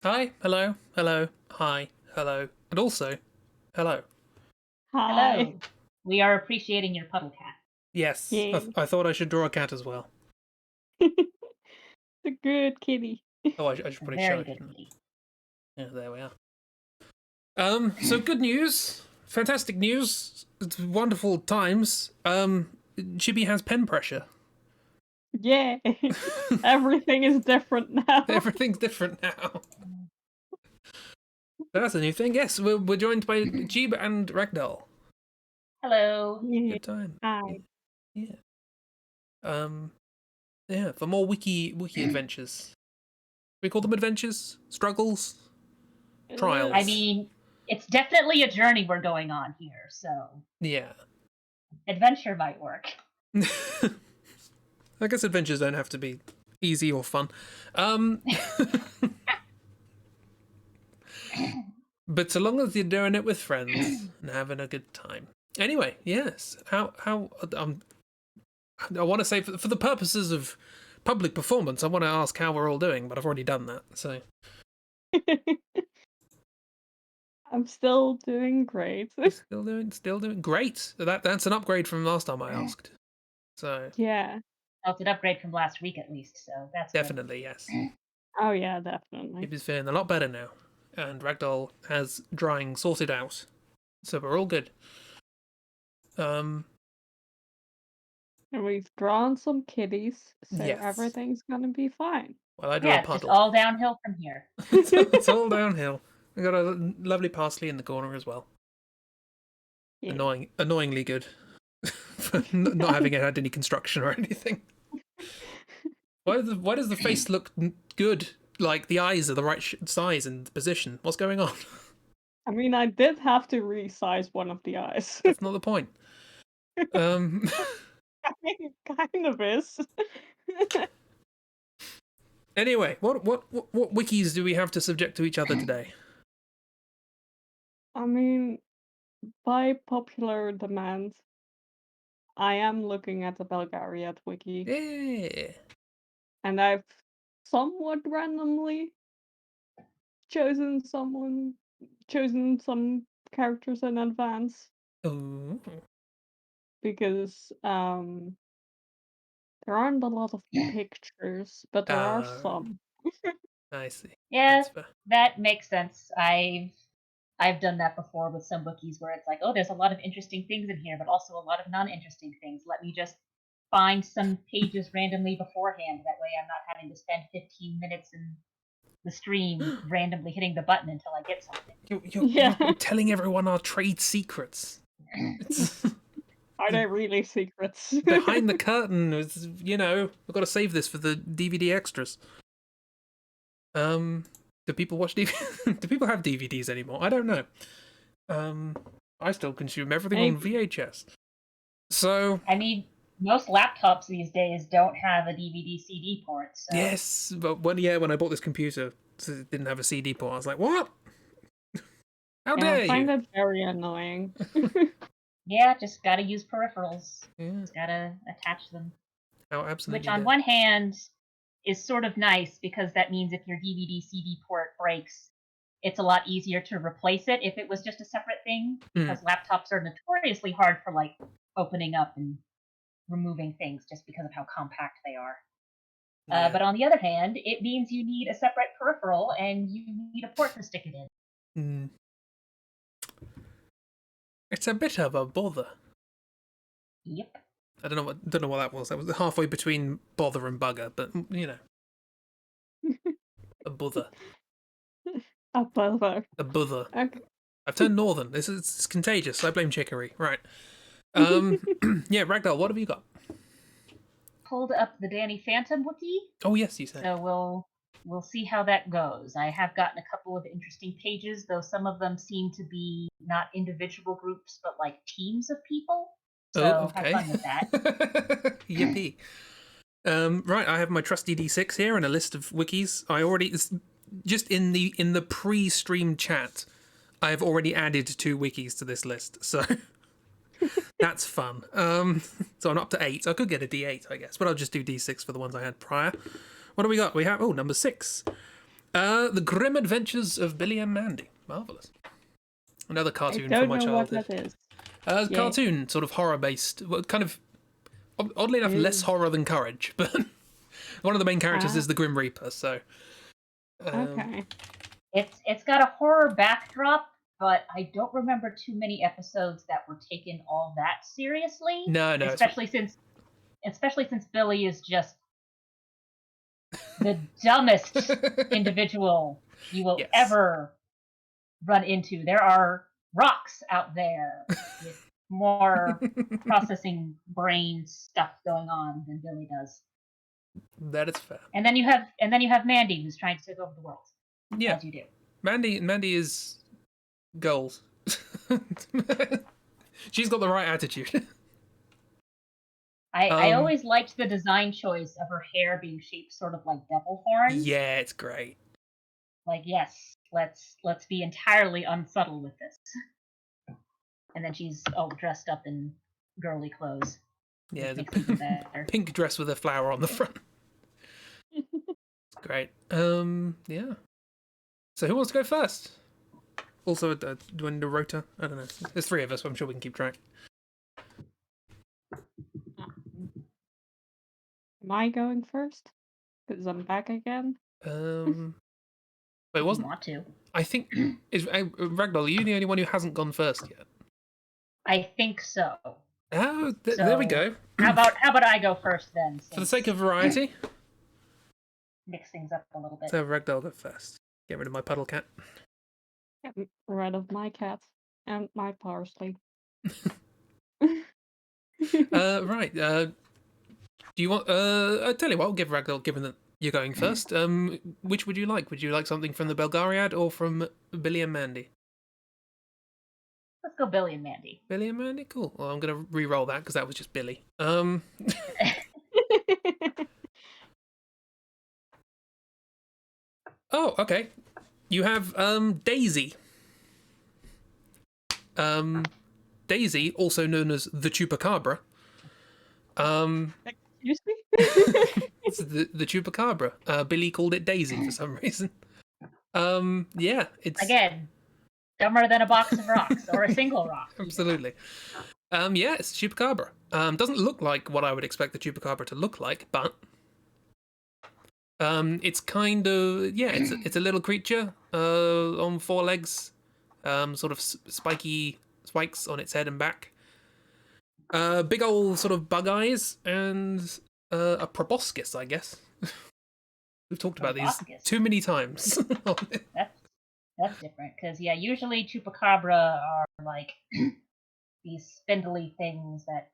Hi, hello, hello, hi, hello, and also, hello. Hi. Hello. We are appreciating your puddle cat. Yes, Yay. I thought I should draw a cat as well. The good kitty. Oh, I should A probably show very it. good shouldn't kitty. I? Yeah, there we are. So good news, fantastic news, it's wonderful times. Chibi has pen pressure. Yeah. Everything is different now. Everything's different now. That's a new thing. Yes, we're joined by Chibi and Ragdoll. Hello. Yeah. Good time. Hi. Yeah. Yeah, for more wiki adventures. We call them adventures, struggles, trials. I mean, it's definitely a journey we're going on here, so Yeah. adventure might work. I guess adventures don't have to be easy or fun. But so long as you're doing it with friends and having a good time. Anyway, yes. How I want to say for the purposes of public performance, I want to ask how we're all doing, but I've already done that. So I'm still doing great. still doing great. That's an upgrade from last time I asked. So Yeah. Oh, it's an upgrade from last week at least, so that's definitely yes. Oh yeah, definitely. Chibi's feeling a lot better now, and Ragdoll has drying sorted out, so we're all good. And we've drawn some kitties, so Yes. everything's gonna be fine. Well, I good. drew Yeah, a it's just puddle. all downhill from here. It's all downhill. We got a lovely parsley in the corner as well. Yeah. Annoyingly good for not having had any construction or anything. Why does the face look good? Like the eyes are the right size and position. What's going on? I mean, I did have to resize one of the eyes. That's not the point. Kind of is. Anyway, what wikis do we have to subject to each other today? I mean, by popular demand, I am looking at the Belgariad wiki, Yeah. and I've somewhat randomly chosen some characters in advance Oh. because there aren't a lot of pictures, but there are some. I see. Yeah, That's fair. that makes sense. I've done that before with some wikis where it's like, oh, there's a lot of interesting things in here, but also a lot of non-interesting things. Let me just find some pages randomly beforehand. That way I'm not having to spend 15 minutes in the stream randomly hitting the button until I get something. Yeah. You're telling everyone our trade secrets. Are they really secrets? Behind the curtain, we've got to save this for the DVD extras. Do people watch DVD? Do people have DVDs anymore? I don't know. I still consume everything on VHS. So I mean, most laptops these days don't have a DVD CD port. So. yes, but when I bought this computer, it didn't have a CD port. I was like, what? How dare I find you? that very annoying. Yeah, just gotta use peripherals. Yeah. Just gotta attach them. Oh, absolutely. Which on one hand is sort of nice because that means if your DVD CD port breaks, it's a lot easier to replace it if it was just a separate thing, because laptops are notoriously hard for like opening up and removing things just because of how compact they are. Yeah. But on the other hand, it means you need a separate peripheral and you need a port to stick it in. It's a bit of a bother. Yep. I don't know what that was. That was halfway between bother and bugger, but a bother. A bother. A bother. Okay. I've turned northern. It's contagious. I blame chicory. Right. Yeah, Ragdoll, what have you got? Pulled up the Danny Phantom wiki. Oh yes, you said. So we'll see how that goes. I have gotten a couple of interesting pages, though some of them seem to be not individual groups, but like teams of people. So okay. have fun with that. Yippee. Right, I have my trusty D6 here and a list of wikis. I already just in the pre-stream chat, I have already added 2 wikis to this list, so that's fun. So I'm up to 8. I could get a D8, I guess, but I'll just do D6 for the ones I had prior. What do we got? We have number 6. The Grim Adventures of Billy and Mandy. Marvelous. Another I cartoon don't from my know what childhood. that is. It's a Yeah. cartoon, sort of horror-based. Well, kind of, oddly enough, less Ew. horror than Courage, but one of the main characters Ah. is the Grim Reaper, so... Okay. It's got a horror backdrop, but I don't remember too many episodes that were taken all that seriously. No, especially since Billy is just the dumbest individual you will Yes. ever run into. There are rocks out there with more processing brain stuff going on than Billy does. That is fair. And then you have Mandy, who's trying to take over the world. Yeah. As you do. Mandy is goals. She's got the right attitude. I always liked the design choice of her hair being shaped sort of like devil horns. Yeah, it's great. Like, yes, let's be entirely unsubtle with this. And then she's all dressed up in girly clothes. Yeah, Which makes it even better. pink dress with a flower on the front. It's great. Yeah. So who wants to go first? Also, doing the rota? I don't know. There's three of us, so I'm sure we can keep track. Am I going first? Because I'm back again. Wait, You wasn't... want to? I think... Ragdoll, are you the only one who hasn't gone first yet? I think so. Oh, there we So, go. How about I go first then? For the sake of variety, Mix things up a little bit. so Ragdoll go first. Get rid of my puddle cat. Get rid of my cat and my parsley. Right. Do you want... I tell you what, I'll give Ragdoll, given that you're going first. Which would you like? Would you like something from the Belgariad or from Billy and Mandy? Let's go Billy and Mandy. Billy and Mandy? Cool. Well, I'm going to re-roll that because that was just Billy. Oh, okay. You have Daisy. Daisy, also known as the Chupacabra. Excuse me? It's the Chupacabra. Billy called it Daisy for some reason. Yeah, it's... Again, dumber than a box of rocks or a single rock. Absolutely. Yeah, it's Chupacabra. Doesn't look like what I would expect the Chupacabra to look like, but it's kind of... Yeah, it's a little creature on four legs, sort of spiky spikes on its head and back. Big old sort of bug eyes and a proboscis, I guess. We've talked about these too many times. That's different, because yeah, usually Chupacabra are like these spindly things that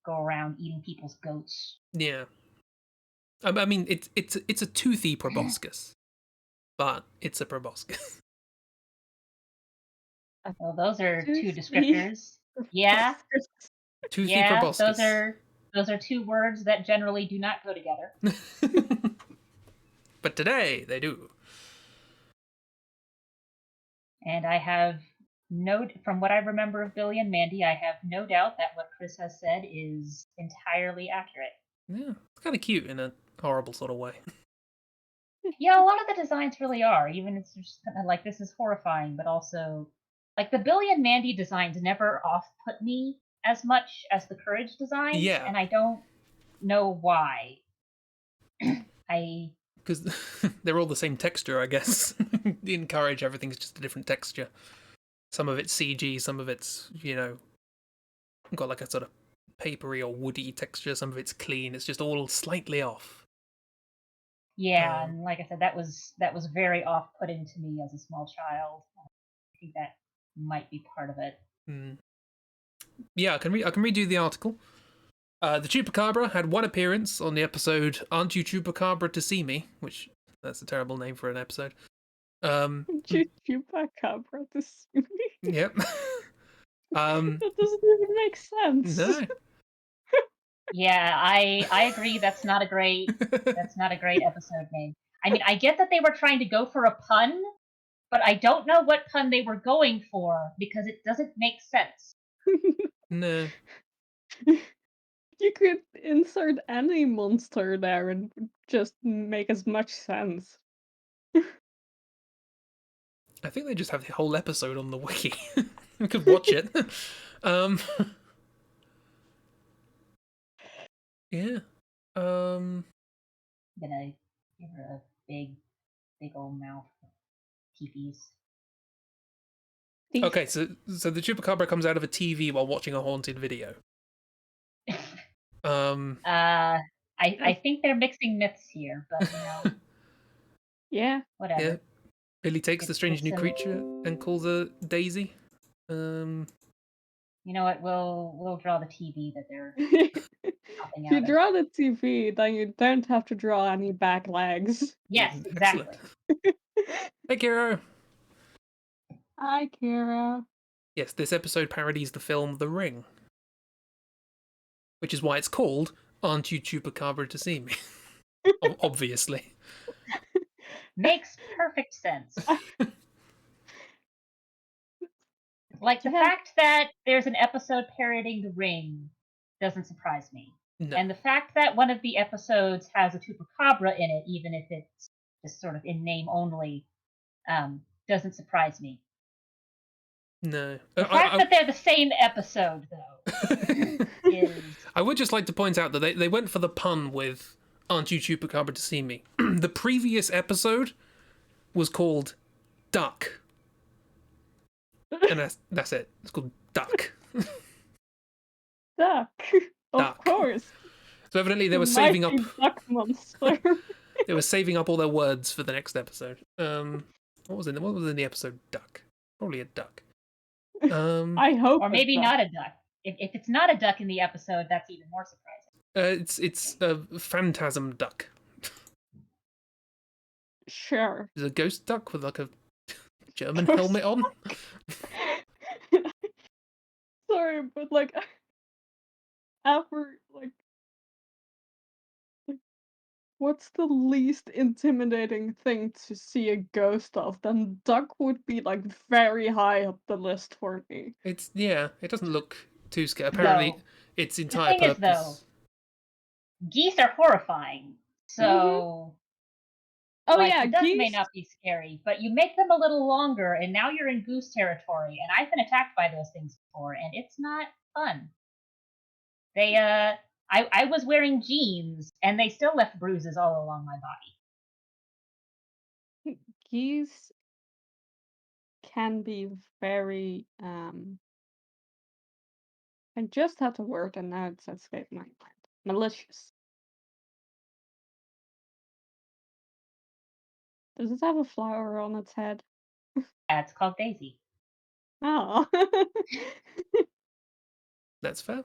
go around eating people's goats. Yeah. I mean, it's a toothy proboscis, but it's a proboscis. Well, those are two Toothy descriptors. Yeah, Toothy yeah, proboscis. those are two words that generally do not go together. But today they do. And I have from what I remember of Billy and Mandy, I have no doubt that what Chris has said is entirely accurate. Yeah, it's kind of cute in a horrible sort of way. Yeah, a lot of the designs really are. Even it's just kind of like, this is horrifying, but also like the Billy and Mandy designs never off-put me as much as the Courage designs, Yeah. and I don't know why. Because they're all the same texture, I guess. In Courage, everything's just a different texture. Some of it's CG, some of it's, got like a sort of papery or woody texture. Some of it's clean. It's just all slightly off. Yeah, and like I said, that was very off-putting to me as a small child. I think that might be part of it. Yeah, I can redo the article. The Chupacabra had one appearance on the episode "Aren't You Chupacabra to See Me?" which that's a terrible name for an episode. Chupacabra to see me. Yep. That doesn't even make sense. No. Yeah, I agree. That's not a great episode name. I mean, I get that they were trying to go for a pun, but I don't know what pun they were going for because it doesn't make sense. No. You could insert any monster there and just make as much sense. I think they just have the whole episode on the wiki. We could watch it. um, yeah. I'm gonna give her a big old mouth. Teepees. Okay, so the chupacabra comes out of a TV while watching a haunted video. I think they're mixing myths here, but Yeah. whatever. Yeah. Billy takes the strange It's new creature and calls her Daisy. You know what? We'll draw the TV that they're popping If you out of. draw the TV, then you don't have to draw any back legs. Yes, exactly. Hey, Kiro. Hi, Kira. Yes, this episode parodies the film The Ring, which is why it's called Aren't You Chupacabra to See Me? Obviously. Makes perfect sense. Like the Yeah. fact that there's an episode parodying The Ring doesn't surprise me. No. And the fact that one of the episodes has a chupacabra in it, even if it's just sort of in name only, doesn't surprise me. No. The fact that they're the same episode, though, is... I would just like to point out that they went for the pun with Aren't You Chupacabra to See Me? The previous episode was called Duck. And that's it. It's called Duck. Duck. Of Duck. course. So evidently they were The saving up. mighty Duck monster. They were saving up all their words for the next episode. What was in the episode? Duck. Probably a duck. I hope. Or maybe not a duck. If it's not a duck in the episode, that's even more surprising. It's a phantasm duck. Sure. There's a ghost duck with like a German Ghost helmet on. Sorry, but like after what's the least intimidating thing to see a ghost of? Then duck would be like very high up the list for me. It doesn't look too scary. Apparently, No. its entire thing is, purpose. Geese are horrifying, so Oh like, yeah, the duck geese. may not be scary, but you make them a little longer, and now you're in goose territory. And I've been attacked by those things before, and it's not fun. They I was wearing jeans, and they still left bruises all along my body. Geese can be very I just had the word and now it's escaped my mind. Malicious. Does it have a flower on its head? Yeah, it's called Daisy. Oh. That's fair.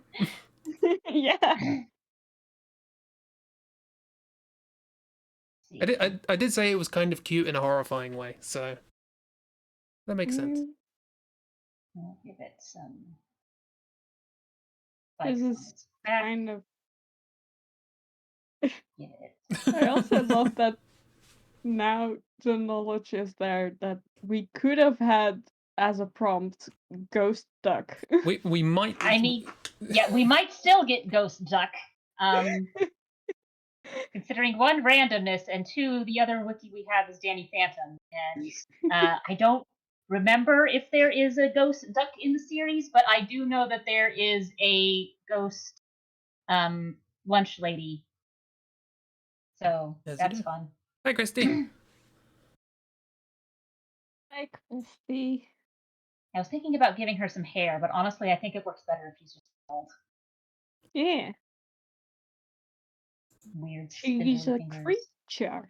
Yeah. I did say it was kind of cute in a horrifying way, so that makes sense. I'll give it some. This spikes on is its back. kind of. Give it. I also love that now the knowledge is there that we could have had as a prompt ghost duck. We might. I mean, yeah, we might still get ghost duck. Considering one, randomness, and two, the other wiki we have is Danny Phantom, and I don't remember if there is a ghost duck in the series, but I do know that there is a ghost lunch lady. So that's fun. Hi, Christi. Hi, Christi. I was thinking about giving her some hair, but honestly, I think it works better if she's just bald. Yeah. Weird. She's a fingers. creature.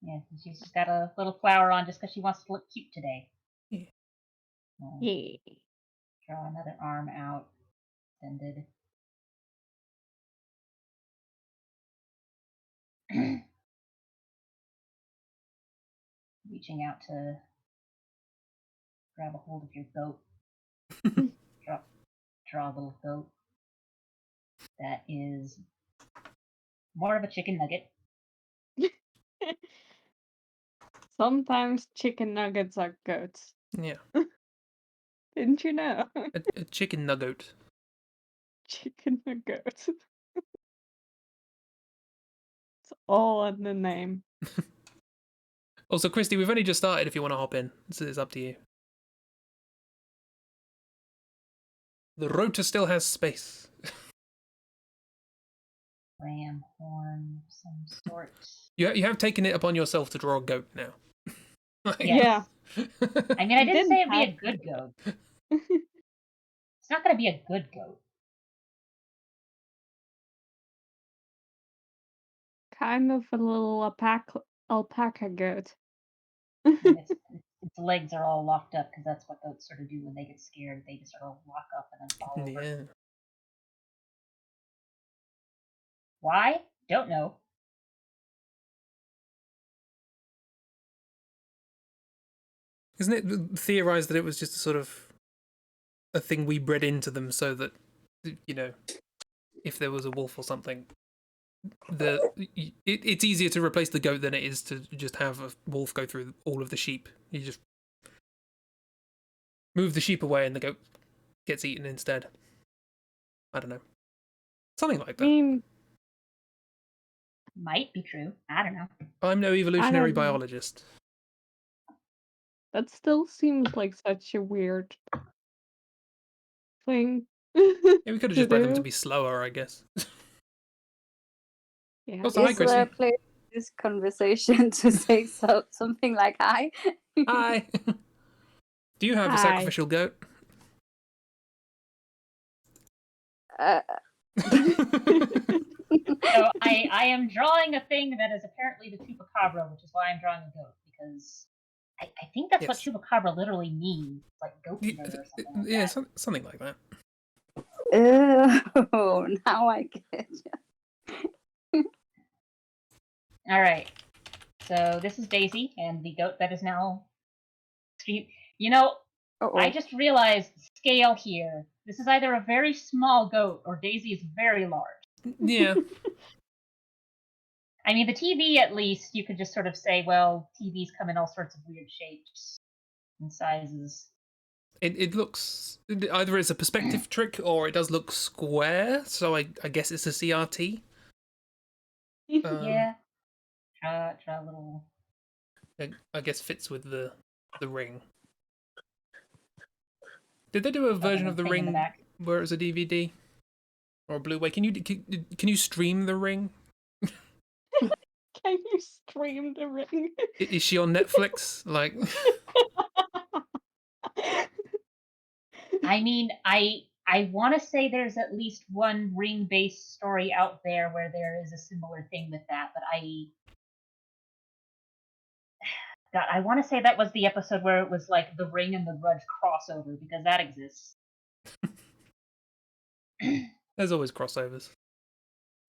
Yeah, she's just got a little flower on just because she wants to look cute today. Yeah. Yeah. Draw another arm out. Extended. Reaching out to grab a hold of your goat. Draw a little goat. That is more of a chicken nugget. Sometimes chicken nuggets are goats. Yeah. Didn't you know? A chicken nugget. Chicken nugget. It's all in the name. Also, Christy, we've only just started. If you want to hop in, it's up to you. The rotor still has space. Ram horn of some sort. You have taken it upon yourself to draw a goat now. Yes. Yeah. I mean, I You didn't didn't say it'd be a have good to. goat. It's not going to be a good goat. Kind of a little alpaca goat. And its legs are all locked up because that's what goats sort of do when they get scared. They just sort of lock up and then fall over. Yeah. Why? Don't know. Isn't it theorized that it was just a sort of a thing we bred into them so that, you know, if there was a wolf or something, it's easier to replace the goat than it is to just have a wolf go through all of the sheep. You just move the sheep away and the goat gets eaten instead. I don't know. Something like I that. mean, Might be true. I don't know. I'm no evolutionary I don't know. biologist. That still seems like such a weird thing. Yeah, we could have to just bred them to do. be slower, I guess. Yeah. Also, hi, Is there a Christy. place in this conversation to say something like hi? Hi. Do you have a Hi. sacrificial goat? Uh, So I am drawing a thing that is apparently the chupacabra, which is why I'm drawing a goat, because I think that's what Yes. chupacabra literally means, like goat eater or something like Yeah, that. something like that. oh, now I get you. All right. So this is Daisy, and the goat that is now. You know, Uh-oh. I just realized scale here. This is either a very small goat or Daisy is very large. Yeah. I mean, the TV, at least, you could just sort of say, well, TVs come in all sorts of weird shapes and sizes. It looks either it's a perspective trick or it does look square, so I guess it's a CRT. Yeah. Try a little. I guess fits with the ring. Did they do a version of the thing in the ring back. where it was a DVD or a Blu-ray? Can you stream the ring? Can you stream the ring? Is she on Netflix? Like, I mean, I want to say there's at least one ring-based story out there where there is a similar thing with that, but God, I want to say that was the episode where it was like the Ring and the Grudge crossover, because that exists. there's always crossovers.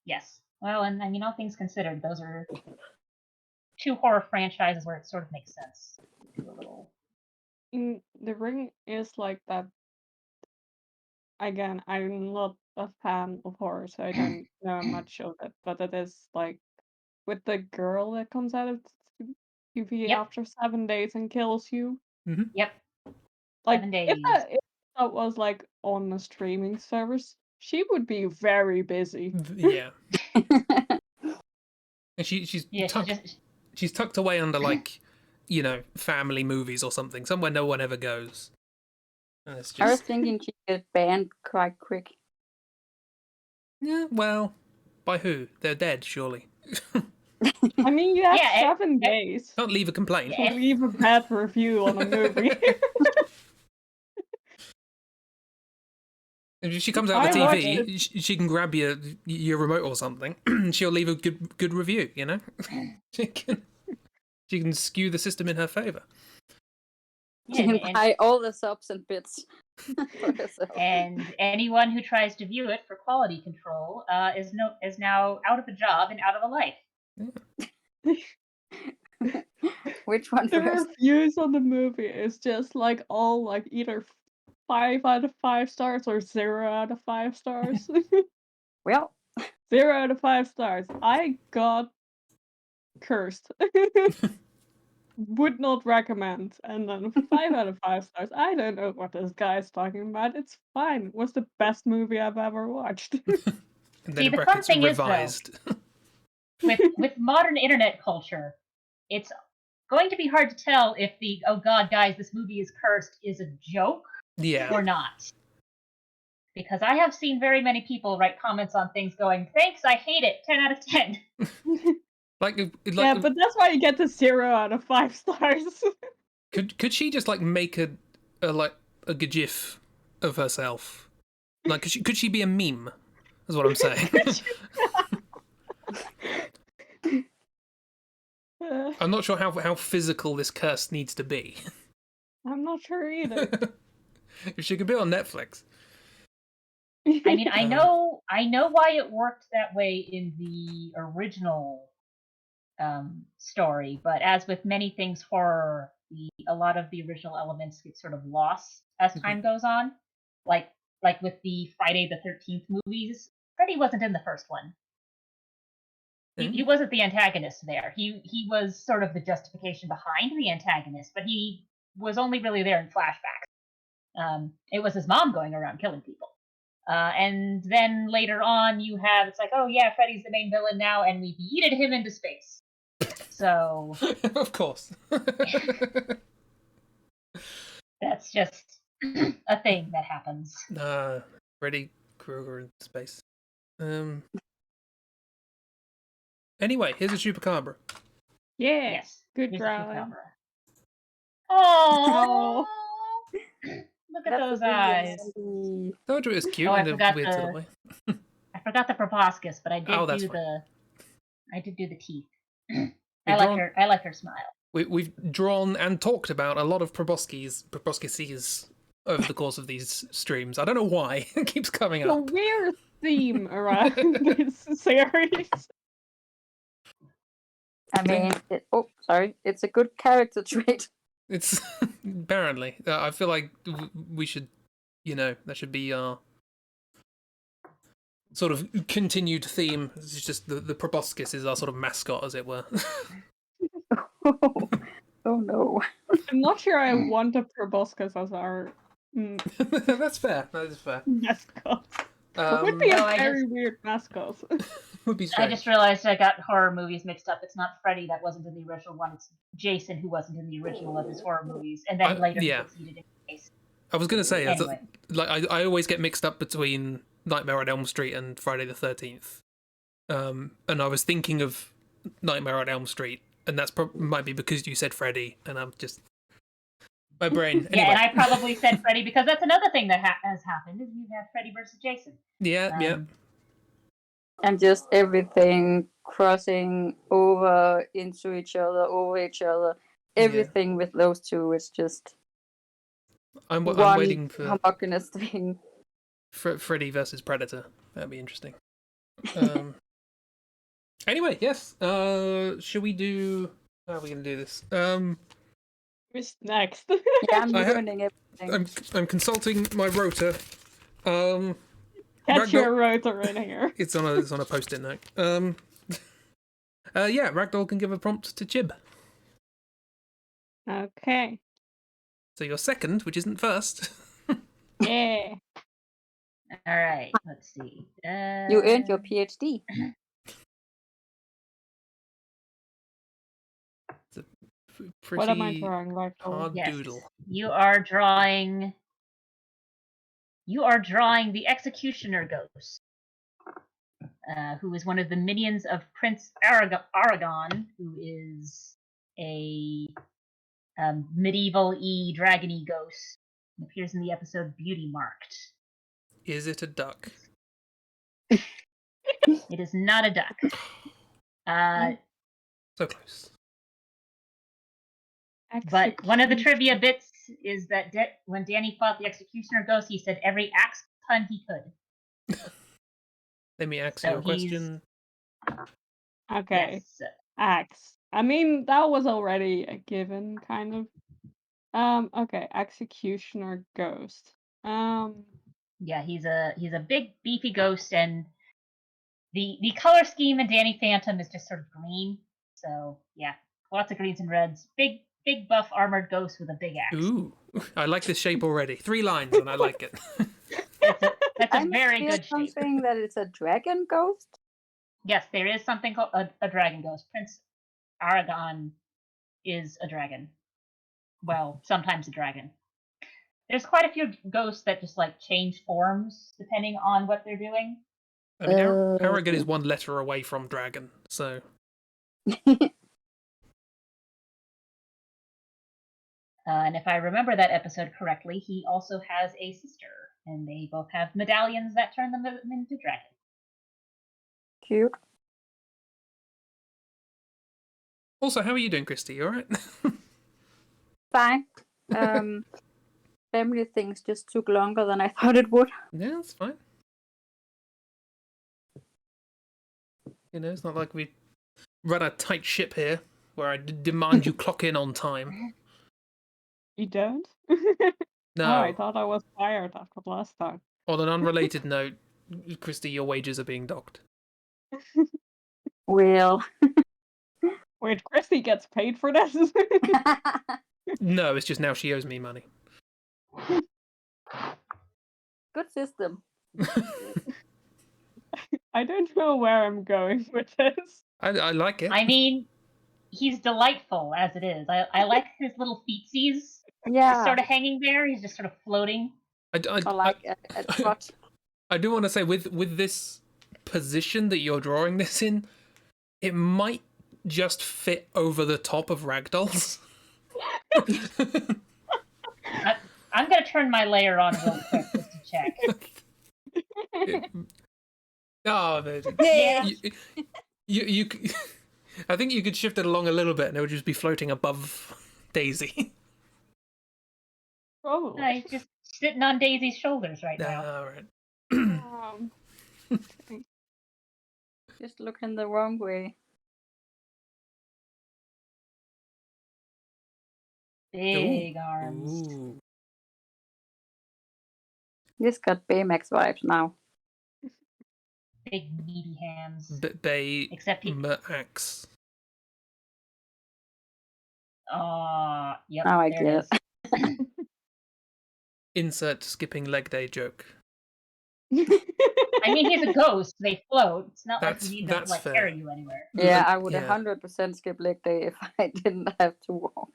Yes. Well, and I mean, all things considered, those are two horror franchises where it sort of makes sense. Do a little. The ring is like that. Again, I'm not a fan of horror, so I don't know much of it. But it is like with the girl that comes out of TV Yep. after 7 days and kills you. Yep. Like 7 if days. if that was like on a streaming service, she would be very busy. Yeah. And she's Yeah, she's tucked away under like, you know, family movies or something, somewhere no one ever goes. And it's I was just thinking she'd get banned quite quick. yeah. Well, by who? They're dead, surely. I mean, you have Yeah, 7 days Can't leave a complaint. to leave a bad review on a movie. If she comes out I the watched TV, she can grab your remote or something. She'll leave a good review. You know, she can skew the system in her favor. She can buy all the subs and bits for herself. And anyone who tries to view it for quality control is now out of a job and out of a life. Which one The first? reviews on the movie is just like all like either 5 out of 5 stars or 0 out of 5 stars. Well, 0 out of 5 stars. I got cursed. Would not recommend. And then 5 out of 5 stars. I don't know what this guy's talking about. It's fine. It was the best movie I've ever watched. And then See, in the fun brackets, thing is, though, revised. with modern internet culture, it's going to be hard to tell if the "oh god, guys, this movie is cursed" is a joke Yeah. or not. Because I have seen very many people write comments on things going, "Thanks, I hate it, 10 out of 10." Yeah, but that's why you get the 0 out of 5 stars. Could she just like make a gif of herself? Like could she be a meme? Is what I'm saying. I'm not sure how physical this curse needs to be. I'm not sure either. If she could be on Netflix. I mean, I know why it worked that way in the original story, but as with many things horror, a lot of the original elements get sort of lost as time goes on. Like with the Friday the 13th movies, Freddy wasn't in the first one. He wasn't the antagonist there. He was sort of the justification behind the antagonist, but he was only really there in flashbacks. It was his mom going around killing people. And then later on, it's like, oh yeah, Freddy's the main villain now, and we yeeted him into space. So, of course, that's just a thing that happens. Freddy Krueger in space. Anyway, here's a chupacabra. Yeah. Yes. Good growling. Oh. Look at those eyes. Told you it was cute in a weird sort of way. I forgot the proboscis, but I did do the teeth. I like her smile. We've drawn and talked about a lot of proboscises over the course of these streams. I don't know why it keeps coming up. A weird theme around this series. I mean, it's a good character trait. It's apparently. I feel like we should, that should be our sort of continued theme. It's just the proboscis is our sort of mascot, as it were. Oh no. I'm not sure I want a proboscis as our That's fair. That is fair. mascot. It would be a very weird mascot. Would be strange. I just realized I got horror movies mixed up. It's not Freddy that wasn't in the original one. It's Jason who wasn't in the original of his horror movies, and then later he gets yeeted in space. I was going to say, anyway. I always get mixed up between Nightmare on Elm Street and Friday the 13th. And I was thinking of Nightmare on Elm Street, and that's might be because you said Freddy, and I'm just my brain. Anyway. Yeah, and I probably said Freddy because that's another thing that has happened is you have Freddy versus Jason. Yeah. And just everything crossing over into each other, everything with those two is just I'm one waiting for homogeneous thing. Freddy versus Predator. That'd be interesting. Anyway, yes. Should we do? How are we gonna do this? Who's next? Yeah, I'm learning everything. I'm consulting my rotor. Catch your rotor in here. It's on a post-it note. Yeah, Ragdoll can give a prompt to Chib. Okay. So you're second, which isn't first. Yeah. All right. Let's see. You earned your PhD. It's a pretty What am I drawing, Ragdoll? hard Yes. doodle. You are drawing the Executioner Ghost, who is one of the minions of Prince Aragon, who is a medieval-y, dragon-y ghost. It appears in the episode Beauty Marked. Is it a duck? It is not a duck. So close. But one of the trivia bits is that when Danny fought the Executioner Ghost, he said every axe pun he could. Let me ask you a question. Okay. Yes. Axe. I mean, that was already a given, kind of. Okay, Executioner Ghost. Yeah, he's a big beefy ghost, and the color scheme in Danny Phantom is just sort of green. So yeah, lots of greens and reds. Big buff armored ghost with a big axe. Ooh, I like this shape already. 3 lines, and I like it. That's a very good shape. Something that it's a dragon ghost. Yes, there is something called a dragon ghost. Prince Aragon is a dragon. Well, sometimes a dragon. There's quite a few ghosts that just like change forms depending on what they're doing. I mean, Arrogant is one letter away from dragon, so. And if I remember that episode correctly, he also has a sister, and they both have medallions that turn them into dragons. Cute. Also, how are you doing, Christy? You alright? Fine. Family things just took longer than I thought it would. Yeah, that's fine. You know, it's not like we run a tight ship here where I demand you clock in on time. You don't? No. Oh, I thought I was fired after last time. On an unrelated note, Christy, your wages are being docked. Well. Wait, Christy gets paid for this? No, it's just now she owes me money. Good system. I don't know where I'm going with this. I like it. I mean, he's delightful as it is. I like his little feetsies Yeah. just sort of hanging there. He's just sort of floating. I like a trot. I do want to say, with this position that you're drawing this in, it might just fit over the top of Ragdoll's. I'm going to turn my layer on real quick just to check. Oh, Yeah. you I think you could shift it along a little bit and it would just be floating above Daisy. Probably. I'm just sitting on Daisy's shoulders right now. Alright. Okay. Just looking the wrong way. Big arms. Ooh. This got Baymax vibes now. Big meaty hands. Bay Except he. axe. Yep. Now I there get it is. Insert skipping leg day joke. I mean, he's a ghost. They float. It's not like That's- you need them to that's like fair. carry you anywhere. Yeah, I would Yeah. 100% skip leg day if I didn't have to walk.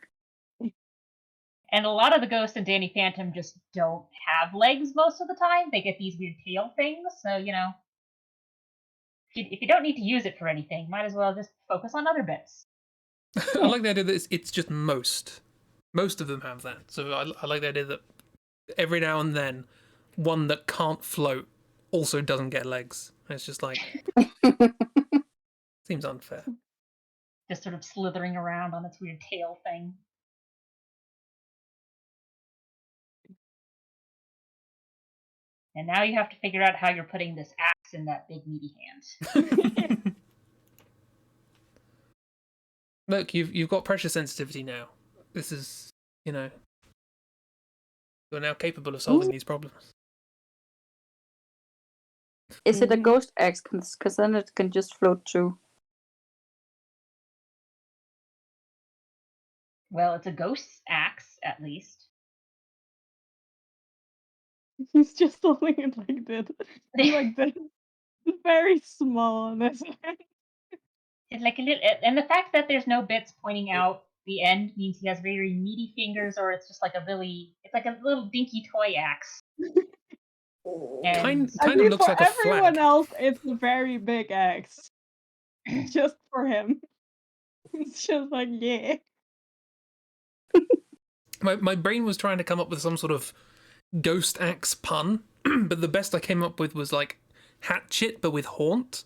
And a lot of the ghosts in Danny Phantom just don't have legs most of the time. They get these weird tail things. So, you know, if you don't need to use it for anything, might as well just focus on other bits. I like the idea that it's just most. Most of them have that. So I like the idea that every now and then, one that can't float also doesn't get legs. It's just like, seems unfair. Just sort of slithering around on its weird tail thing. And now you have to figure out how you're putting this axe in that big meaty hand. Look, you've got pressure sensitivity now. This is, you know, you're now capable of solving these problems. Is it a ghost axe? Because then it can just float too. Well, it's a ghost's axe, at least. He's just holding it like this. Like this. It's very small on this end. It's like a little, and the fact that there's no bits pointing out the end means he has very meaty fingers, or it's just like it's like a little dinky toy axe. And Kind of looks for like a everyone flag. else, it's a very big axe. Just for him. It's just like, yeah. My brain was trying to come up with some sort of ghost axe pun, but the best I came up with was like hatchet, but with haunt.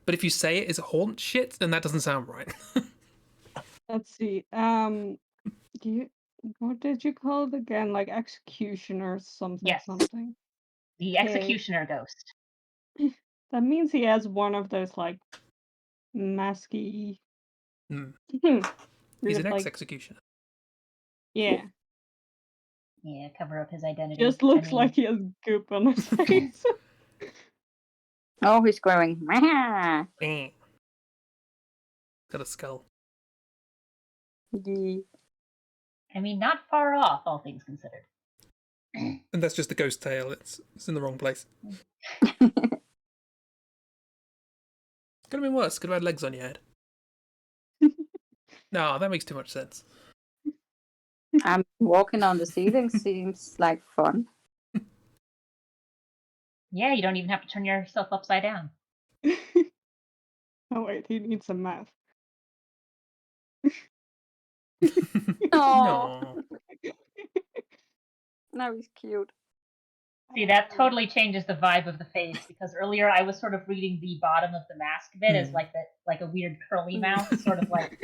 But if you say it is haunt shit, then that doesn't sound right. Let's see. What did you call it again? Like executioner something Yes. something. the Okay. executioner ghost. That means he has one of those like masky. Hmm. He's He's an like, ex-executioner. yeah. Yeah, cover up his identity. Just looks like he has goop on his face. Oh, he's growing. Yeah. Got a skull. I mean, not far off, all things considered. And that's just the ghost tail. It's in the wrong place. Could have been worse. Could have had legs on your head. No, that makes too much sense. Walking on the ceiling seems like fun. Yeah, you don't even have to turn yourself upside down. Oh wait, he needs some math. Oh, No. now he's cute. See, that totally changes the vibe of the face because earlier I was sort of reading the bottom of the mask bit as like a weird curly mouth, sort of like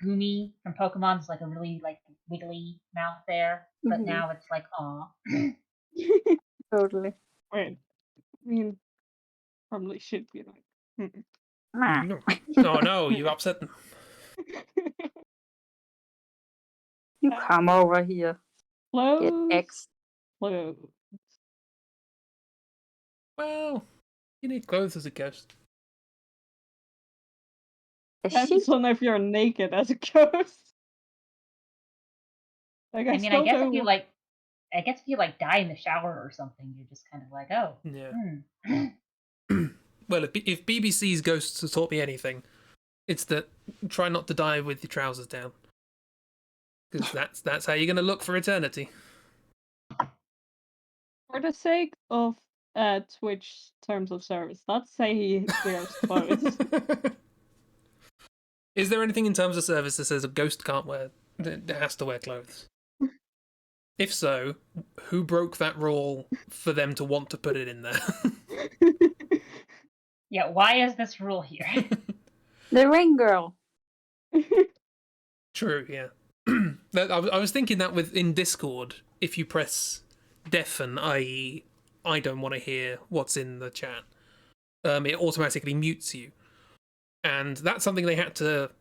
Goomy from Pokemon is like a really like wiggly mouth there, but Mhm. now it's like aw. Totally. Wait, I mean, probably should be like. No. Oh no, you upset them. You come over here. Get Close. X. Close. Well, you need clothes as a ghost. A sheep. Depends on if you're naked as a ghost. Like I mean, I still guess don't. if you like die in the shower or something, you're just kind of like, oh, Yeah. Well, if BBC's ghosts have taught me anything, it's that try not to die with your trousers down, because that's how you're gonna look for eternity. For the sake of Twitch terms of service, let's say he wears clothes. Is there anything in terms of service that says a ghost can't wear, that has to wear clothes? If so, who broke that rule for them to want to put it in there? yeah, why is this rule here? The ring girl. True, yeah. I was thinking that in Discord, if you press deafen, i.e., I don't want to hear what's in the chat, it automatically mutes you. And that's something they had to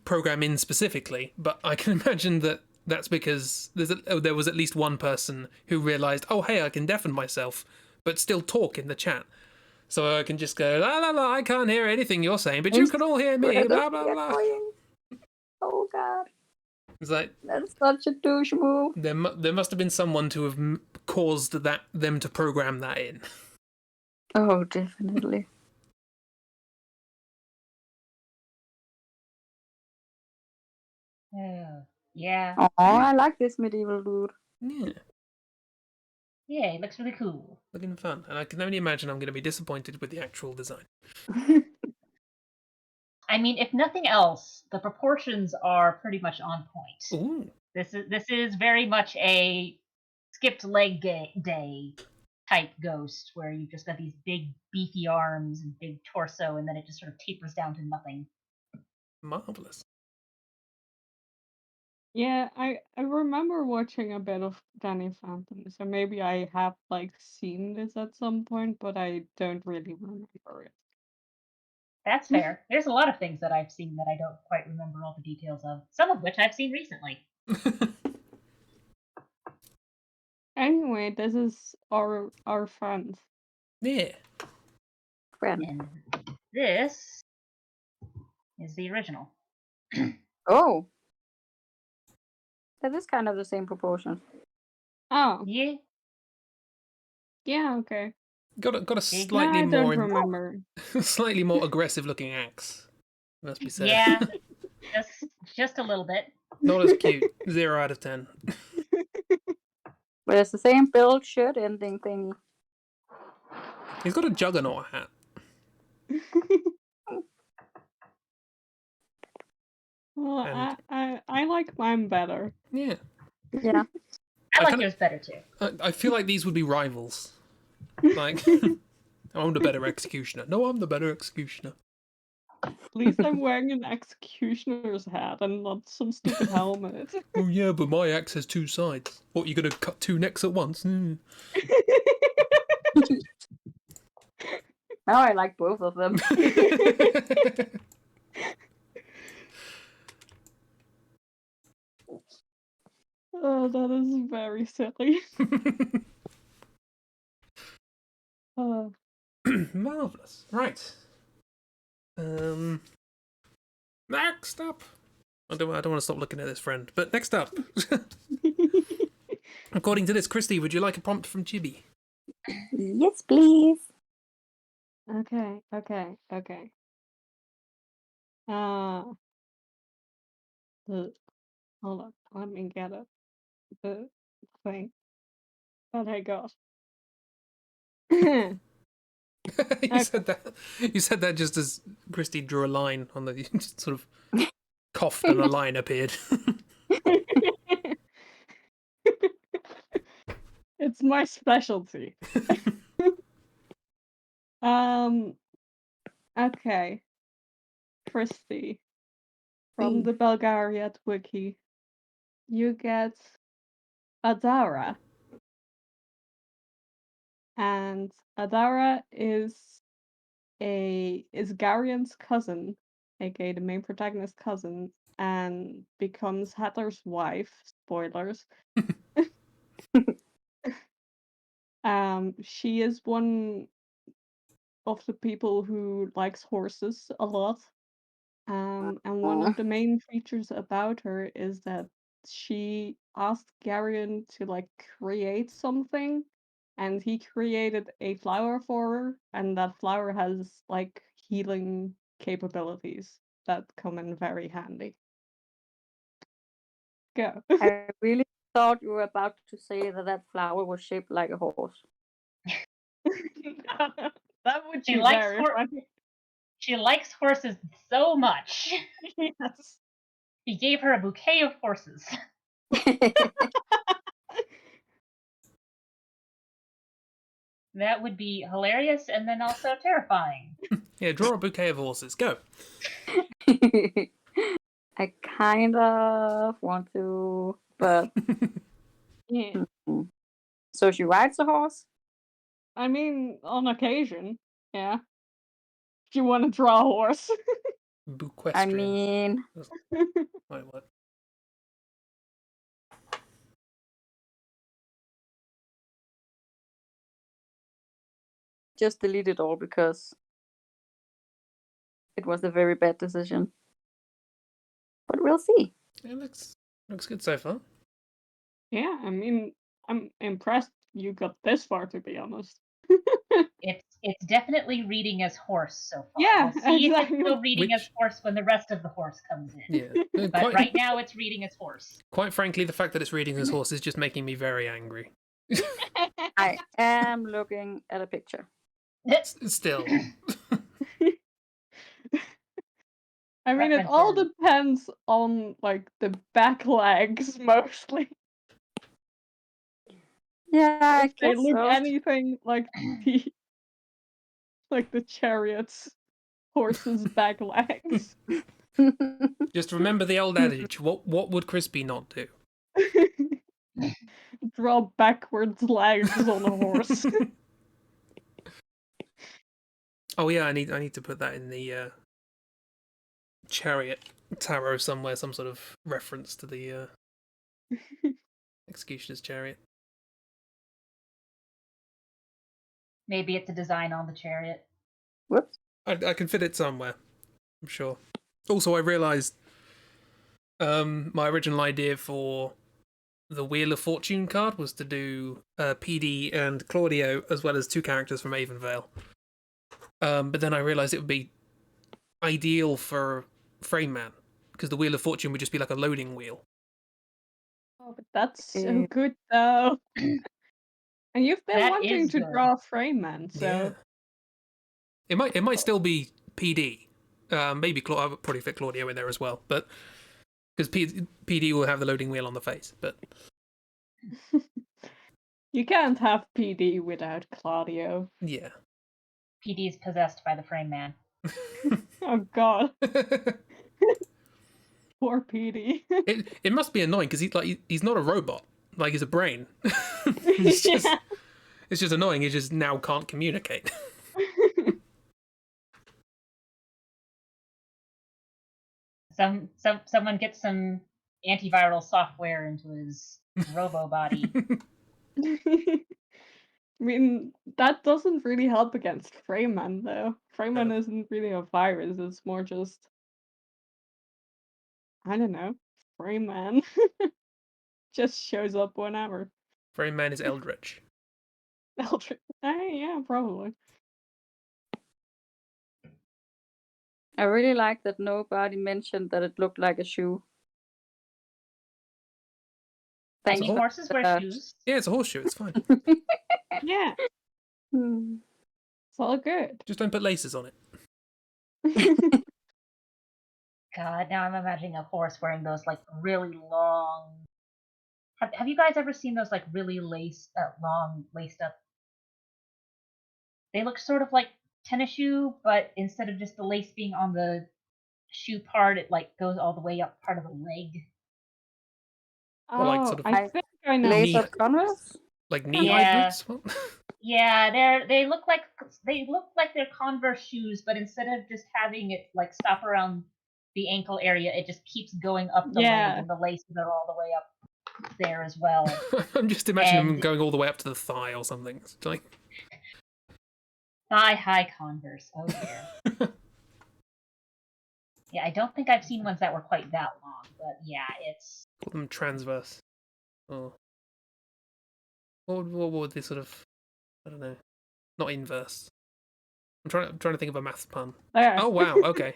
program in specifically, but I can imagine that that's because there was at least one person who realised, oh, hey, I can deafen myself, but still talk in the chat. So I can just go, la la la, I can't hear anything you're saying, but you can all hear me, blah blah blah. Oh god. It's like, that's such a douche move. There must have been someone to have caused them to program that in. Oh, definitely. Yeah. Oh, I like this medieval dude. Yeah, Yeah, it looks really cool. looking fun. And I can only imagine I'm going to be disappointed with the actual design. I mean, if nothing else, the proportions are pretty much on point. Ooh. This is very much a skipped leg day type ghost where you've just got these big beefy arms and big torso, and then it just sort of tapers down to nothing. Marvelous. Yeah, I remember watching a bit of Danny Phantom, so maybe I have like seen this at some point, but I don't really remember it. That's fair. There's a lot of things that I've seen that I don't quite remember all the details of, some of which I've seen recently. Anyway, this is our friend. Yeah. Friend. And this is the original. Oh. That is kind of the same proportion. Oh, Yeah. yeah, okay. Got a slightly I more don't remember. slightly more aggressive looking axe. Must be said. Yeah, just a little bit. Not as cute. 0 out of 10. But it's the same build shirt ending thingy. He's got a juggernaut hat. Well, And- I like mine better. Yeah. Yeah. I like kinda- yours better too. I feel like these would be rivals. Like, I'm the better executioner. No, I'm the better executioner. At least I'm wearing an executioner's hat and not some stupid helmet. Oh yeah, but my axe has 2 sides. What, you gonna cut 2 necks at once? Now I like both of them. Oh, that is very silly. Marvelous. Right. Next up. I don't want to stop looking at this friend. But next up. According to this, Christi, would you like a prompt from Chibi? Yes, please. Okay. Uh, the hold on, let me get it. The thing that I got. You Okay. said that. You said that just as Christy drew a line on the just sort of coughed and a line appeared. It's my specialty. Okay. Christi, from the Belgariad wiki, you get Adara. And Adara is Garion's cousin, aka the main protagonist's cousin, and becomes Heather's wife. Spoilers. She is one of the people who likes horses a lot. And one of the main features about her is that she asked Garion to like create something, and he created a flower for her, and that flower has like healing capabilities that come in very handy. Go. I really thought you were about to say that that flower was shaped like a horse. That would She be likes very funny. She likes horses so much. Yes. He gave her a bouquet of horses. That would be hilarious and then also terrifying. Yeah, draw a bouquet of horses. Go. I kind of want to, but Yeah. so she rides a horse. I mean, on occasion, yeah. If you want to draw a horse. Bouquestrian. I mean, Wait, what? just delete it all because it was a very bad decision. But we'll see. It looks good so far. Yeah, I mean, I'm impressed you got this far, to be honest. It's definitely reading as horse so far. Yeah, We'll see if exactly. it's still reading as Which- horse when the rest of the horse comes in. Yeah. But right now it's reading as horse. Quite frankly, the fact that it's reading as horse is just making me very angry. I am looking at a picture. Still. I mean, it all References. depends on like the back legs mostly. Yeah, I If they guess look so. anything like the chariots, horses' back legs. Just remember the old adage. What would Crispy not do? Draw backwards legs on a horse. Oh yeah, I need to put that in the chariot tarot somewhere, some sort of reference to the executioner's chariot. Maybe it's a design on the chariot. Whoops. I can fit it somewhere, I'm sure. Also, I realised my original idea for the Wheel of Fortune card was to do PD and Claudio as well as two characters from Avonvale. But then I realised it would be ideal for Frame Man because the Wheel of Fortune would just be like a loading wheel. Oh, but that's so good though. And you've been That wanting is to good. draw a frame man, so Yeah. It might still be PD. Maybe I would probably fit Claudio in there as well, but because PD will have the loading wheel on the face. But you can't have PD without Claudio. yeah. PD is possessed by the frame man. Oh god, poor PD. It must be annoying because he's not a robot. Like he's a brain. it's just annoying. He just now can't communicate. Someone gets some antiviral software into his robo body. I mean, that doesn't really help against Freyman, though. Freyman No. isn't really a virus, it's more just, I don't know, Freyman. Just shows up whenever. Frame Man is Eldritch. Yeah, probably. I really like that nobody mentioned that it looked like a shoe. I Thanks mean, whole- horses wear shoes. Yeah, it's a horseshoe. It's fine. Yeah, Hmm. it's all good. Just don't put laces on it. God, now I'm imagining a horse wearing those like really long. Have you guys ever seen those like really long laced up? They look sort of like tennis shoe, but instead of just the lace being on the shoe part, it like goes all the way up part of the leg. Well, like, Oh, sort of I think I know. knee- Lace-up Converse? Like knee-high Yeah. boots. What? Yeah, they look like they're Converse shoes, but instead of just having it like stop around the ankle area, it just keeps going up the Yeah. leg, and the laces are all the way up there as well. I'm just imagining them And- going all the way up to the thigh or something. It's like, Thigh high Converse. Oh dear. Yeah, I don't think I've seen ones that were quite that long, but yeah, it's call them transverse. Or what would they sort of? I don't know. Not inverse. I'm trying to think of a maths pun. There. Oh wow, okay.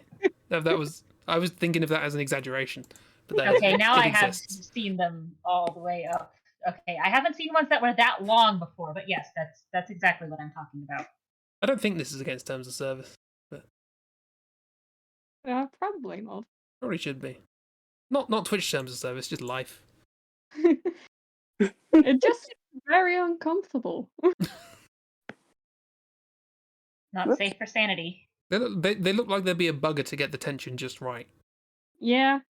That was I was thinking of that as an exaggeration. But there, okay. Now it I have exists. seen them all the way up. Okay, I haven't seen ones that were that long before, but yes, that's exactly what I'm talking about. I don't think this is against terms of service. Probably not. Probably should be. Not Twitch terms of service, just life. It just seems very uncomfortable. Not Whoops. safe for sanity. They look like they'd be a bugger to get the tension just right. Yeah.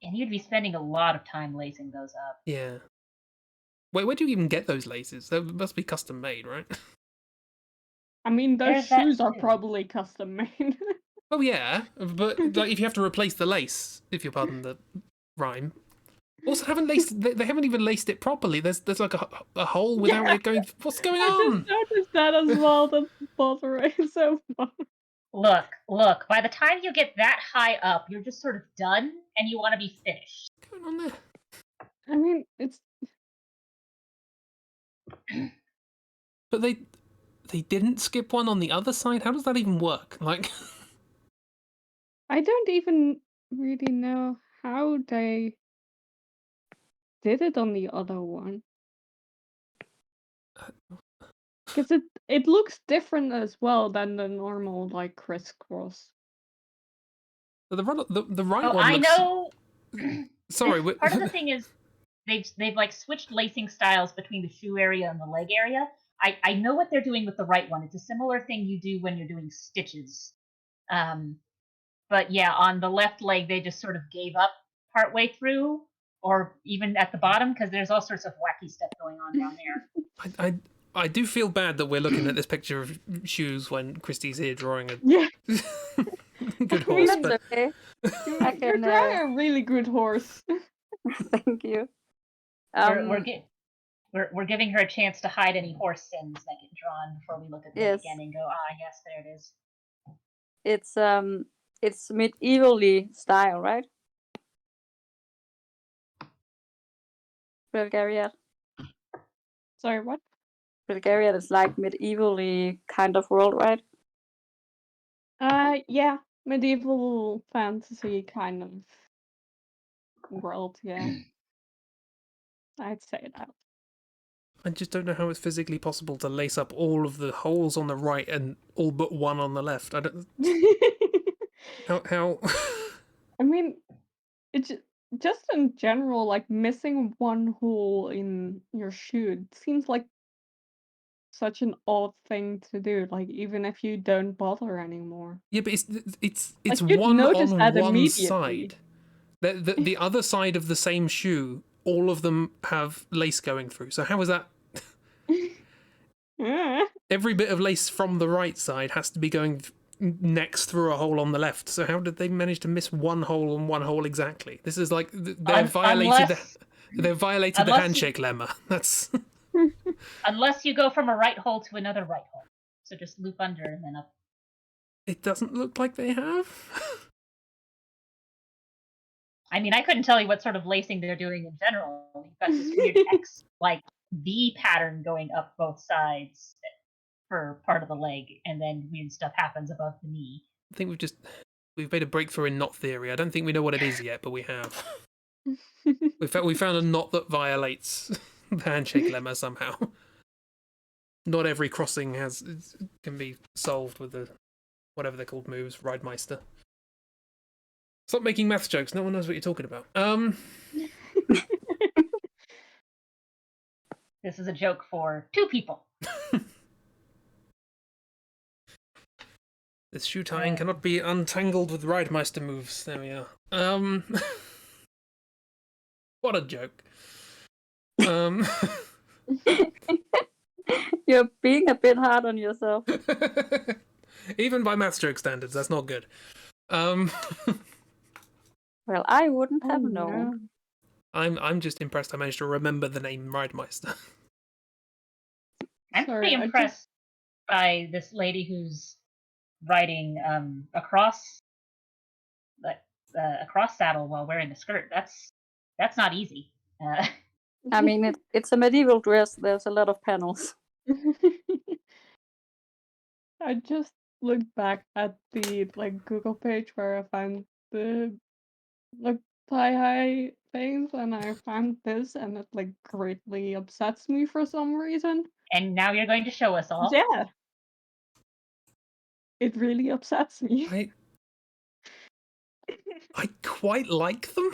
And you'd be spending a lot of time lacing those up. Yeah. Wait, where do you even get those laces? They must be custom made, right? I mean, those There's that shoes are too. probably custom made. Oh yeah, but like if you have to replace the lace, if you pardon the rhyme. Also, they haven't even laced it properly. There's like a hole without it going. What's going I on? just noticed that as well. That's bothering so far. Look, by the time you get that high up, you're just sort of done and you want to be finished. What's going on there? I mean, it's But they didn't skip one on the other side. How does that even work? Like, I don't even really know how they did it on the other one. Because it looks different as well than the normal like crisscross. the right Oh, one I looks. know. Sorry, Part of the thing is they've like switched lacing styles between the shoe area and the leg area. I know what they're doing with the right one. It's a similar thing you do when you're doing stitches. But yeah, on the left leg they just sort of gave up partway through, or even at the bottom, because there's all sorts of wacky stuff going on down there. I do feel bad that we're looking at this picture of shoes when Christie's here drawing a Yeah, good horse, That's but okay. you're I can, drawing a really good horse. Thank you. We're giving her a chance to hide any horse sins that get drawn before we look at them Yes. again and go, yes, there it is. It's medievally style, right? Belgariad. Sorry, what? Belgariad is like medievally kind of world, right? Yeah, medieval fantasy kind of world. Yeah, I'd say that. I just don't know how it's physically possible to lace up all of the holes on the right and all but one on the left. I don't. How? I mean, it's just in general, like missing one hole in your shoe. It seems like such an odd thing to do. Like even if you don't bother anymore. Yeah, but it's Like, you'd one notice on that one immediately. side. The other side of the same shoe, all of them have lace going through. So how is that? Every bit of lace from the right side has to be going next through a hole on the left. So how did they manage to miss one hole and one hole exactly? This is like they've violated the unless handshake lemma. That's Unless you go from a right hole to another right hole. So just loop under and then up. it doesn't look like they have. I mean, I couldn't tell you what sort of lacing they're doing in general. You've got this weird X, like V pattern going up both sides. for part of the leg, and then weird stuff happens above the knee. I think we've made a breakthrough in knot theory. I don't think we know what it is yet, but we have. We found a knot that violates the handshake lemma somehow. Not every crossing can be solved with the whatever they're called moves, Ridemeister. Stop making math jokes. No one knows what you're talking about. This is a joke for 2 people. This shoe tying cannot be untangled with Ridemeister moves. There we are. What a joke. You're being a bit hard on yourself. Even by math joke standards, that's not good. Well, I wouldn't have Oh, known. no. I'm just impressed I managed to remember the name Ridemeister. I'm Sorry, pretty I just- impressed by this lady who's riding a cross saddle while wearing a skirt. That's not easy. I mean, it's a medieval dress. There's a lot of panels. I just looked back at the Google page where I found the thigh-high things, and I found this, and it greatly upsets me for some reason. And now you're going to show us all. Yeah, it really upsets me. I quite like them.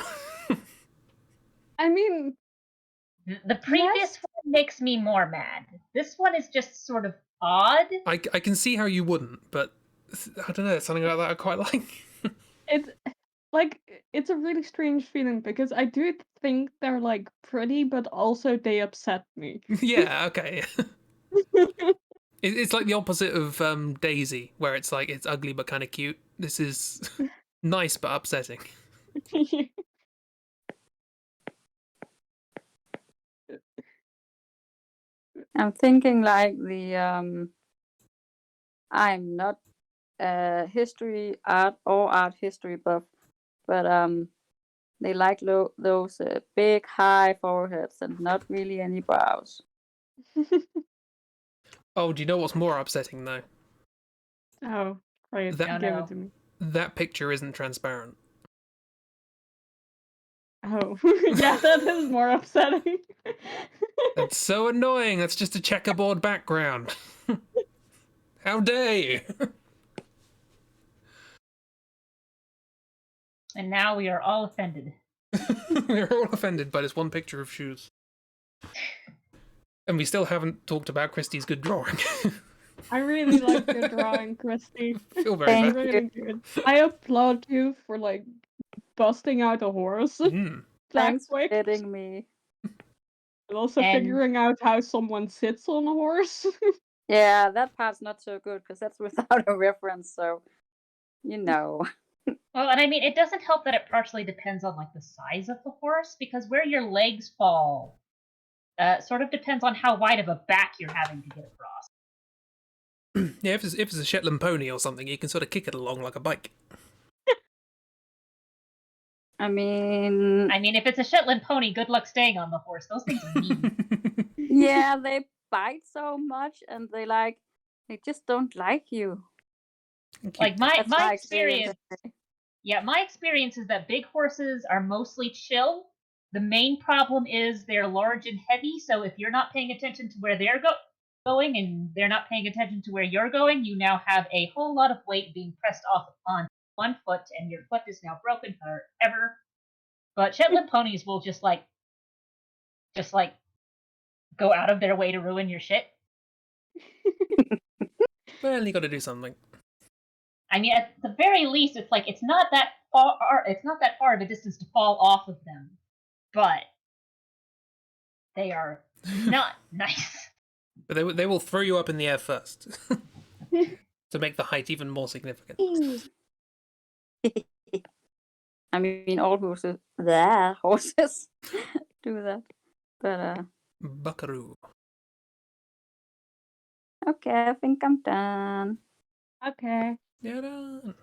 I mean, The previous one makes me more mad. This one is just sort of odd. I can see how you wouldn't, but I don't know, it's something about that I quite like. it's a really strange feeling because I do think they're pretty, but also they upset me. Yeah, okay. It's like the opposite of Daisy, where it's it's ugly but kind of cute. This is nice but upsetting. I'm thinking the I'm not a art history buff, but they like those big high foreheads and not really any brows. Oh, do you know what's more upsetting though? Oh, great. That- Give no. it to me. That picture isn't transparent. Oh, yeah, that is more upsetting. That's so annoying. That's just a checkerboard background. How dare you? And now we are all offended. We're all offended by this one picture of shoes. And we still haven't talked about Christie's good drawing. I really like your drawing, Christi. I feel very Thank bad. Really good. I applaud you for busting out a horse. Mm. Thanks for Blackwick, getting me. and also And- figuring out how someone sits on a horse. Yeah, that part's not so good because that's without a reference, so you know. Well, and I mean, it doesn't help that it partially depends on the size of the horse, because where your legs fall sort of depends on how wide of a back you're having to get across. Yeah, if it's a Shetland pony or something, you can sort of kick it along like a bike. I mean, If it's a Shetland pony, good luck staying on the horse. Those things are mean. yeah, they bite so much and they just don't like you. Like That's my experience. anyway. Yeah, my experience is that big horses are mostly chill. The main problem is they're large and heavy, so if you're not paying attention to where they're going and they're not paying attention to where you're going, you now have a whole lot of weight being pressed off on one foot, and your foot is now broken forever. But Shetland ponies will just go out of their way to ruin your shit. Well, you got to do something. I mean, at the very least, it's not that far of a distance to fall off of them, but they are not nice. But they will throw you up in the air first to make the height even more significant. I mean, all horses do that. But Buckaroo. okay, I think I'm done. Okay. Yeah, done.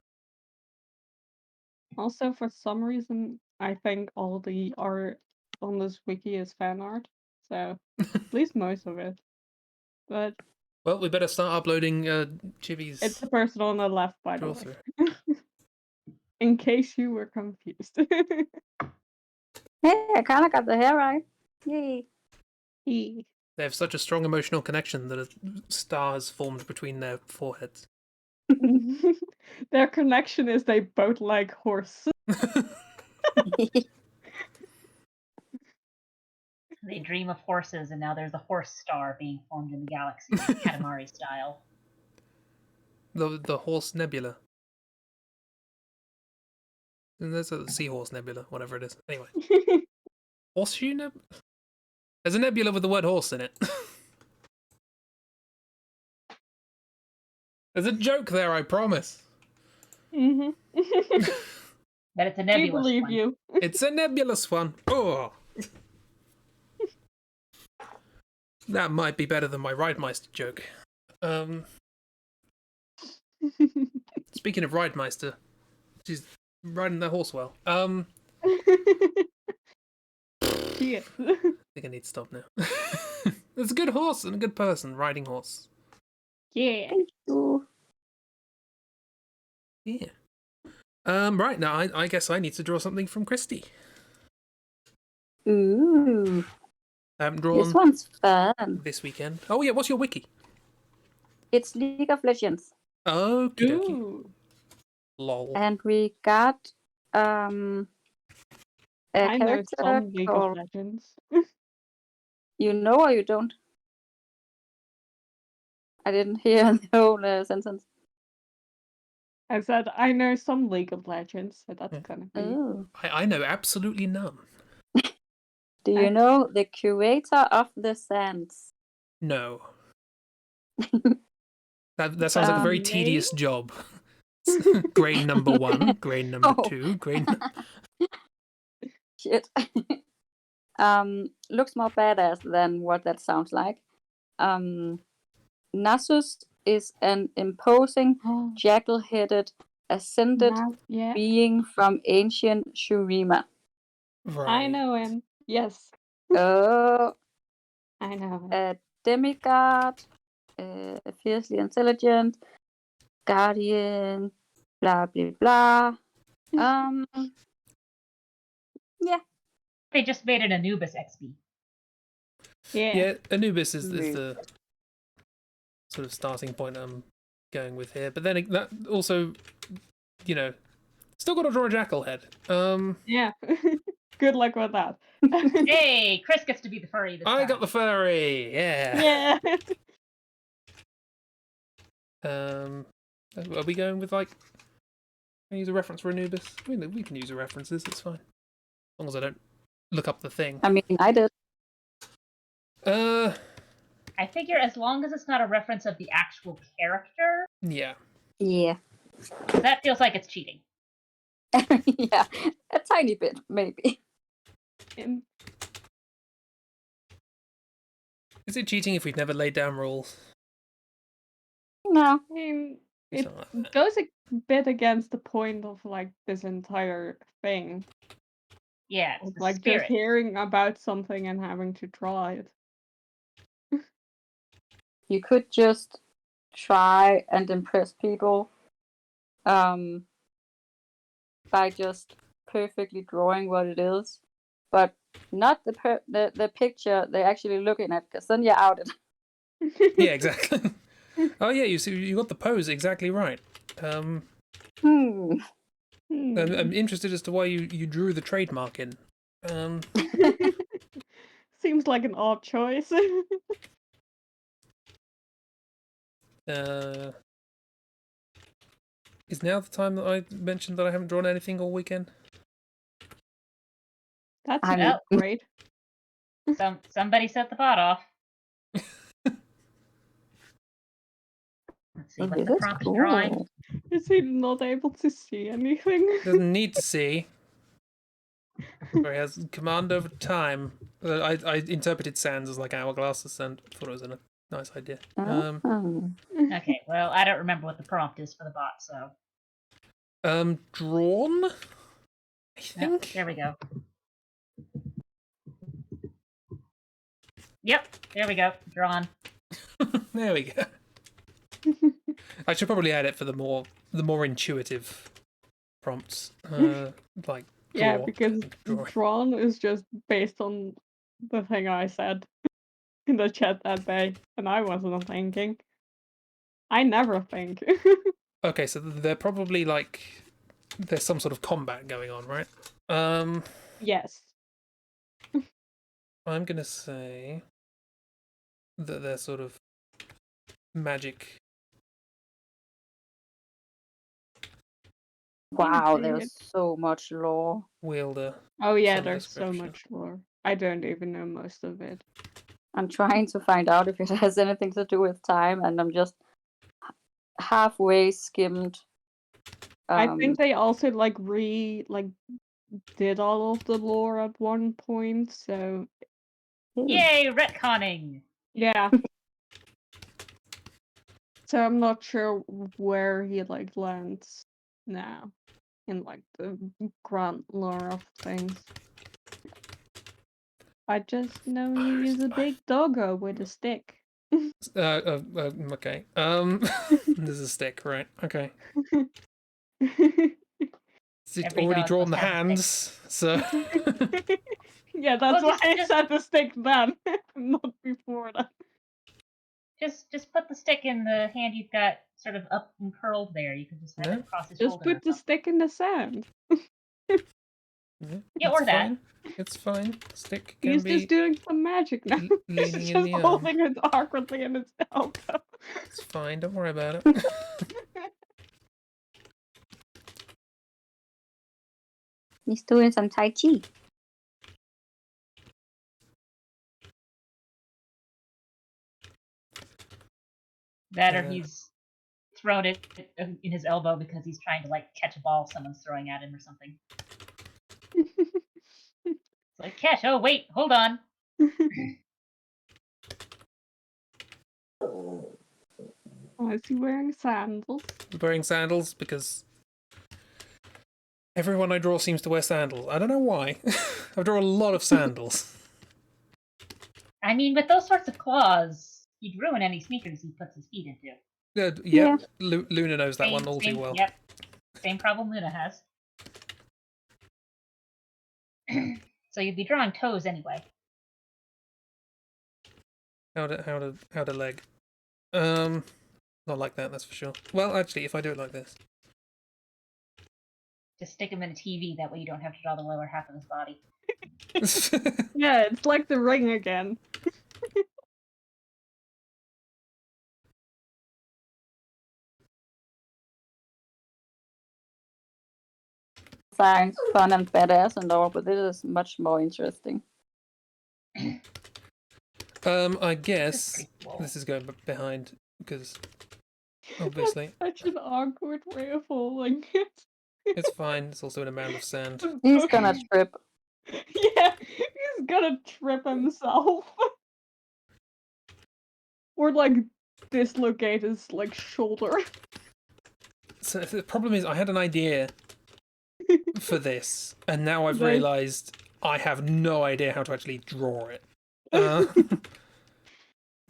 Also, for some reason, I think all the art on this wiki is fan art. So, at least most of it. But Well, we better start uploading Chibi's It's the person on the left, by the draw way. through. In case you were confused. Hey, I kind of got the hair right. Yay. He. They have such a strong emotional connection that a star has formed between their foreheads. Their connection is they both like horses. They dream of horses, and now there's a horse star being formed in the galaxy, Katamari style. The horse nebula. And there's a seahorse nebula, whatever it is. Anyway. Horseshoe nebula? There's a nebula with the word horse in it. There's a joke there, I promise. Mm-hmm. But it's a We nebulous believe one. you. It's a nebulous one. Oh. That might be better than my Riedmeister joke. Speaking of Riedmeister, she's riding the horse well. Yeah. I think I need to stop now. There's a good horse and a good person riding horse. Yeah. Thank you. Yeah. Right, now I guess I need to draw something from Christi. Ooh, I haven't this drawn one's fun. this weekend. Oh yeah, what's your wiki? It's League of Legends. Okie dokie. Ooh. Lol. And we got a I know character some League of called... Legends. You know or you don't? I didn't hear the whole sentence. I said I know some League of Legends, so that's gonna be. Oh. I know absolutely none. Do you know the curator of the sands? No. That sounds like a very Name? tedious job. Grade number 1, grade number Oh. 2, grade. Shit. Looks more badass than what that sounds like. Nasus is an imposing, Oh, jackal-headed, ascended now, yeah, being from ancient Shurima. Right. I know him. Yes, Oh, I know him. a demigod, fiercely intelligent, guardian, blah blah blah. Yeah. They just made an Anubis XP. Yeah, Anubis is Rude. the sort of starting point I'm going with here. But then that also, you know, still got to draw a jackal head. Yeah. Good luck with that. Hey, Chris gets to be the furry this time. I got the furry. Yeah. Yeah. Are we going with like? Can I use a reference for Anubis? We can use the references. It's fine, as long as I don't look up the thing. I mean, I did. I figure as long as it's not a reference of the actual character, Yeah. Yeah. that feels like it's cheating. Yeah, a tiny bit, maybe. Is it cheating if we've never laid down rules? No. I mean, it Something like that. goes a bit against the point of like this entire thing. Yeah, it's Of, the like spirit. just hearing about something and having to draw it. You could just try and impress people by just perfectly drawing what it is, but not the picture they're actually looking at, because then you're outed. Yeah, exactly. Oh yeah, you got the pose exactly right. I'm interested as to why you drew the trademark in. Seems like an odd choice. Is now the time that I mentioned that I haven't drawn anything all weekend? That's I know. great. Somebody set the pot off. Let's see what the prompt is drawing. Is he not able to see anything? Doesn't need to see. Or he has command over time. I interpreted sands as like hourglasses and thought it was a nice idea. Okay, well, I don't remember what the prompt is for the bot, so. Drawn? I Yep, think. there we go. Yep, there we go. Drawn. There we go. I should probably add it for the more intuitive prompts, like Yeah, draw. because Drawing. drawn is just based on the thing I said in the chat that day, and I wasn't thinking. I never think. Okay, so they're probably like there's some sort of combat going on, right? Yes. I'm gonna say that they're sort of magic. Wow, Dang there's it. so much lore. Wielder. Oh yeah, Some there's so description. much lore. I don't even know most of it. I'm trying to find out if it has anything to do with time, and I'm just halfway skimmed. I think they also did all of the lore at one point, so Yay, retconning! yeah. So I'm not sure where he lands now in the grand lore of things. I just know he's a big doggo with a stick. Okay. There's a stick, right? Okay. It's Every already dog drawn must the have a hands, so Yeah, that's Well, why I said the stick then, not before that. just put the stick in the hand you've got sort of up and curled there. You can just have Yeah. it across his Just shoulder. put the stick in the sand. Yeah, or it's that. fine. It's fine. Stick can He's be just doing some magic now. leaning He's in just the arm. holding it awkwardly in his elbow. It's fine. Don't worry about it. He's doing some Tai Chi. That or Yeah. he's thrown it in his elbow because he's trying to catch a ball someone's throwing at him or something. It's like, catch, oh wait, hold on. Why is he wearing sandals? Wearing sandals because everyone I draw seems to wear sandals. I don't know why. I draw a lot of sandals. I mean, with those sorts of claws, he'd ruin any sneakers he puts his feet into. Yeah. Luna knows that one all too well. Yep. Same problem Luna has. So you'd be drawing toes anyway. How to leg? Not like that. That's for sure. Well, actually, if I do it like this. Just stick him in a TV, that way you don't have to draw the lower half of his body. Yeah, it's like the ring again. Sounds fun and badass and all, but this is much more interesting. I guess this is going behind because obviously That's such an awkward way of holding it. it's fine. It's also an amount of sand. He's gonna trip. Yeah, he's gonna trip himself. Or dislocate his shoulder. So the problem is, I had an idea for this, and now I've Right. realised I have no idea how to actually draw it. The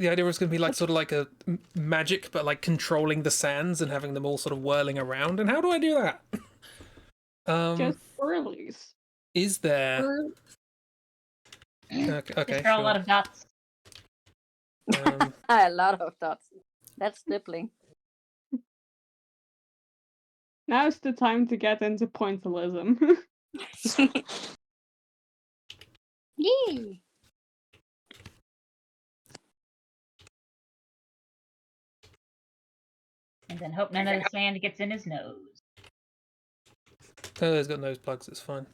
idea was going to be sort of like a magic, but controlling the sands and having them all sort of whirling around. And how do I do that? Just whirlies. Is there? Whirl- Okay, Just draw a lot of dots. A lot of dots. That's stippling. Now's the time to get into pointillism. Yee! And then hope none of the sand gets in his nose. Oh, he's got nose plugs. It's fine.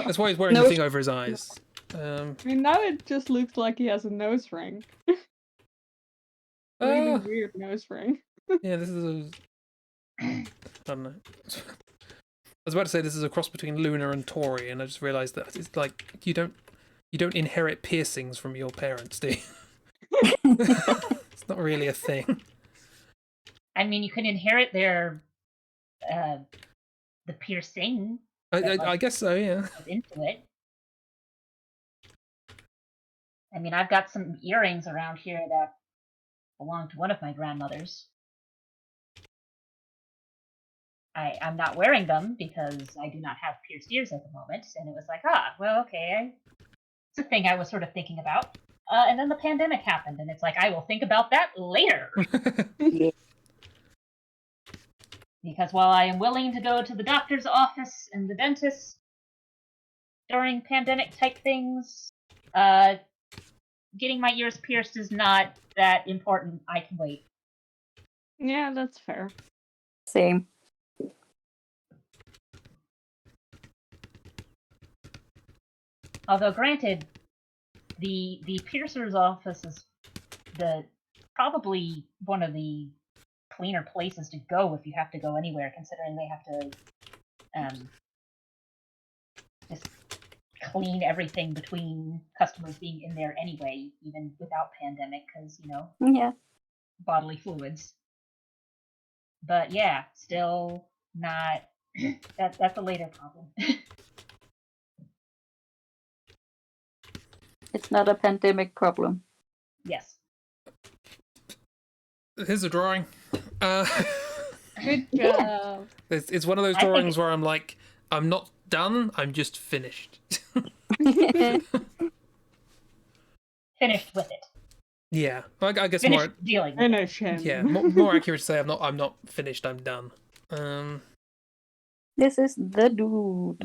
That's why he's wearing the thing over his eyes. I mean, now it just looks like he has a nose ring. Really weird nose ring. Yeah, this is I don't know. I was about to say this is a cross between Luna and Tori, and I just realised that it's you don't inherit piercings from your parents, do you? It's not really a thing. I mean, you can inherit their the piercing. I guess so, yeah. Into it. I mean, I've got some earrings around here that belong to one of my grandmothers. I'm not wearing them because I do not have pierced ears at the moment, and it was like, well, okay. It's a thing I was sort of thinking about. And then the pandemic happened, and it's like, I will think about that later. Yeah. Because while I am willing to go to the doctor's office and the dentist during pandemic type things, getting my ears pierced is not that important. I can wait. Yeah, that's fair. Same. Although, granted, the piercer's office is probably one of the cleaner places to go if you have to go anywhere, considering they have to just clean everything between customers being in there anyway, even without pandemic, because Yeah. bodily fluids. But yeah, still not. That's a later problem. It's not a pandemic problem. Yes. Here's a drawing. Good job. It's one of those I think drawings where I'm like, I'm not done, I'm just finished. Finished with it. Yeah, I guess Finished more. dealing with it. Finish him. Yeah, more accurate to say I'm not finished. I'm done. This is the dude.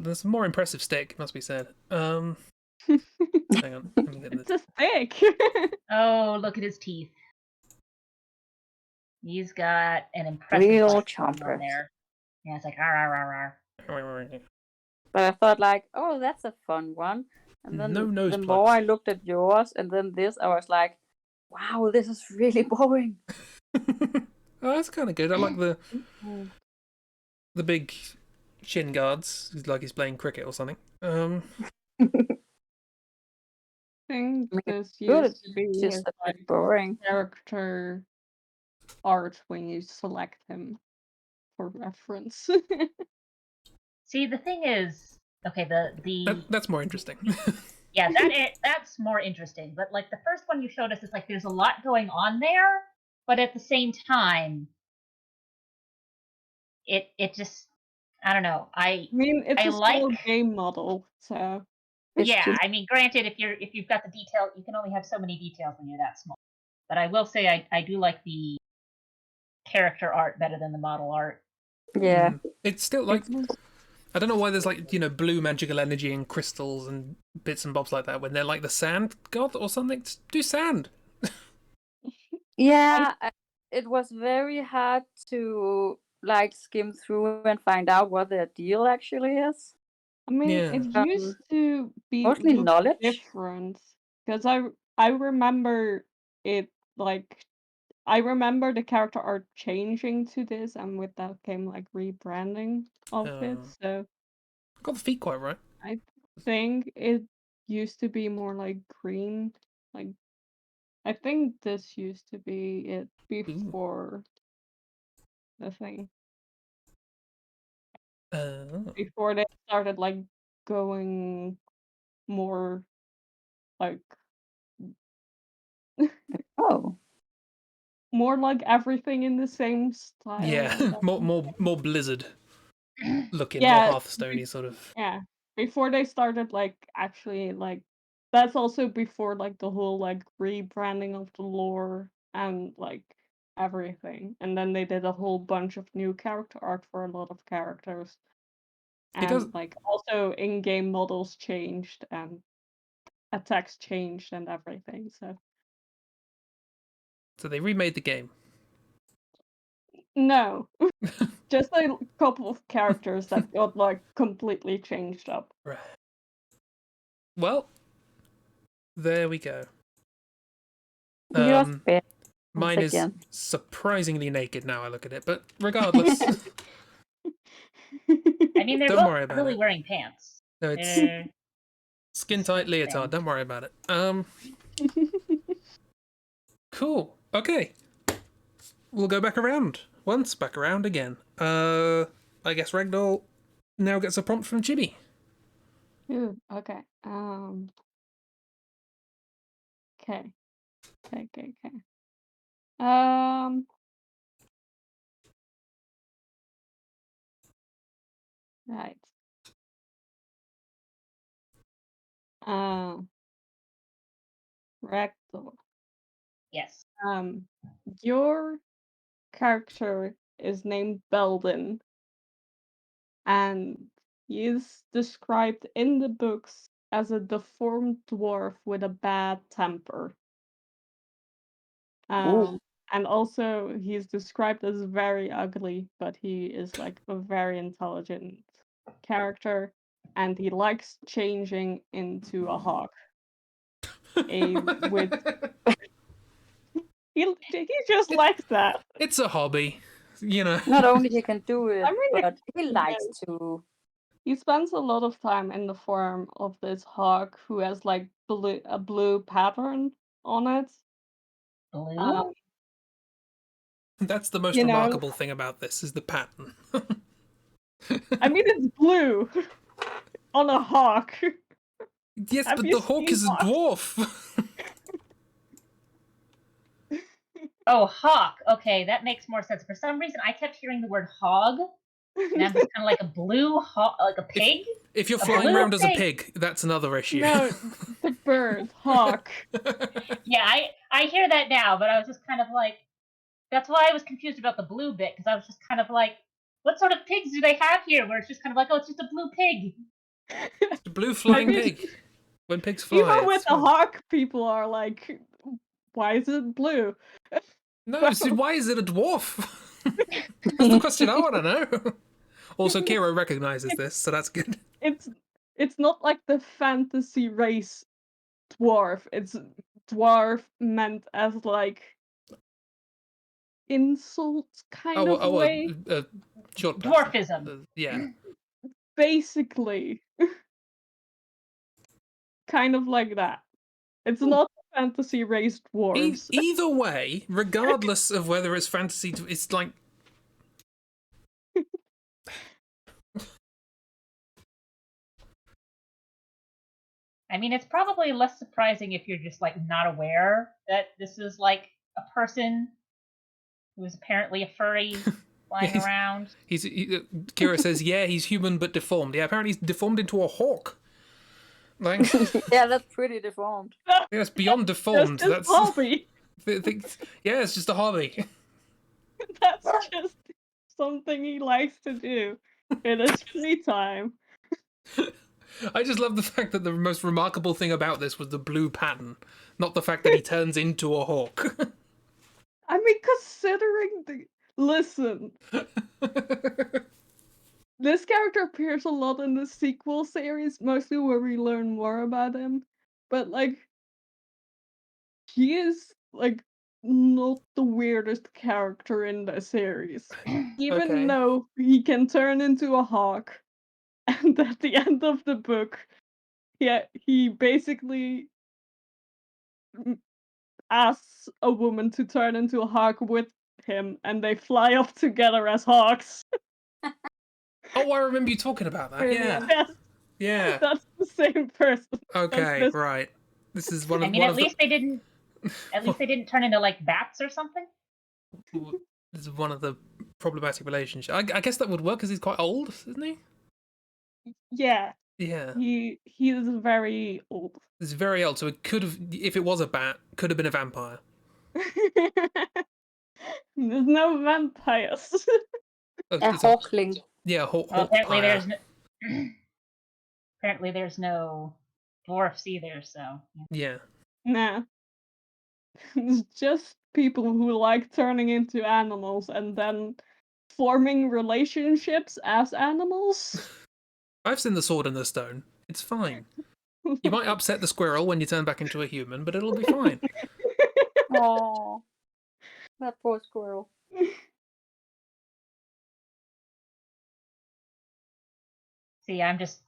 There's a more impressive stick, must be said. Hang on, let me get It's this. a stick. Oh, look at his teeth. He's got an impressive Real bite going on chompers. there. Yeah, it's like rar. But I thought like, oh, that's a fun one. And then No nose the plugs. more I looked at yours and then this, I was like, wow, this is really boring. Oh, that's kind of good. I like the big shin guards. It's like he's playing cricket or something. I think this Good, used to be it's his just a like bit boring. character art when you select him for reference. See, the thing is, okay, That's more interesting. yeah, that's more interesting. But like the first one you showed us, it's like there's a lot going on there, but at the same time, it just I don't know. I mean, it's I a small like game model, so It's yeah. just I mean, granted, if you've got the detail, you can only have so many details when you're that small. But I will say I do like the character art better than the model art. yeah. It's still like, I don't know why there's like, blue magical energy and crystals and bits and bobs like that when they're like the sand god or something. Just do sand. Yeah, it was very hard to like skim through and find out what their deal actually is. I mean, Yeah. it used to be Mostly look knowledge. different because I remember it like I remember the character art changing to this, and with that came like rebranding of it. Oh. So Got the feet quite right. I think it used to be more like green. Like I think this used to be it before the thing. Before they started like going more like Oh. more like everything in the same style. Yeah, and more Blizzard looking, Yeah, more Hearthstone-y sort of. yeah. Before they started like actually like that's also before like the whole like rebranding of the lore and like everything. And then they did a whole bunch of new character art for a lot of characters. It does. And like also in-game models changed and attacks changed and everything. So they remade the game. No. Just a couple of characters that got like completely changed up. Right. Well, there we go. Yours bad Mine is again. surprisingly naked now I look at it, but regardless, I mean, they're Don't both worry about really it. wearing pants. no, it's They're skin tight leotard. Don't worry about it. Cool. Okay. We'll go back around. Once, back around again. I guess Ragdoll now gets a prompt from Chibi. Ooh, okay. Okay. Okay. Right. Ragdoll. Yes. Your character is named Belden, and he is described in the books as a deformed dwarf with a bad temper. Ooh. And also he's described as very ugly, but he is like a very intelligent character, and he likes changing into a hawk. With he just likes that. It's a hobby, you know. Not only he can do it, I mean, but he likes yes. to. He spends a lot of time in the form of this hawk who has like a blue pattern on it. Blue? Um, That's the most You know- remarkable thing about this is the pattern. I mean, it's blue on a hawk. Yes, Have but you the hawk seen is a hawks? dwarf. Oh, hawk. Okay, that makes more sense. For some reason, I kept hearing the word hog, and I'm just kind of like a blue hog, like a pig. If you're A flying blue around as a pig. pig, that's another issue. No, the bird, hawk. Yeah, I hear that now, but I was just kind of like, that's why I was confused about the blue bit, because I was just kind of like, what sort of pigs do they have here? Where it's just kind of like, oh, it's just a blue pig. It's a blue flying mean- pig. When pigs fly. Even with it's the fine. hawk, people are like, why is it blue? No, so why is it a dwarf? That's the question I want to know. Also, Kiro recognizes this, so that's good. It's not like the fantasy race dwarf. It's dwarf meant as like insult kind of way. Short person. Dwarfism. Yeah. Basically. Kind of like that. It's not fantasy race dwarves. Either way, regardless of whether it's fantasy, it's like. I mean, it's probably less surprising if you're just like not aware that this is like a person who is apparently a furry flying around. Kira says, yeah, he's human but deformed. Yeah, apparently he's deformed into a hawk. Like, Yeah, that's pretty deformed. yeah, it's beyond deformed. That's his hobby. Yeah, it's just a hobby. That's just something he likes to do in his free time. I just love the fact that the most remarkable thing about this was the blue pattern, not the fact that he turns into a hawk. I mean, considering the. Listen, this character appears a lot in the sequel series, mostly where we learn more about him. But, like, he is, like, not the weirdest character in the series. Even Okay. though he can turn into a hawk, and at the end of the book, he basically asks a woman to turn into a hawk with him, and they fly off together as hawks. Oh, I remember you talking about that. Yeah. Yes, Yeah. that's the same person. Okay, this- right. This is one of I mean, one at of least they didn't. At least they didn't turn into like bats or something. this is one of the problematic relationships. I guess that would work because he's quite old, isn't he? Yeah, Yeah. he is very old. He's very old, so it could have, if it was a bat, could have been a vampire. There's no vampires. Oh, A it's hawkling. Yeah, Well, apparently there's no. Apparently there's no dwarfs either. So. Yeah. Nah. It's just people who like turning into animals and then forming relationships as animals. I've seen the sword and the stone. It's fine. You might upset the squirrel when you turn back into a human, but it'll be fine. Oh, that poor squirrel. See, I'm just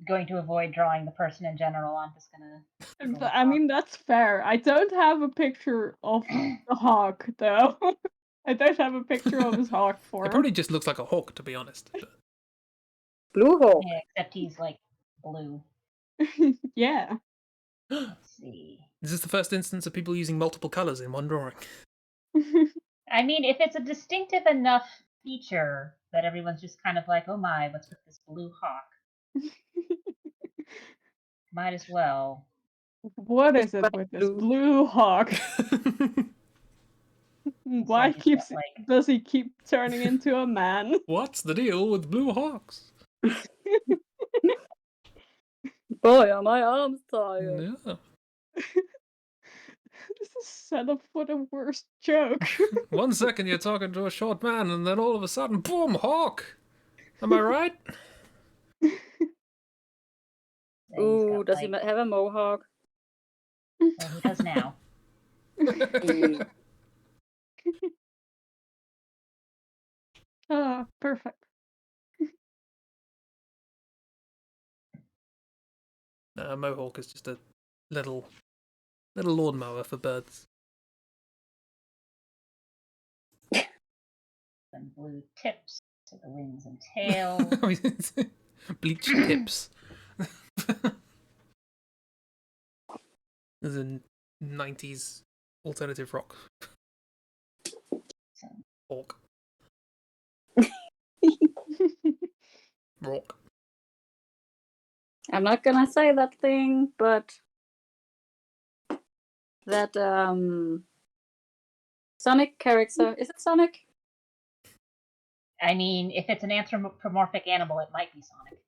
going to avoid drawing the person in general. I'm just gonna. I mean, that's fair. I don't have a picture of the hawk, though. I don't have a picture of his hawk It form. probably just looks like a hawk, to be honest. Blue hawk. Yeah, except he's like blue. Yeah. Let's see. Is this the first instance of people using multiple colours in one drawing? I mean, if it's a distinctive enough feature that everyone's just kind of like, oh my, what's with this blue hawk? Might as well. What is It's it bright with this blue. blue hawk? Why Like he's got, does he keep turning into a man? What's the deal with blue hawks? Boy, are my arms tired. Yeah. This is set up for the worst joke. 1 second you're talking to a short man, and then all of a sudden, boom, hawk. Am I right? Ooh, does he have a mohawk? Well, he does now. Ah, perfect. Mohawk is just a little lawnmower for birds. Some blue tips to the wings and tails. Bleached tips. There's a 90s alternative rock. Hawk. Rock. I'm not gonna say that thing, but that Sonic character, is it Sonic? I mean, if it's an anthropomorphic animal, it might be Sonic.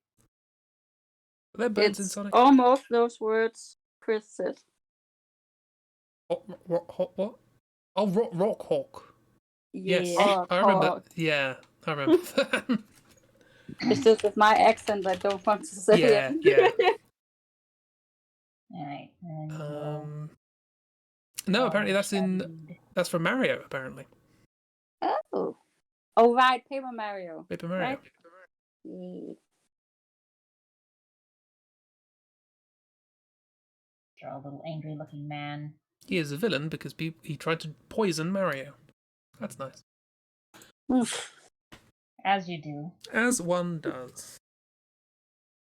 Are there birds in It's Sonic? almost those words Chris said. What? Oh, rock hawk. Yes, Yeah. I remember. Yeah, I remember that. It's just with my accent, I don't want to say Yeah, it. yeah. Alright. No, apparently that's from Mario. Apparently, Oh. Oh, right, Paper Mario. Paper Mario. Right? Yeah. Draw a little angry-looking man. He is a villain because he tried to poison Mario. That's nice. As you do. As one does.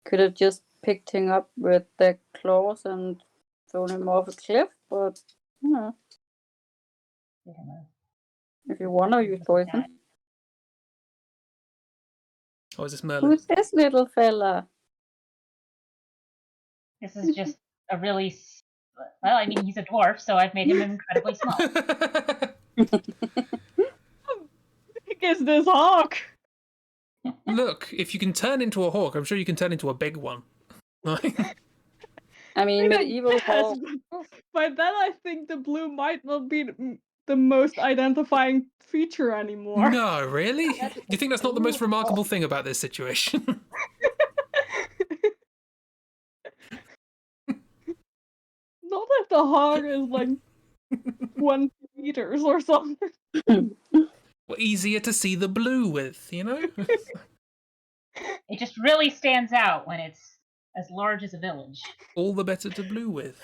Could have just picked him up with the claws and thrown him off a cliff, but you know, if you wanna use poison. Oh, is this Merlin? Who's this little fella? This is just a really... Well, I mean, he's a dwarf, so I've made him incredibly small. How big is this hawk? Look, if you can turn into a hawk, I'm sure you can turn into a big one. I mean, medieval hawk. By then, I think the blue might not be the most identifying feature anymore. No, really? Do you think that's not the most remarkable thing about this situation? Not if the hawk is like 20 meters or something. Well, easier to see the blue with, you know? It just really stands out when it's as large as a village. All the better to blue with.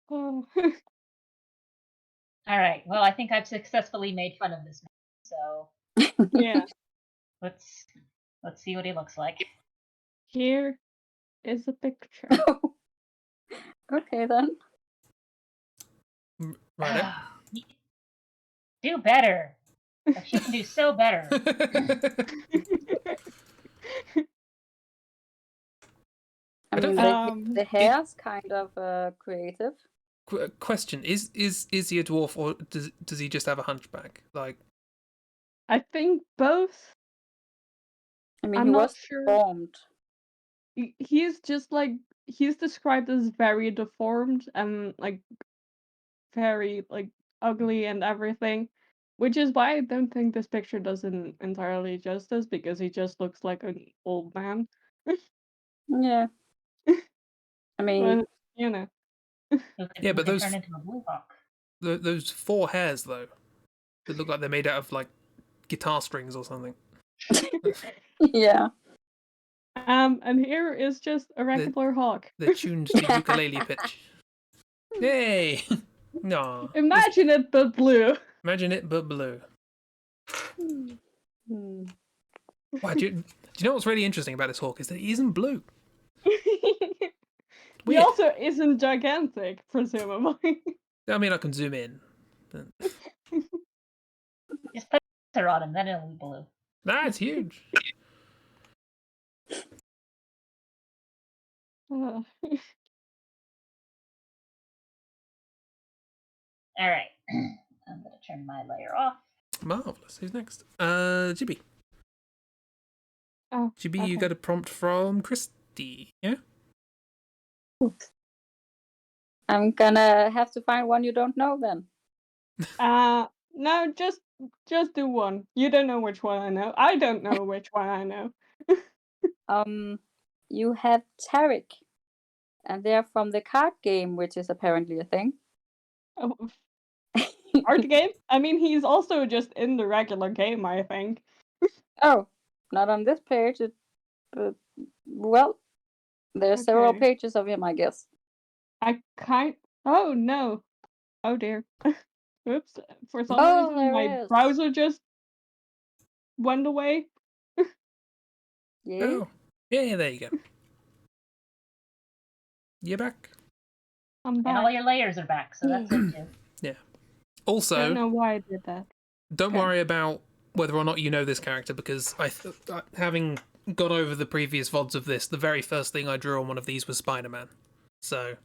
Oh. Alright, well, I think I've successfully made fun of this man, so... Yeah. Let's see what he looks like. Here is a picture. Okay then. Right. Do better. Like, she can do so better. I mean, the hair's kind of creative. Question: Is he a dwarf, or does he just have a hunchback? Like, I think both. I mean, I'm he not was sure. formed. He's just like, he's described as very deformed and like very like ugly and everything, which is why I don't think this picture does him entirely justice, because he just looks like an old man. Yeah. I mean, But, you know. yeah, but those turn into a blue hawk. Those 4 hairs though, that look like they're made out of like guitar strings or something. yeah. And here is just a regular hawk. They're tuned to ukulele pitch. Yay! No. Imagine it, but blue. Imagine it, but blue. Hmm. Wow, do you know what's really interesting about this hawk is that he isn't blue. He Weird. also isn't gigantic, presumably. I mean, I can zoom in. But... Just put her on him, then it'll be blue. That's huge. Uh, All right. I'm going to turn my layer off. Marvelous. Who's next? Chibi. oh, Chibi, you okay. got a prompt from Christi, yeah? I'm gonna have to find one you don't know then. No, just do one. You don't know which one I know. I don't know which one I know. You have Tarek, and they're from the card game, which is apparently a thing. Oh, art game? I mean, he's also just in the regular game, I think. Oh, not on this page. But, well, there's several Okay. pages of him, I guess. Oh no. Oh dear. Oops. For some Oh, reason, there my it is. browser just went away. Yeah. Oh. Yeah, there you go. You're back. I'm And all back. your layers are back, so that's good too. Yeah. Don't Also, know why I did that. don't Okay. worry about whether or not you know this character, because having gone over the previous VODs of this, the very first thing I drew on one of these was Spider-Man. So,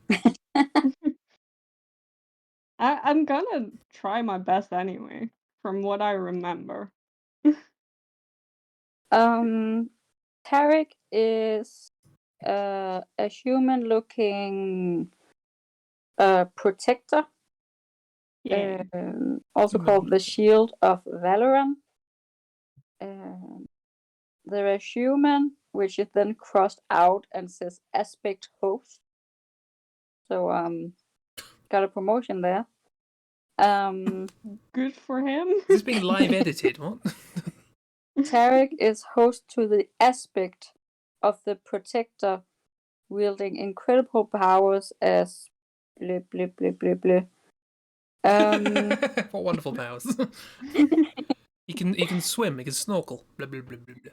I'm gonna try my best anyway, from what I remember. Tarek is a human-looking protector, Yeah. also Human. called the Shield of Valoran. There is human, which is then crossed out and says aspect host. So got a promotion there. Good for him. Is this being live edited? What? Tarek is host to the aspect of the protector, wielding incredible powers as blip blip blip blip blip. What wonderful powers. He can swim, he can snorkel. Blah, blah, blah, blah, blah.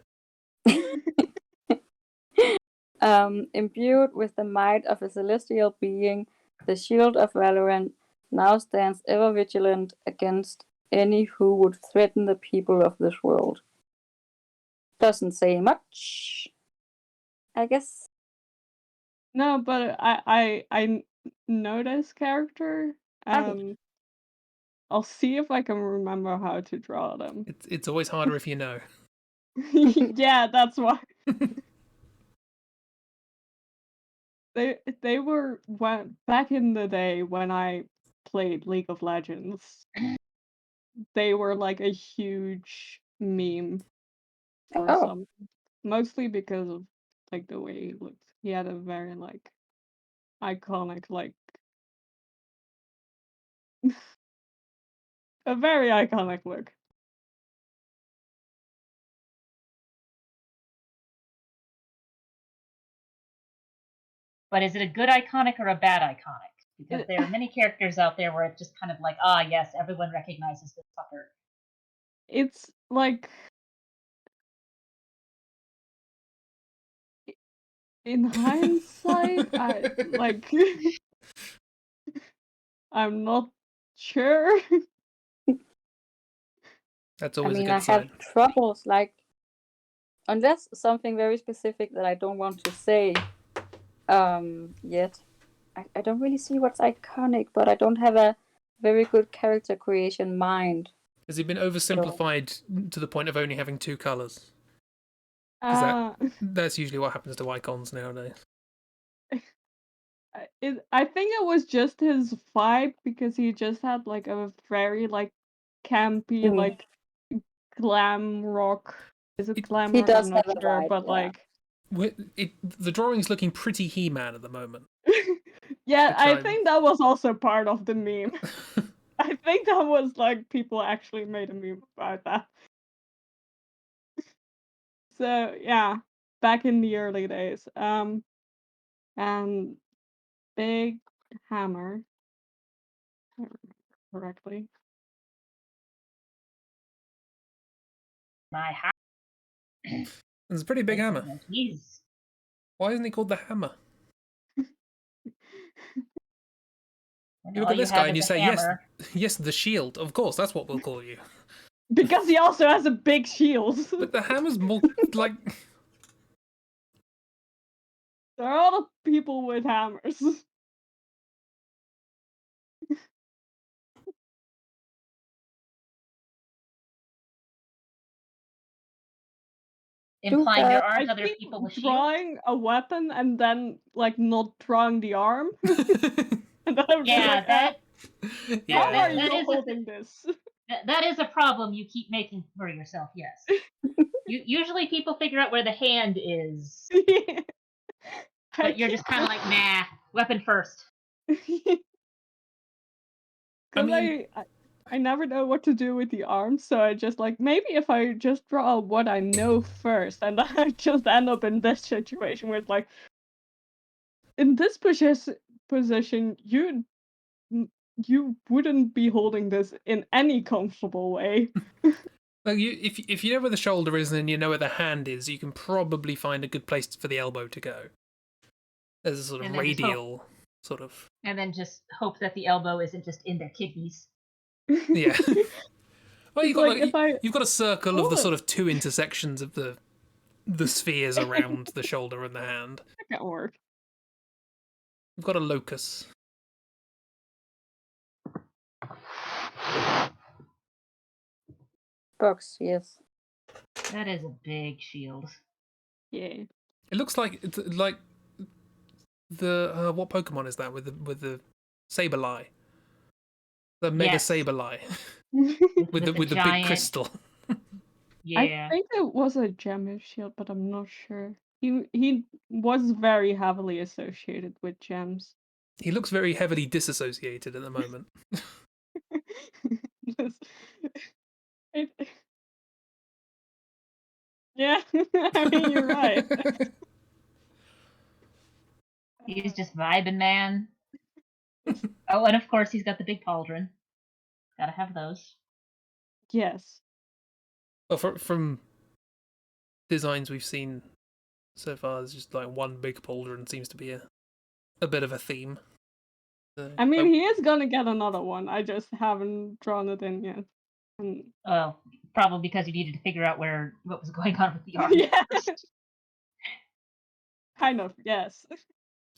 Imbued with the might of a celestial being, the Shield of Valorant now stands ever vigilant against any who would threaten the people of this world. Doesn't say much, I guess. No, but I know this character. I'll see if I can remember how to draw them. It's always harder if you know. Yeah, that's why. They were back in the day when I played League of Legends. They were like a huge meme or Oh, something. Mostly because of like the way he looked. He had a very like iconic a very iconic look. But is it a good iconic or a bad iconic? Because there are many characters out there where it's just kind of like, ah, yes, everyone recognizes this fucker. It's like in hindsight, I like I'm not sure. That's I always a mean, I good sign. have troubles, like, unless something very specific that I don't want to say yet. I don't really see what's iconic, but I don't have a very good character creation mind. Has he been oversimplified to the point of only having two colours? Because that's usually what happens to icons nowadays. I think it was just his vibe because he just had like a very like campy like glam rock. Is it glam He rock? does I'm not have a sure, vibe, but yeah. like The drawing's looking pretty He-Man at the moment. yeah, Which I think that was also part of the meme. I think that was like people actually made a meme about that. So yeah, back in the early days. And Big Hammer, if I remember correctly. My hat. It's a pretty big hammer. Jeez. Why isn't he called the Hammer? And You look all at this have guy and you is a say, yes, hammer. yes, the shield. Of course, that's what we'll call you. Because he also has a big shield. But the hammer's more like... There are other people with hammers. Implying there bad. aren't I other think people with shields. drawing a weapon and then like not drawing the arm. And then I would be Yeah, like, that Yeah. how are that you is holding this? that is a problem you keep making for yourself. Yes. Usually people figure out where the hand is, but you're just kind of like, nah, weapon first. I Because mean, I never know what to do with the arms, so I just like maybe if I just draw what I know first, and then I just end up in this situation where it's like, in this position, you wouldn't be holding this in any comfortable way. like if you know where the shoulder is and you know where the hand is, you can probably find a good place for the elbow to go. There's a sort of And then just hope- radial sort of... And then just hope that the elbow isn't just in their kidneys. Yeah. Well, It's like if I you've got a circle of the hold sort it. of two intersections of the spheres around the shoulder and the hand. That can't work. You've got a locus. Box, yes. That is a big shield. Yeah. It looks like the what Pokemon is that with the Sableye? The Mega Yes. Sableye with the big giant- crystal. Yeah. I think it was a gem shield, but I'm not sure. He was very heavily associated with gems. He looks very heavily disassociated at the moment. It- yeah, I mean you're right. He's just vibing, man. Oh, and of course he's got the big pauldron. Gotta have those. Yes. Well, from designs we've seen so far, there's just like one big pauldron seems to be a bit of a theme. So, I mean, he is gonna get another one. I just haven't drawn it in yet. And Well, probably because you needed to figure out what was going on with the arm. yeah, kind of. Yes.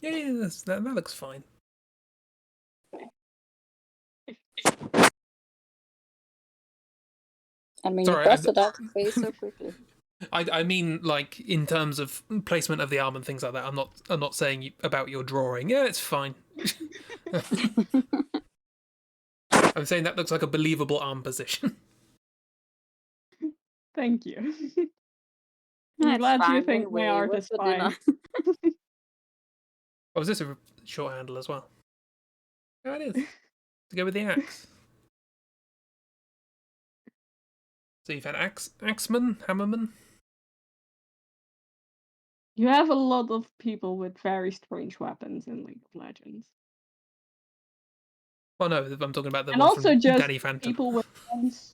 yeah, that looks fine. I mean, Sorry, you busted out the face so quickly. I mean, like in terms of placement of the arm and things like that. I'm not saying about your drawing. Yeah, it's fine. I'm saying that looks like a believable arm position. Thank you. Nah, I'm it's glad you fine. think my Anyway, art what's is for fine. dinner? Oh, is this a short handle as well? Oh, it is. To go with the axe. So you've had axeman, hammerman. You have a lot of people with very strange weapons in League of Legends. Well, no, I'm talking about the And one also from just Danny Phantom. people with guns.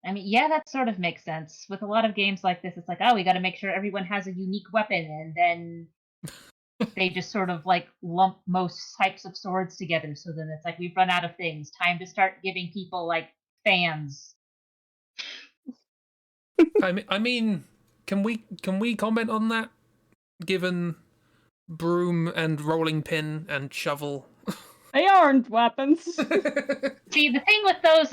I mean, yeah, that sort of makes sense. With a lot of games like this, it's like, oh, we got to make sure everyone has a unique weapon, and then they just sort of like lump most types of swords together. So then it's like we've run out of things. Time to start giving people like fans. I mean, can we comment on that? Given broom and rolling pin and shovel. They aren't weapons. See, the thing with those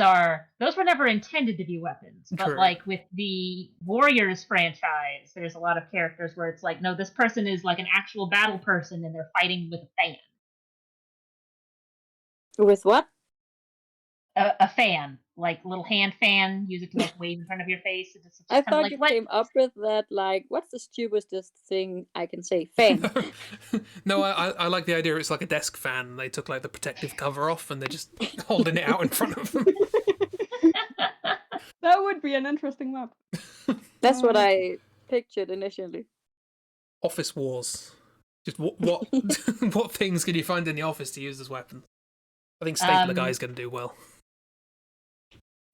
were never intended to be weapons. But True. like with the Warriors franchise, there's a lot of characters where it's like, no, this person is like an actual battle person, and they're fighting with a fan. With what? A fan, like little hand fan, use it to like wave in front of your face. It's just I kind of thought like, you what? came up with that, like, what's the stupidest thing I can say? Fan. No, I like the idea. It's like a desk fan. They took like the protective cover off and they're just holding it out in front of them. That would be an interesting weapon. That's what I pictured initially. Office wars. Just what things can you find in the office to use as weapons? I think Stapler Guy's going to do well.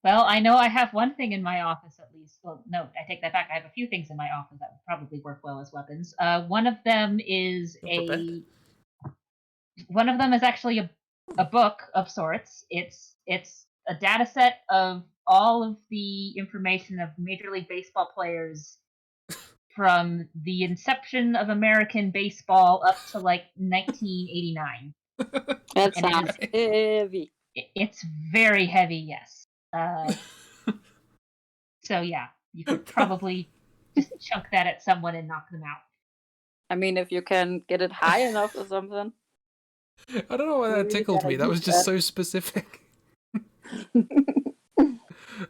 Well, I know I have one thing in my office at least. Well, no, I take that back. I have a few things in my office that would probably work well as weapons. One of them is You're prepared. one of them is actually a book of sorts. It's a data set of all of the information of Major League Baseball players from the inception of American baseball up to like 1989. That And it sounds is heavy. it's very heavy, yes. So yeah, you could probably just chunk that at someone and knock them out. I mean, if you can get it high enough or something. I don't know why that Really tickled gotta me. That was use just that. so specific.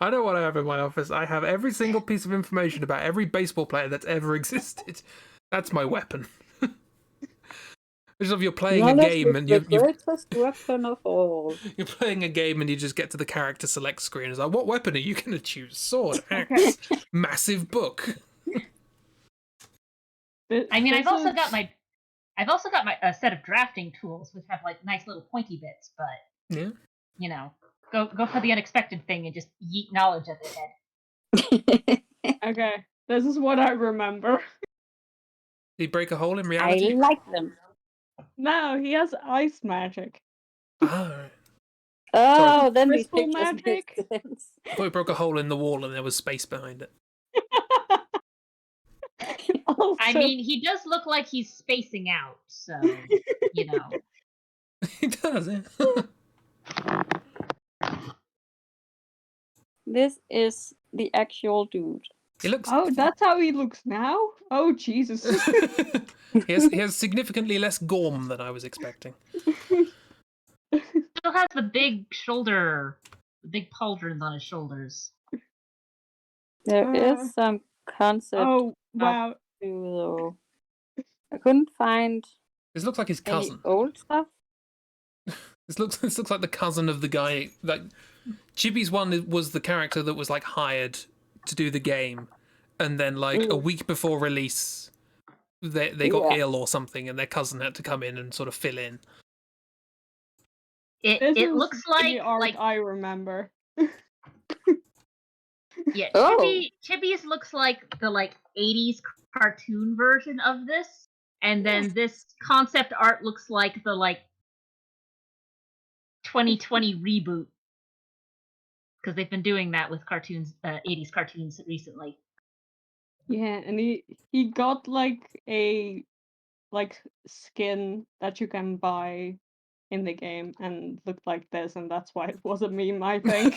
I know what I have in my office. I have every single piece of information about every baseball player that's ever existed. That's my weapon. Just if you're playing a Knowledge game is and the greatest weapon of all. you're playing a game and you just get to the character select screen. It's like, what weapon are you going to choose? Sword, axe, massive book. I mean, I've This also is- got my a set of drafting tools which have like nice little pointy bits, but Yeah. you know, go for the unexpected thing and just yeet knowledge at their head. Okay, this is what I remember. Did he break a hole in I reality? like them. No, he has ice magic. Ah, right. Oh, then these Crystal pictures make magic? sense. I thought he broke a hole in the wall and there was space behind it. Also, I mean, he does look like he's spacing out, so you know. He does, yeah. This is the actual dude. He looks. oh, that's how he looks now? Oh, Jesus. he has significantly less gorm than I was expecting. Still has the big pauldrons on his shoulders. There is some concept Oh, wow. to though. I couldn't find This looks like his any cousin. old stuff. This looks like the cousin of the guy. Like Chibi's one was the character that was like hired to do the game, and then like a week before release, they got Yeah. ill or something, and their cousin had to come in and sort of fill in. This It is looks the art like I remember. yeah, Oh. Chibi's looks like the like 80s cartoon version of this, and then this concept art looks like the like 2020 reboot, because they've been doing that with cartoons, 80s cartoons recently. Yeah, and he got like a skin that you can buy in the game and looked like this, and that's why it was a meme, I think.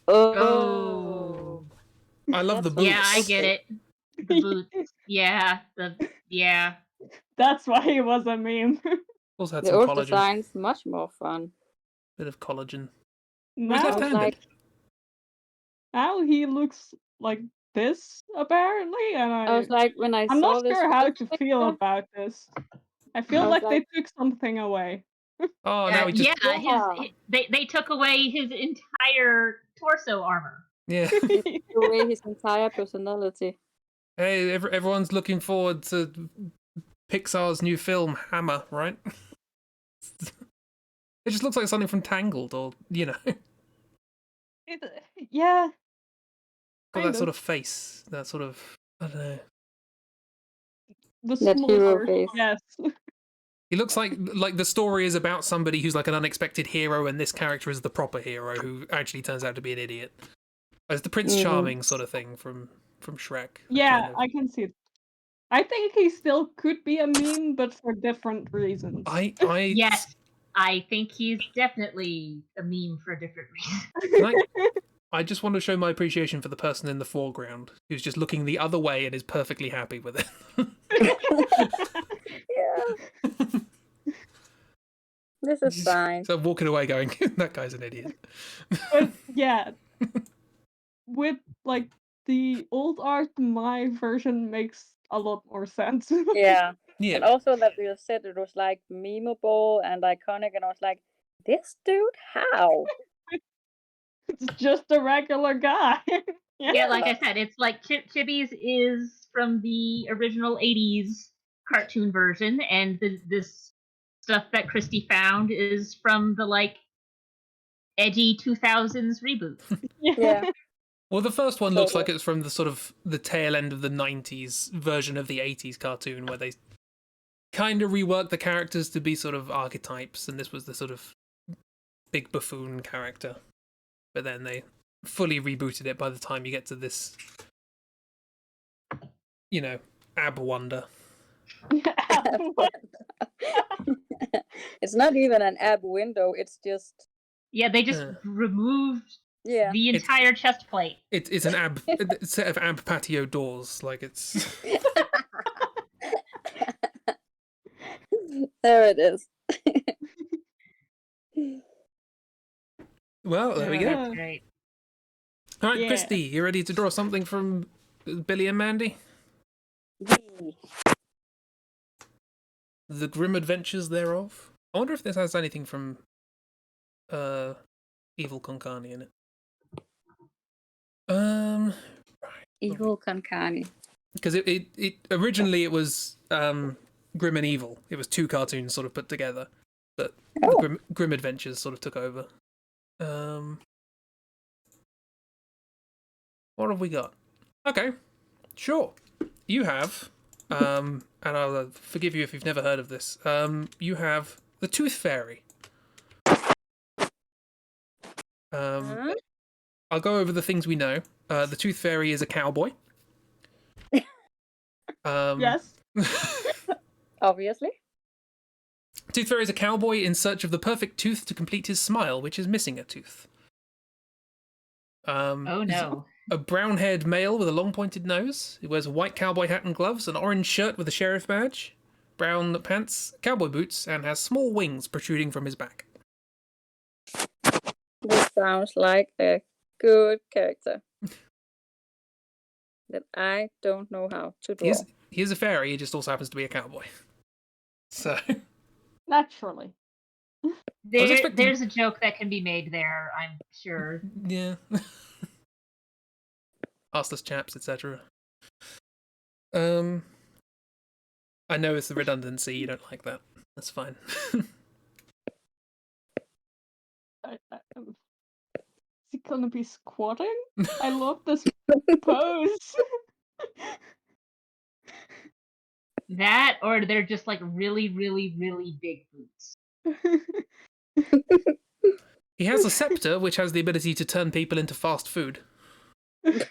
Oh. I love the That's boots. Yeah, I get it. The boots. Yeah, yeah. That's why it was a meme. Also had The some old collagen. design's much more fun. Bit of collagen. now, He's I was left-handed. like, now he looks like this, apparently, and I was like, when I I'm saw not this sure how first to feel picture, about this. I I feel was like they like- took something away. Oh, now he just Yeah. They took away his entire torso armor. yeah. threw away his entire personality. Hey, everyone's looking forward to Pixar's new film Hammer, right? It just looks like something from Tangled, or you know, Yeah. got kind that sort of face, that sort of I don't know. The That hero smaller, face. yes. He looks like the story is about somebody who's like an unexpected hero, and this character is the proper hero who actually turns out to be an idiot. It's the Prince Charming sort of thing from Shrek. Yeah, kind of. I can see it. I think he still could be a meme, but for different reasons. Yes, I think he's definitely a meme for a different reason. I just want to show my appreciation for the person in the foreground who's just looking the other way and is perfectly happy with it. Yeah. This is fine. So I'm walking away going, that guy's an idiot. But yeah, with like the old art, my version makes a lot more sense. Yeah. Yeah. And also that you said it was like memeable and iconic, and I was like, this dude, how? It's just a regular guy. Yeah, like I said, it's like Chibi's is from the original 80s cartoon version, and this stuff that Christi found is from the like edgy 2000s reboot. Yeah. Well, the first one looks So- like it's from the sort of the tail end of the 90s version of the 80s cartoon, where they kind of reworked the characters to be sort of archetypes, and this was the sort of big buffoon character. But then they fully rebooted it by the time you get to this, you know, Ab Wonder. It's not even an ab window, it's just Yeah, they just removed yeah. the entire chest plate. It's an ab set of ab patio doors, like it's. There it is. Well, there we go. That's great. All right, Yeah. Christy, you ready to draw something from Billy and Mandy? The Grim Adventures thereof. I wonder if this has anything from Evil Konkani in it. Evil Konkani. Because it originally it was Grim and Evil. It was two cartoons sort of put together, but the Grim Adventures sort of took over. What have we got? Okay, sure. You have, and I'll forgive you if you've never heard of this. You have the Tooth Fairy. I'll go over the things we know. The Tooth Fairy is a cowboy. Yes. Obviously. Tooth Fairy is a cowboy in search of the perfect tooth to complete his smile, which is missing a tooth. Oh no. A brown-haired male with a long pointed nose. He wears a white cowboy hat and gloves, an orange shirt with a sheriff badge, brown pants, cowboy boots, and has small wings protruding from his back. This sounds like a good character that I don't know how to draw. He is a fairy, he just also happens to be a cowboy. So, Naturally. There's a joke that can be made there, I'm sure. yeah. Arseless chaps, etc. I know it's the redundancy, you don't like that. That's fine. Is he gonna be squatting? I love this pose. That, or they're just like really, really, really big boots. He has a scepter, which has the ability to turn people into fast food. This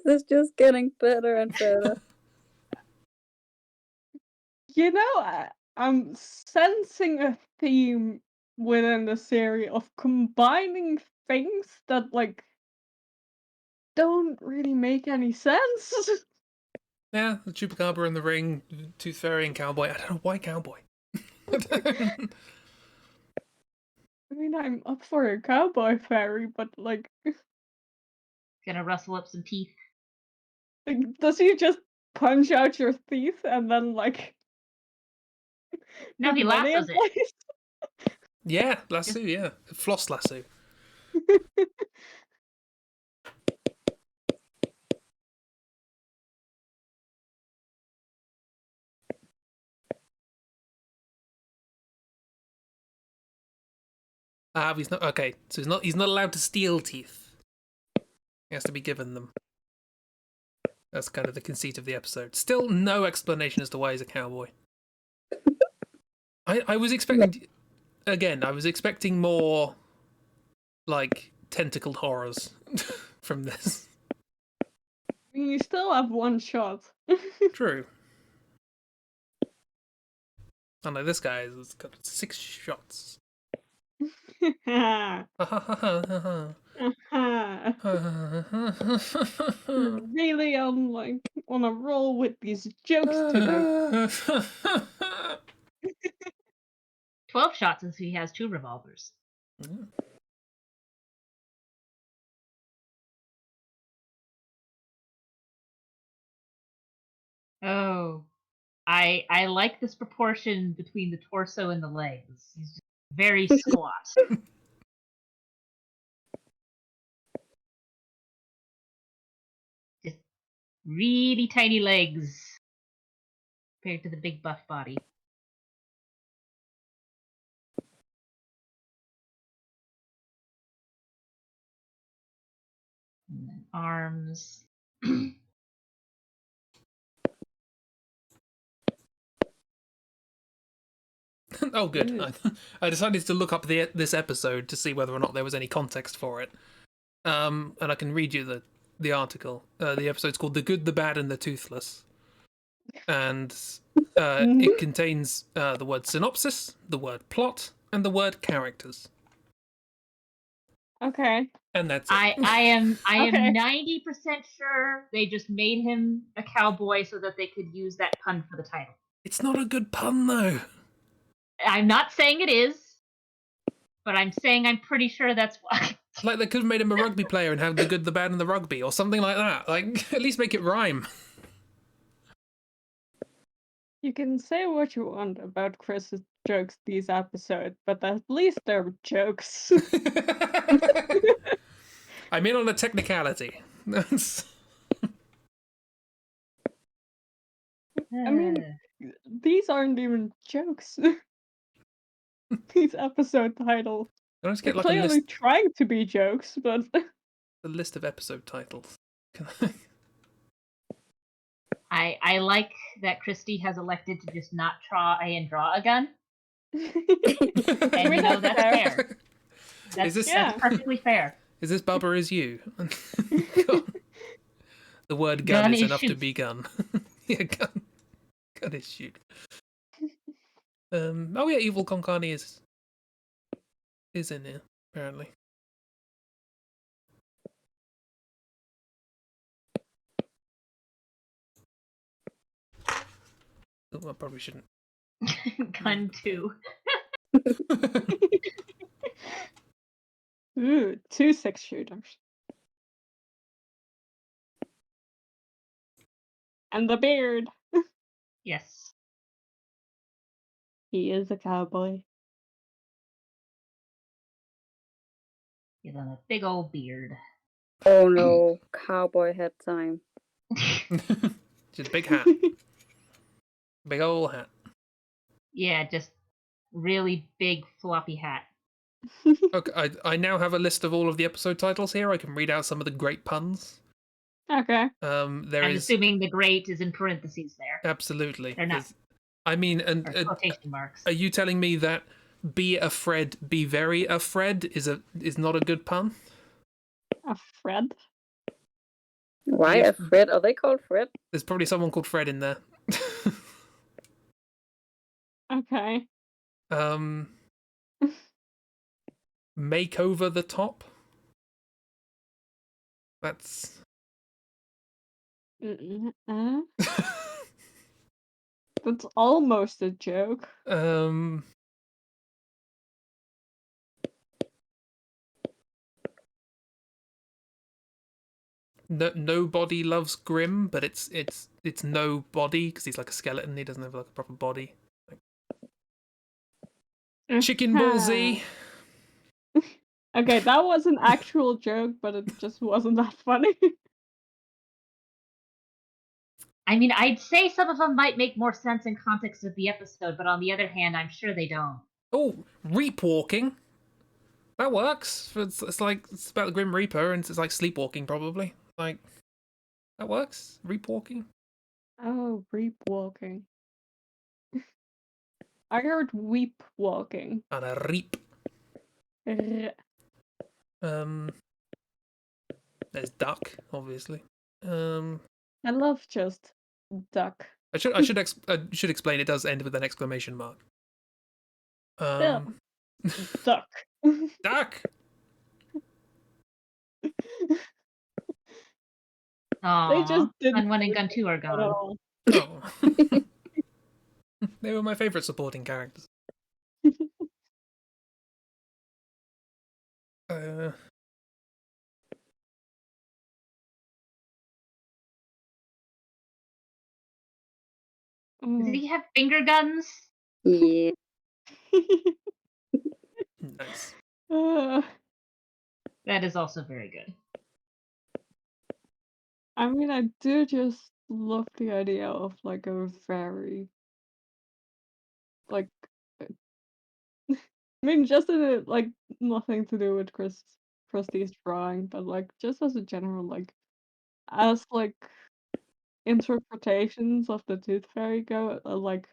is just getting better and better. You know, I'm sensing a theme within the series of combining things that like don't really make any sense. Yeah, the Chupacabra in the ring, Tooth Fairy and Cowboy. I don't know why Cowboy. I mean, I'm up for a cowboy fairy, but like, Gonna rustle up some teeth. does he just punch out your teeth and then like? No, put he money in lassos it. place? Yeah, lasso, yeah. Floss lasso. He's not okay. So he's not allowed to steal teeth. He has to be given them. That's kind of the conceit of the episode. Still no explanation as to why he's a cowboy. I was expecting I was expecting more like tentacled horrors from this. I mean, you still have one shot. True. Oh no, this guy has got 6 shots. Really on a roll with these jokes today. 12 shots since he has 2 revolvers. Oh. I like this proportion between the torso and the legs. He's just very squat. Just really tiny legs compared to the big buff body. arms. Oh, good. Ooh. I decided to look up this episode to see whether or not there was any context for it. And I can read you the article. The episode's called "The Good, the Bad, and the Toothless," and it contains the word synopsis, the word plot, and the word characters. Okay. And that's it. I am Okay. 90% sure they just made him a cowboy so that they could use that pun for the title. It's not a good pun, though. I'm not saying it is, but I'm saying I'm pretty sure that's why. Like, they could have made him a rugby player and have the good, the bad, and the rugby, or something like that. Like, at least make it rhyme. You can say what you want about Chris's jokes these episodes, but at least they're jokes. I'm in on a technicality. I mean, these aren't even jokes. These episode titles. Can I just They're get like clearly trying to be jokes, but a list of episode titles? I like that Christi has elected to just not try and draw a gun. And you know, that's fair. That's perfectly fair. Is this Bubba is you? The word gun, Gun is is enough to shoot. be gun. Yeah, gun. Gun is shoot. Oh yeah, Evil Konkani is in here, apparently. Oh, I probably shouldn't. Gun 2. ooh, 2 6-shooters. And the beard. Yes. He is a cowboy. He's on a big old beard. Oh no, cowboy hat time. Just a big hat. Big old hat. Yeah, just really big floppy hat. Okay, I now have a list of all of the episode titles here. I can read out some of the great puns. Okay. There I'm is assuming the great is in parentheses there. absolutely. They're not. I mean, and Or quotation marks. are you telling me that "be afraid, be very afraid" is not a good pun? A Fred? Why Yeah. a Fred? Are they called Fred? There's probably someone called Fred in there. Okay. Make over the top. That's. That's almost a joke. Nobody loves Grim, but it's no body because he's like a skeleton. He doesn't have like a proper body. Chicken Ball Z. Okay, that was an actual joke, but it just wasn't that funny. I mean, I'd say some of them might make more sense in context of the episode, but on the other hand, I'm sure they don't. Oh, Reap Walking. That works. It's like it's about the Grim Reaper, and it's like sleepwalking probably. Like that works. Reap Walking. Oh, reap walking. I heard weep walking. And a reap. R- There's duck, obviously. I love just duck. I should explain. It does end with an exclamation mark. Yeah. Duck. Duck. Aww, just didn't Gun 1 and Gun 2 are at gone. all. Oh. They were my favorite supporting characters. Does he have finger guns? Yeah. Nice. That is also very good. I mean, I do just love the idea of like a very like I mean just in a, like nothing to do with Christie's drawing, but like just as a general like as like interpretations of the Tooth Fairy go, like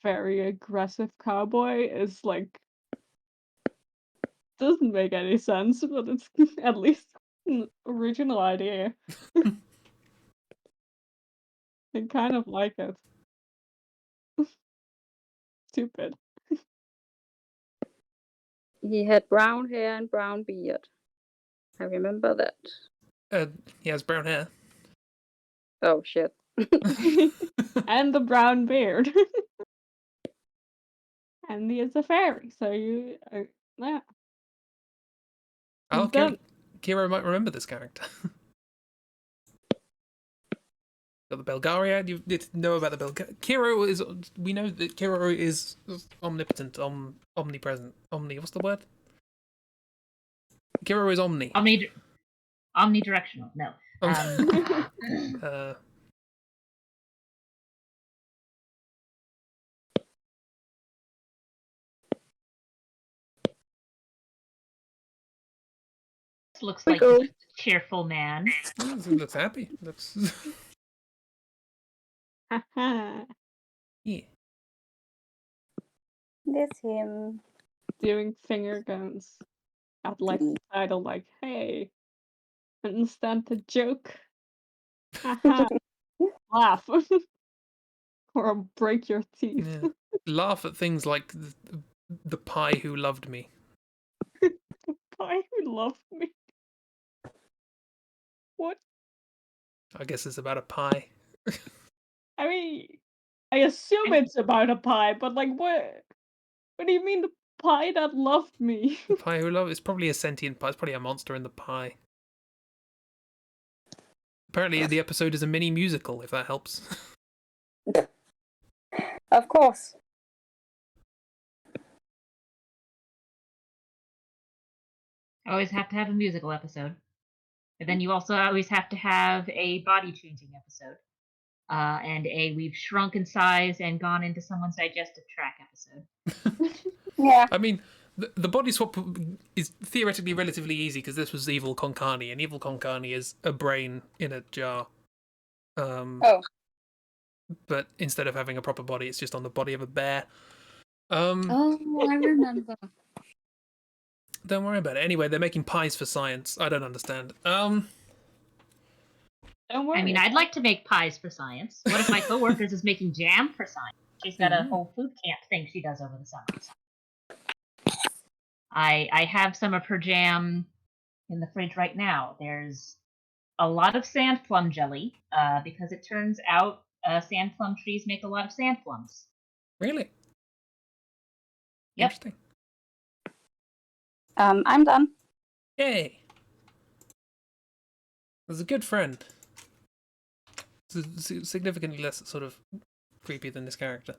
very aggressive cowboy is like doesn't make any sense, but it's at least an original idea. I kind of like it. Stupid. He had brown hair and brown beard. I remember that. He has brown hair. Oh shit. And the brown beard. And he is a fairy, so yeah. Oh, Then Kiro might remember this character. Got the Belgariad. You need to know about the Kiro is. We know that Kiro is omnipotent, omnipresent, What's the word? Kiro is omni. Omnidirectional. No. Looks like a cheerful man. He looks happy. Looks. Yeah. That's him. Doing finger guns at like the title, like, hey, understand the joke? Laugh. Or I'll break your teeth. Yeah. Laugh at things like the pie who loved me. Pie who loved me. What? I guess it's about a pie. I mean, I assume it's about a pie, but like, what? What do you mean the pie that loved me? The pie who loved. It's probably a sentient pie. It's probably a monster in the pie. Apparently, the episode is a mini musical. If that helps. Of course. Always have to have a musical episode. But then you also always have to have a body changing episode. And we've shrunk in size and gone into someone's digestive tract episode. Yeah. I mean, the body swap is theoretically relatively easy because this was Evil Konkani, and Evil Konkani is a brain in a jar. But instead of having a proper body, it's just on the body of a bear. Oh, I remember. Don't worry about it. Anyway, they're making pies for science. I don't understand. Don't worry. I mean, I'd like to make pies for science. One of my coworkers is making jam for science. She's got a whole food camp thing she does over the summers. I have some of her jam in the fridge right now. There's a lot of sand plum jelly, because it turns out sand plum trees make a lot of sand plums. Really? Yep. Interesting. I'm done. Yay! There's a good friend. Significantly less sort of creepy than this character.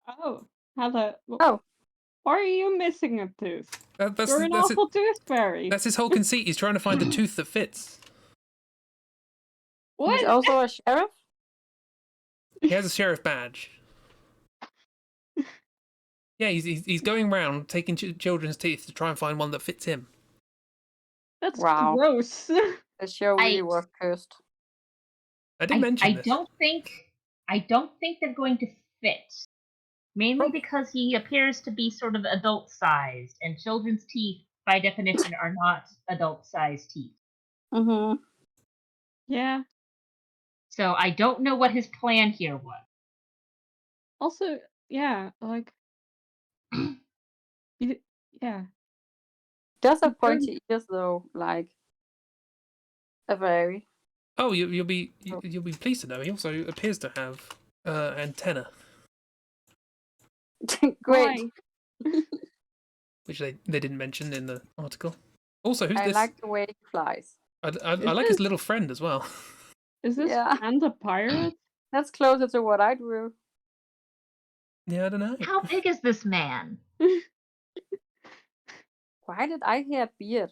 Oh, how the? Oh. Why are you missing a tooth? You're an That's awful tooth fairy. That's his whole conceit. He's trying to find the tooth that fits. What? He's also a sheriff? He has a sheriff badge. Yeah, he's going around taking children's teeth to try and find one that fits him. That's Wow. gross. The show really was cursed. I did mention this. I don't think they're going to fit. Mainly because he appears to be sort of adult-sized, and children's teeth, by definition, are not adult-sized teeth. Mm-hmm. Yeah. So I don't know what his plan here was. Also, yeah, like, yeah. Does have pointy ears though, like a fairy. Oh, you'll be pleased to know he also appears to have antenna. Great. Which they didn't mention in the article. Also, who's I this? like the way he flies. I like his little friend as well. Is this Panda Pirate? That's closer to what I drew. Yeah, I don't know. How big is this man? Why did I hear beard?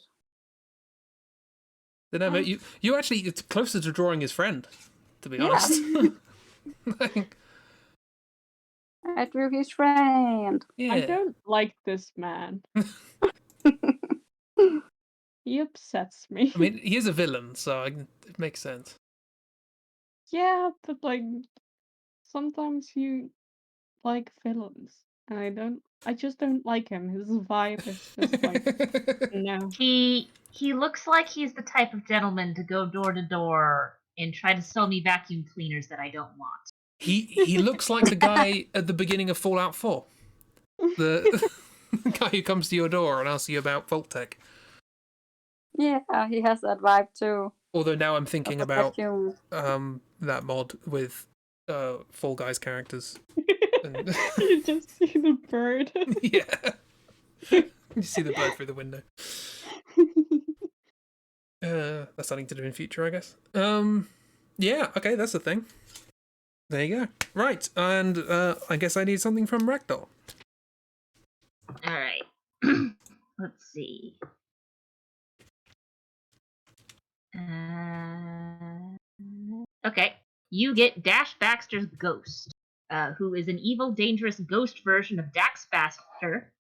Don't know, but you actually, it's closer to drawing his friend, to be honest. I drew his friend. Yeah. I don't like this man. He upsets me. I mean, he is a villain, so it makes sense. Yeah, but like sometimes you like villains, and I just don't like him. His vibe is just like no. He looks like he's the type of gentleman to go door to door and try to sell me vacuum cleaners that I don't want. He looks like the guy at the beginning of Fallout 4. The guy who comes to your door and asks you about Vault-Tec. Yeah, he has that vibe too. Although now I'm thinking about Vacuum. that mod with Fall Guys characters. And You just see the bird. yeah. You see the bird through the window. That's something to do in future, I guess. Yeah, okay, that's the thing. There you go. Right, and I guess I need something from Ragdoll. Alright. Let's see. Okay. You get Dash Baxter's Ghost, who is an evil, dangerous ghost version of Dax Baxter,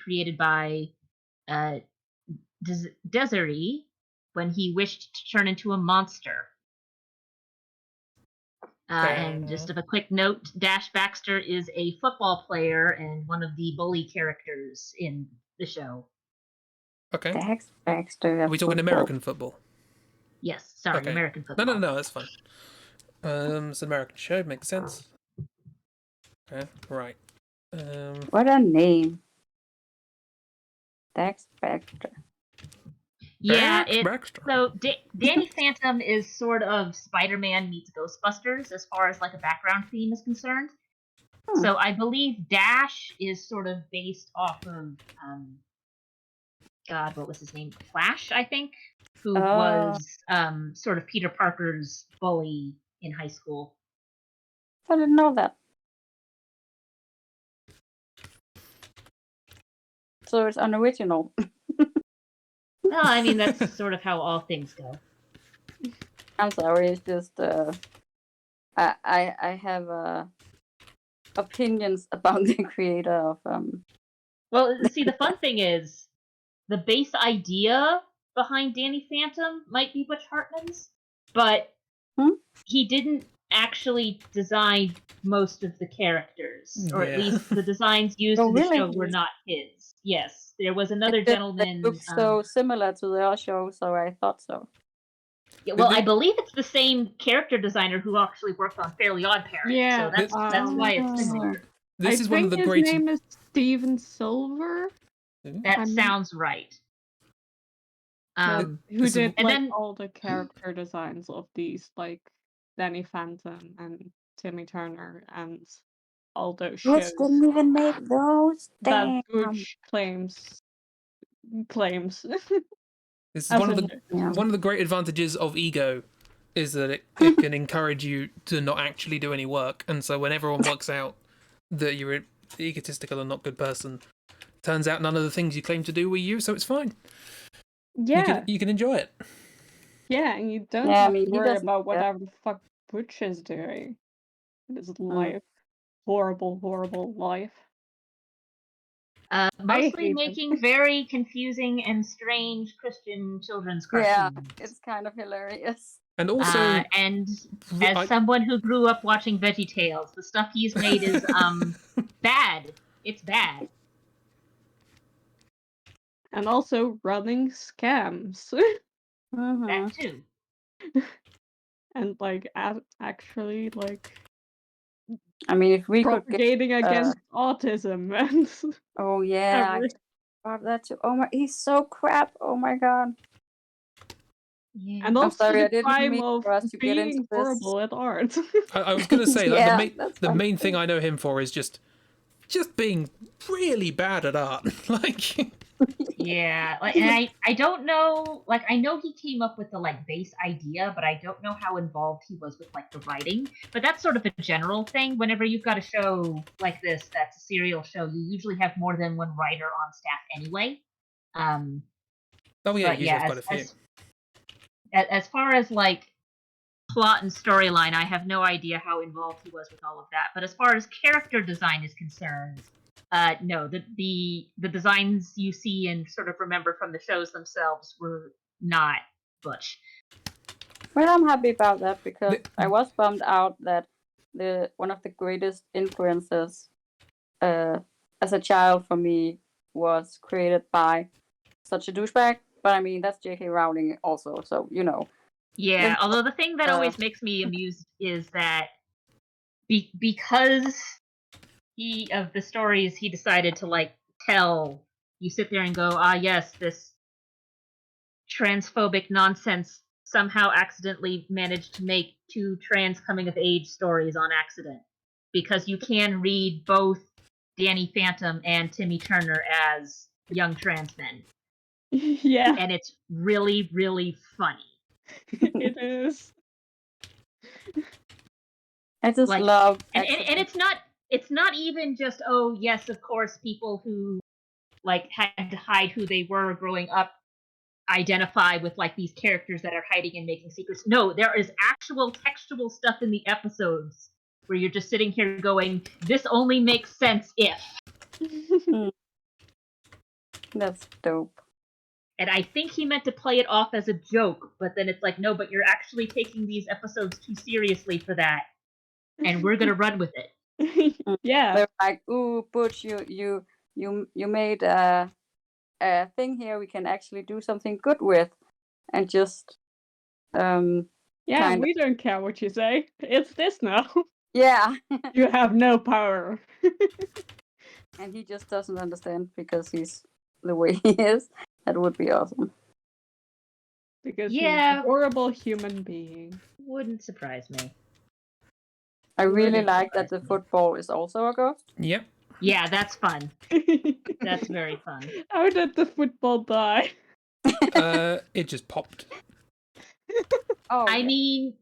created by Desiree when he wished to turn into a monster. And just of a quick note, Dash Baxter is a football player and one of the bully characters in the show. Okay. Dax Baxter. Are we talking American football? Yes, sorry, Okay. American football. No, that's fine. It's an American show, makes sense. Okay, right. What a name. Dax Baxter. Yeah, Dax Baxter. so Danny Phantom is sort of Spider-Man meets Ghostbusters as far as like a background theme is concerned. So I believe Dash is sort of based off of God, what was his name? Flash, I think, who was sort of Peter Parker's bully in high school. I didn't know that. So it's unoriginal. Well, I mean, that's sort of how all things go. I'm sorry, it's just I have opinions about the creator of Well, see, the fun thing is the base idea behind Danny Phantom might be Butch Hartman's, but he didn't actually design most of the characters, or at least the designs used in the show were not his. Yes, there was another gentleman. It looks so similar to their show, so I thought so. Yeah, well, I believe it's the same character designer who actually worked on Fairly Odd Parents. Yeah, so that's why it's similar. This is one of the his great. name is Steven Silver. That sounds right. Who did and like then, all the character designs of these, like Danny Phantom and Timmy Turner and all those shows. Butch didn't even make those. Damn. That Butch claims. This is one of the great advantages of ego, is that it can encourage you to not actually do any work, and so when everyone works out that you're an egotistical and not good person, turns out none of the things you claim to do were you, so it's fine. Yeah, you can enjoy it. Yeah, and you don't have to worry about whatever the fuck Butch is doing in his life. Horrible, horrible life. Mostly making very confusing and strange Christian children's cartoons. Yeah, it's kind of hilarious. And also, and as someone who grew up watching VeggieTales, the stuff he's made is bad. It's bad. And also running scams. That too. And like actually like. I mean, if we propagating could against autism and oh yeah, that too. Oh my, he's so crap. Oh my god. Yeah. And also sorry, the crime of being horrible at art. I was gonna say like, the main thing I know him for is just being really bad at art. Like yeah, like, and I don't know, like, I know he came up with the like base idea, but I don't know how involved he was with like the writing. But that's sort of a general thing. Whenever you've got a show like this that's a serial show, you usually have more than one writer on staff anyway. Oh yeah, usually quite a few. As far as like plot and storyline, I have no idea how involved he was with all of that. But as far as character design is concerned, No, the designs you see and sort of remember from the shows themselves were not Butch. Well, I'm happy about that because I was bummed out that one of the greatest influences as a child for me was created by such a douchebag. But I mean, that's J.K. Rowling also, so you know. Yeah, although the thing that always makes me amused is that because of the stories he decided to like tell, you sit there and go, ah, yes, this transphobic nonsense somehow accidentally managed to make 2 trans coming of age stories on accident, because you can read both Danny Phantom and Timmy Turner as young trans men. Yeah, And it's really, really funny. it is. I just Like, love and it's not even just, oh yes, of course, people who like had to hide who they were growing up identify with like these characters that are hiding and making secrets. No, there is actual textual stuff in the episodes where you're just sitting here going, this only makes sense if. That's dope. And I think he meant to play it off as a joke, but then it's like, no, but you're actually taking these episodes too seriously for that, and we're gonna run with it. Yeah. They're like, ooh, Butch, you made a thing here we can actually do something good with, and just Yeah, we don't care what you say. It's this now. yeah. You have no power. And he just doesn't understand because he's the way he is. That would be awesome. Because he's Yeah. a horrible human being. Wouldn't surprise me. I really Wouldn't like that surprise the me. football is also a ghost. Yep. Yeah, that's fun. That's very fun. How did the football die? It just popped. Oh, I yeah. mean,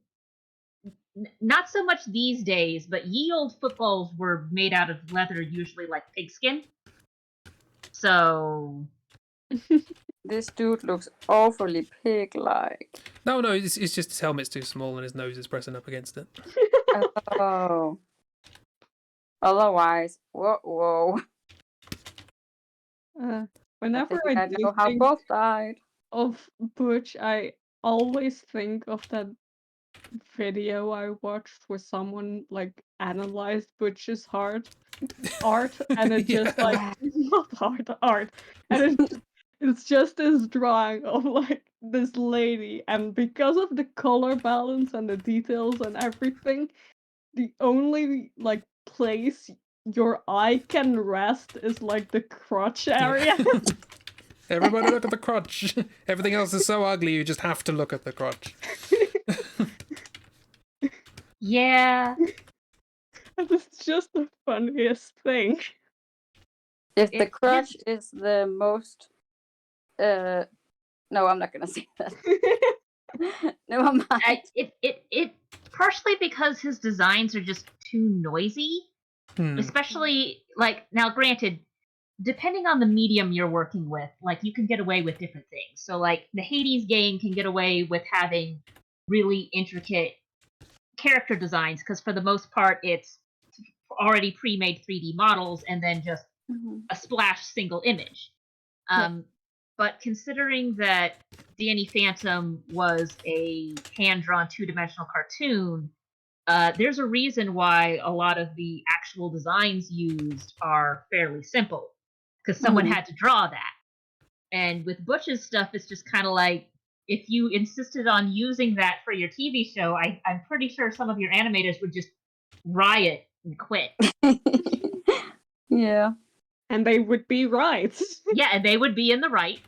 not so much these days, but ye old footballs were made out of leather, usually like pigskin. So This dude looks awfully pig-like. No, it's just his helmet's too small and his nose is pressing up against it. Oh. Otherwise, whoa. Whenever I I know do how think both died. of Butch, I always think of that video I watched where someone like analyzed Butch's art, and it just Yeah. like not art, and it's just this drawing of like this lady, and because of the color balance and the details and everything, the only like place your eye can rest is like the crotch area. Everybody look at the crotch. Everything else is so ugly, you just have to look at the crotch. yeah, And it's just the funniest thing. If the crotch is the most no, I'm not gonna say that. Never mind. It partially because his designs are just too noisy, especially like now. Granted, depending on the medium you're working with, like you can get away with different things. So like the Hades game can get away with having really intricate character designs because for the most part it's already pre-made 3D models and then just a splash single image. But considering that Danny Phantom was a hand-drawn 2-dimensional cartoon, there's a reason why a lot of the actual designs used are fairly simple, because someone had to draw that. And with Butch's stuff, it's just kind of like, if you insisted on using that for your TV show, I'm pretty sure some of your animators would just riot and quit. Yeah. And they would be right. Yeah, and they would be in the right.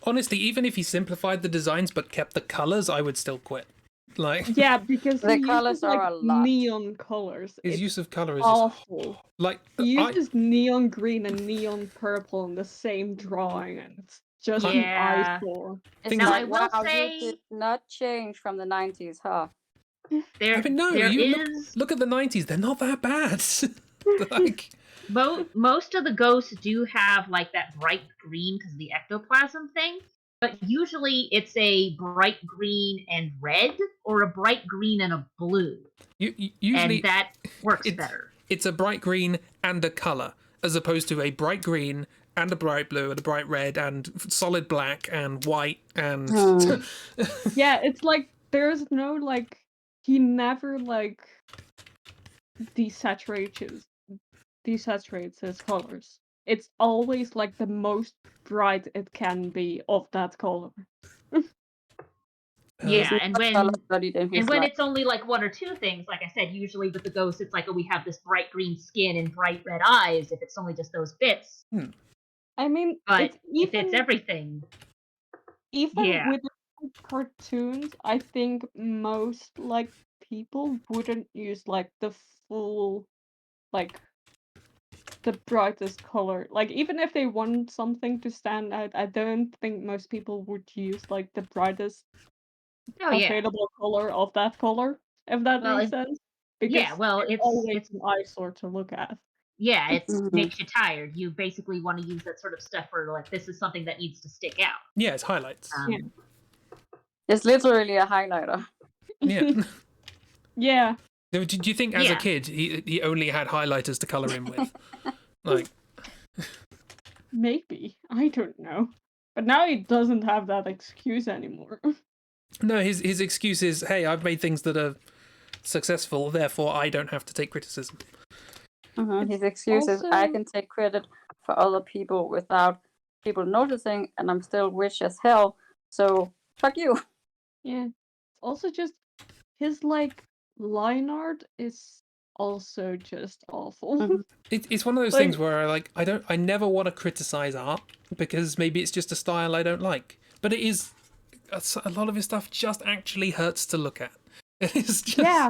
Honestly, even if he simplified the designs but kept the colors, I would still quit. Like, Yeah, because The he colors uses like are a lot. neon colors. his It's use of color is awful. just like He uses neon green and neon purple in the same drawing, and it's just an Yeah. eyesore. It's Now, like, I will wow, say- you did not change from the 90s, huh? There, I mean, no, there you is look at the 90s. They're not that bad. Like, most of the ghosts do have like that bright green because of the ectoplasm thing, but usually it's a bright green and red or a bright green and a blue, usually and that works it's- better. it's a bright green and a color. as opposed to a bright green and a bright blue and a bright red and solid black and white and Yeah, it's like there's no like he never like desaturates his colors. It's always like the most bright it can be of that color. Yeah, He's and not when color-studied in his life. it's only like one or two things, like I said, usually with the ghost, it's like, oh, we have this bright green skin and bright red eyes. If it's only just those bits, I mean, but it's if it's everything, even yeah. with cartoons, I think most like people wouldn't use like the full like the brightest color. Like even if they want something to stand out, I don't think most people would use like the brightest Oh yeah. available color of that color, if that Well, makes sense. Because yeah. Well, it's always it's an eyesore to look at. yeah, it Mhm. makes you tired. You basically want to use that sort of stuff for like, this is something that needs to stick out. Yeah, it's highlights. Yeah. It's literally a highlighter. Yeah. Yeah. Do you think as a Yeah. kid he only had highlighters to colour in with? Like, Maybe. I don't know. But now he doesn't have that excuse anymore. no, his excuse is, hey, I've made things that are successful, therefore I don't have to take criticism. His excuse is, I also- can take credit for other people without people noticing, and I'm still rich as hell, so fuck you. Yeah. Also just his like line art is also just awful. Mhm. It's one of those Like- things where I never want to criticize art because maybe it's just a style I don't like. But it is a lot of his stuff just actually hurts to look at. It's just Yeah.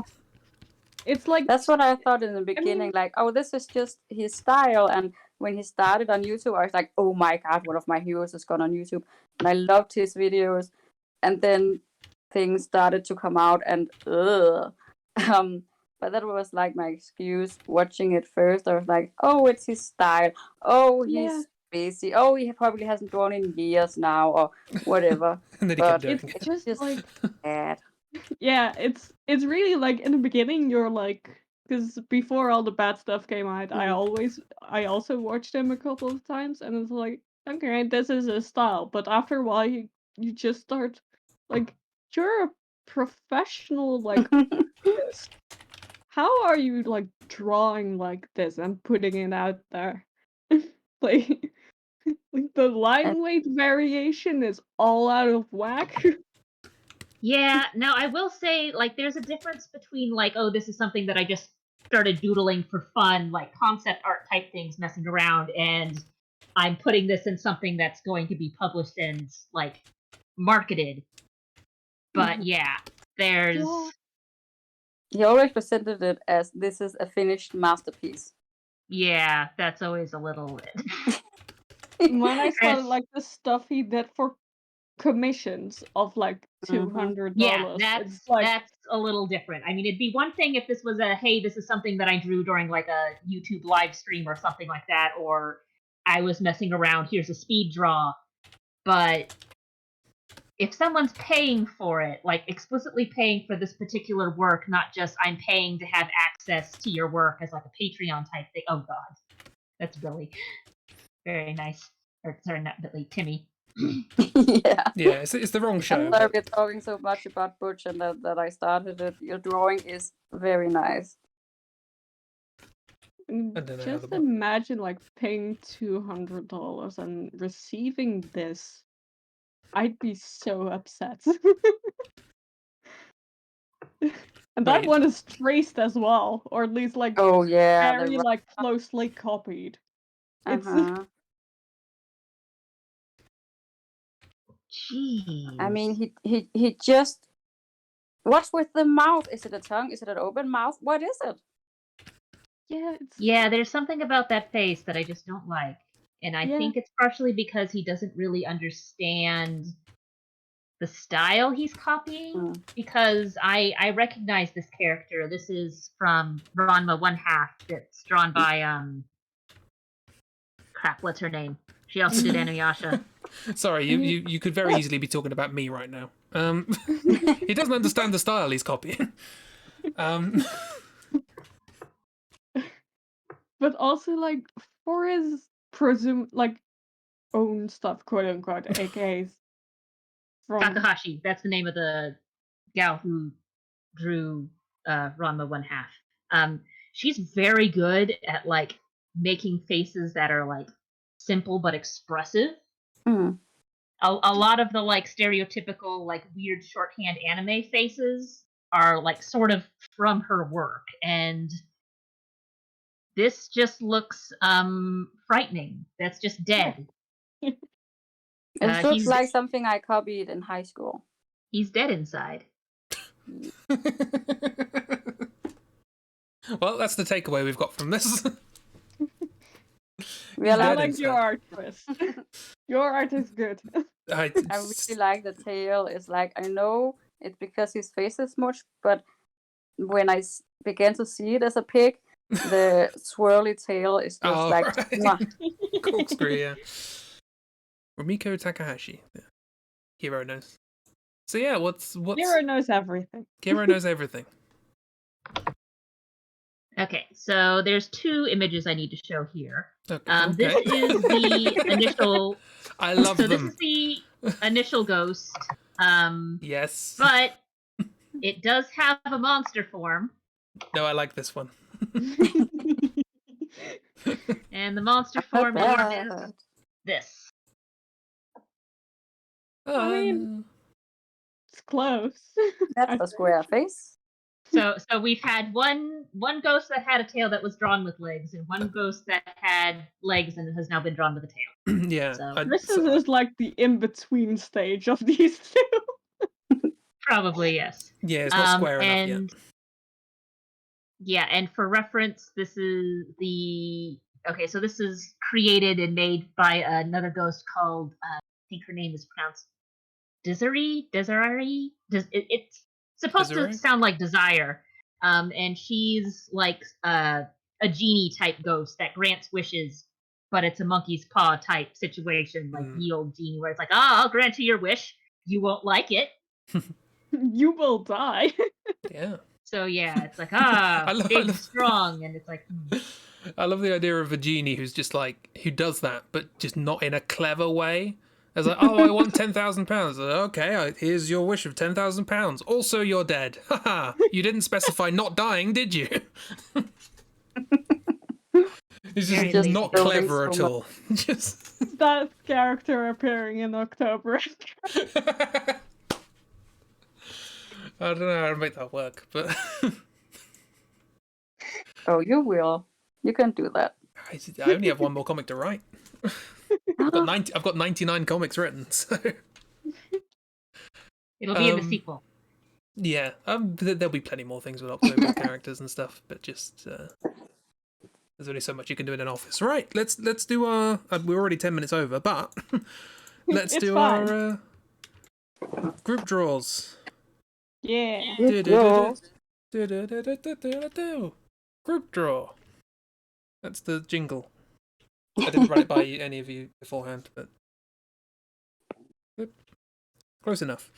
It's like That's what I thought in the beginning, like, oh, this is just his style. And when he started on YouTube, I was like, oh my god, one of my heroes has gone on YouTube. And I loved his videos. And then things started to come out and but that was like my excuse watching it first. I was like, oh, it's his style. Oh, he's Yeah. busy. Oh, he probably hasn't drawn in years now or whatever. and then he kept But doing it's it. just like bad. yeah, it's really like in the beginning you're like because before all the bad stuff came out, I also watched him a couple of times and it's like, okay, this is his style. But after a while you just start like you're a professional like artist. How are you like drawing like this and putting it out there? like like the line weight variation is all out of whack. Yeah, now I will say, like, there's a difference between, like, oh, this is something that I just started doodling for fun, like concept art type things, messing around, and I'm putting this in something that's going to be published and, like, marketed. But yeah, there's. Yeah. He always presented it as this is a finished masterpiece. Yeah, that's always a little. When I saw like the stuff he did for commissions of like $200, Yeah, it's like that's a little different. I mean, it'd be one thing if this was a, hey, this is something that I drew during like a YouTube live stream or something like that, or I was messing around, here's a speed draw. But if someone's paying for it, like explicitly paying for this particular work, not just I'm paying to have access to your work as like a Patreon type thing. Oh god, that's Billy. Very nice. Or sorry, not Billy, Timmy. Yeah. Yeah, it's the wrong show. I'm sorry we're talking so much about Butch and that I started it. Your drawing is very nice. mm, I don't know how just the- imagine like paying $200 and receiving this. I'd be so upset. And that Wait. one is traced as well, or at least like Oh yeah, very like closely copied. It's uh-huh. Jeez. I mean, he just. What's with the mouth? Is it a tongue? Is it an open mouth? What is it? Yeah, there's something about that face that I just don't like. And I Yeah. think it's partially because he doesn't really understand the style he's copying. Because I recognize this character. This is from Ranma 1/2 that's drawn by crap, what's her name? She also did Inuyasha. Sorry, you could very easily be talking about me right now. He doesn't understand the style he's copying. But also like for his own stuff, quote unquote, AKs from Takahashi, that's the name of the gal who drew Ranma 1/2. She's very good at like making faces that are like simple but expressive. Mm. A lot of the like stereotypical like weird shorthand anime faces are like sort of from her work, and this just looks frightening. That's just dead. It looks he's like something I copied in high school. he's dead inside. Well, that's the takeaway we've got from this. We I are dead like inside. your art, Chris. Your art is good. I really like the tail. It's like, I know it's because his face is smushed, but when I began to see it as a pig, the swirly tail is just like right. mwah. Corkscrew, yeah. Rumiko Takahashi. Yeah. Hero knows. So yeah, what's Hero knows everything. Hero knows everything. Okay, so there's 2 images I need to show here. Okay. This is the initial. I love So them. this is the initial ghost. Yes. But it does have a monster form, No, I like this one. and the monster form is this. I mean, it's close. That's a square face. So we've had one ghost that had a tail that was drawn with legs, and one ghost that had legs and has now been drawn with a tail. Yeah. So This is like the in-between stage of these two. probably yes. Yeah, it's not square enough yet. Yeah, and for reference, this is the so this is created and made by another ghost called I think her name is pronounced Desiree. It's supposed Desiree? to sound like desire. And she's like a genie type ghost that grants wishes, but it's a monkey's paw type situation, like the old genie, where it's like, I'll grant you your wish. You won't like it. You will die. Yeah. So yeah, it's like big, strong, and it's like. I love the idea of a genie who's just like who does that, but just not in a clever way. It's like, I want £10,000. Okay, here's your wish of £10,000. Also, you're dead. Haha! You didn't specify not dying, did you? It's just not clever at all. Just that character appearing in October. I don't know how to make that work, but oh, you will. You can do that. I only have one more comic to write. I've got 99 comics written, so It'll be in the sequel. Yeah, there'll be plenty more things with October characters and stuff, but just there's only so much you can do in an office. Right, let's do our. We're already 10 minutes over, but let's do fine. our group draws. Yeah. Group draw. That's the jingle. I didn't run it by any of you beforehand, but close enough.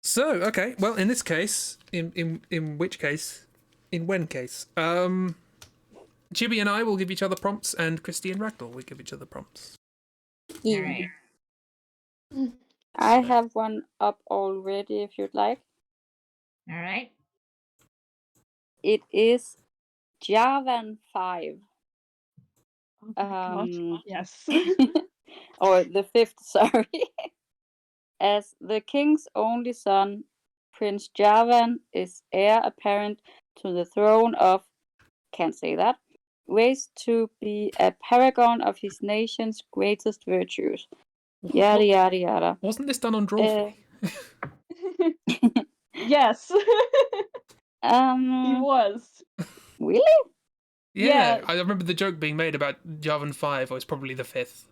So, okay, well, in this case, in which case, in when case, Chibi and I will give each other prompts, and Christi and Ragdoll will give each other prompts. All right. I have one up already if you'd like. All right. It is Javan 5. Yes. Or the 5th, sorry. As the king's only son, Prince Javan is heir apparent to the throne of, can't say that, raised to be a paragon of his nation's greatest virtues. Yada yada yada. Wasn't this done on Draw? Yes. He He was. Really? Yeah, Yeah. I remember the joke being made about Javan 5, or it's probably the 5th.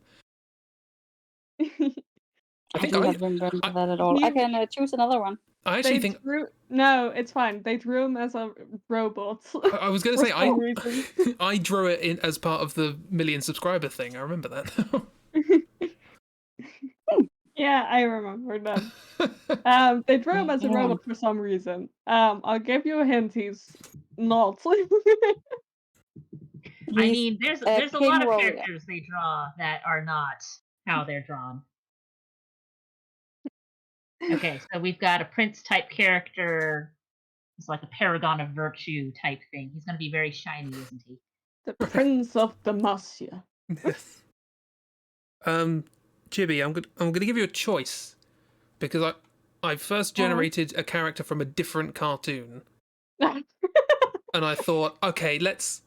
I do not remember that at all. I can choose another one. I actually think no, it's fine. They drew him as a robot. I was going to say for some reason. I drew it in as part of the million subscriber thing. I remember that. Yeah, I remember that. They drew him as a robot for some reason. I'll give you a hint. He's not. I He's mean, there's a a king lot of warrior. characters they draw that are not how they're drawn. Okay, so we've got a prince type character. He's like a paragon of virtue type thing. He's going to be very shiny, isn't he? The Prince of Demacia. Chibi, I'm gonna give you a choice because I first generated a character from a different cartoon, and I thought, okay, let's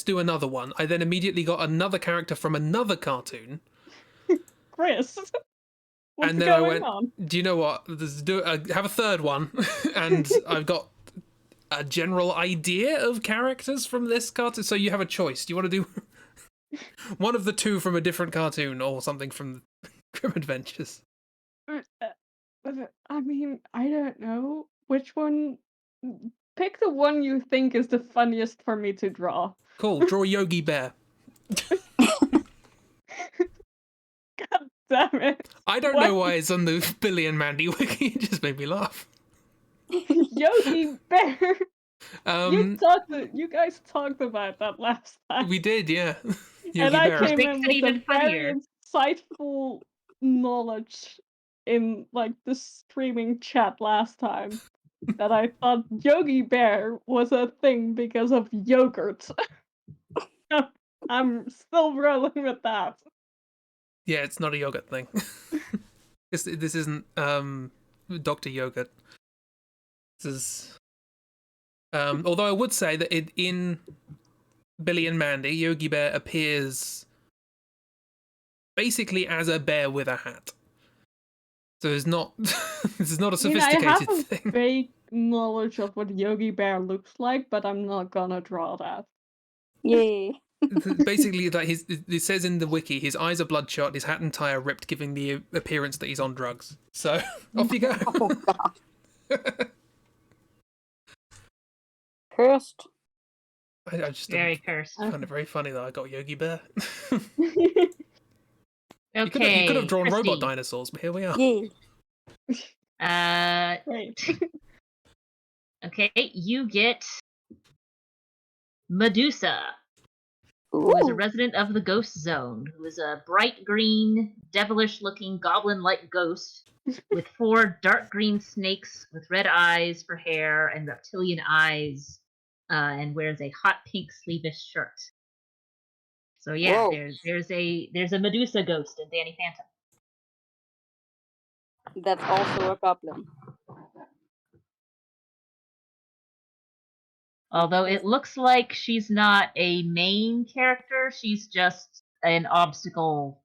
do another one. I then immediately got another character from another cartoon, Chris, what's and then going I went, on? do you know what? Have a third one, and I've got a general idea of characters from this cartoon. So you have a choice. Do you want to do one of the two from a different cartoon or something from Grim Adventures? I mean, I don't know which one. Pick the one you think is the funniest for me to draw. Cool. Draw Yogi Bear. God damn it! I don't know why it's on the Billy and Mandy wiki. It just made me laugh. Yogi Bear. Um, You guys talked about that last time, we did, yeah. Yogi and I Bear. came Makes in it with even a very funnier. insightful knowledge in like the streaming chat last time that I thought Yogi Bear was a thing because of yogurt. I'm still rolling with that. Yeah, it's not a yogurt thing. this isn't Dr. Yogurt. This is although I would say that in Billy and Mandy, Yogi Bear appears basically as a bear with a hat. So it's not this is not a sophisticated I have a thing. vague knowledge of what Yogi Bear looks like, but I'm not gonna draw that. Yay. Basically, like it says in the wiki, his eyes are bloodshot, his hat and tie are ripped, giving the appearance that he's on drugs. So off you go. Oh god. Cursed. I just Very cursed. find it very funny that I got Yogi Bear. Okay. You could have drawn Christi. robot dinosaurs, but here we are. Yay. Great. Okay, you get Medusa, who is a Ooh. resident of the Ghost Zone, who is a bright green, devilish-looking, goblin-like ghost with 4 dark green snakes with red eyes for hair and reptilian eyes, and wears a hot pink sleeveless shirt. So yeah, Whoa. there's a Medusa ghost in Danny Phantom. That's also a goblin. Although it looks like she's not a main character, she's just an obstacle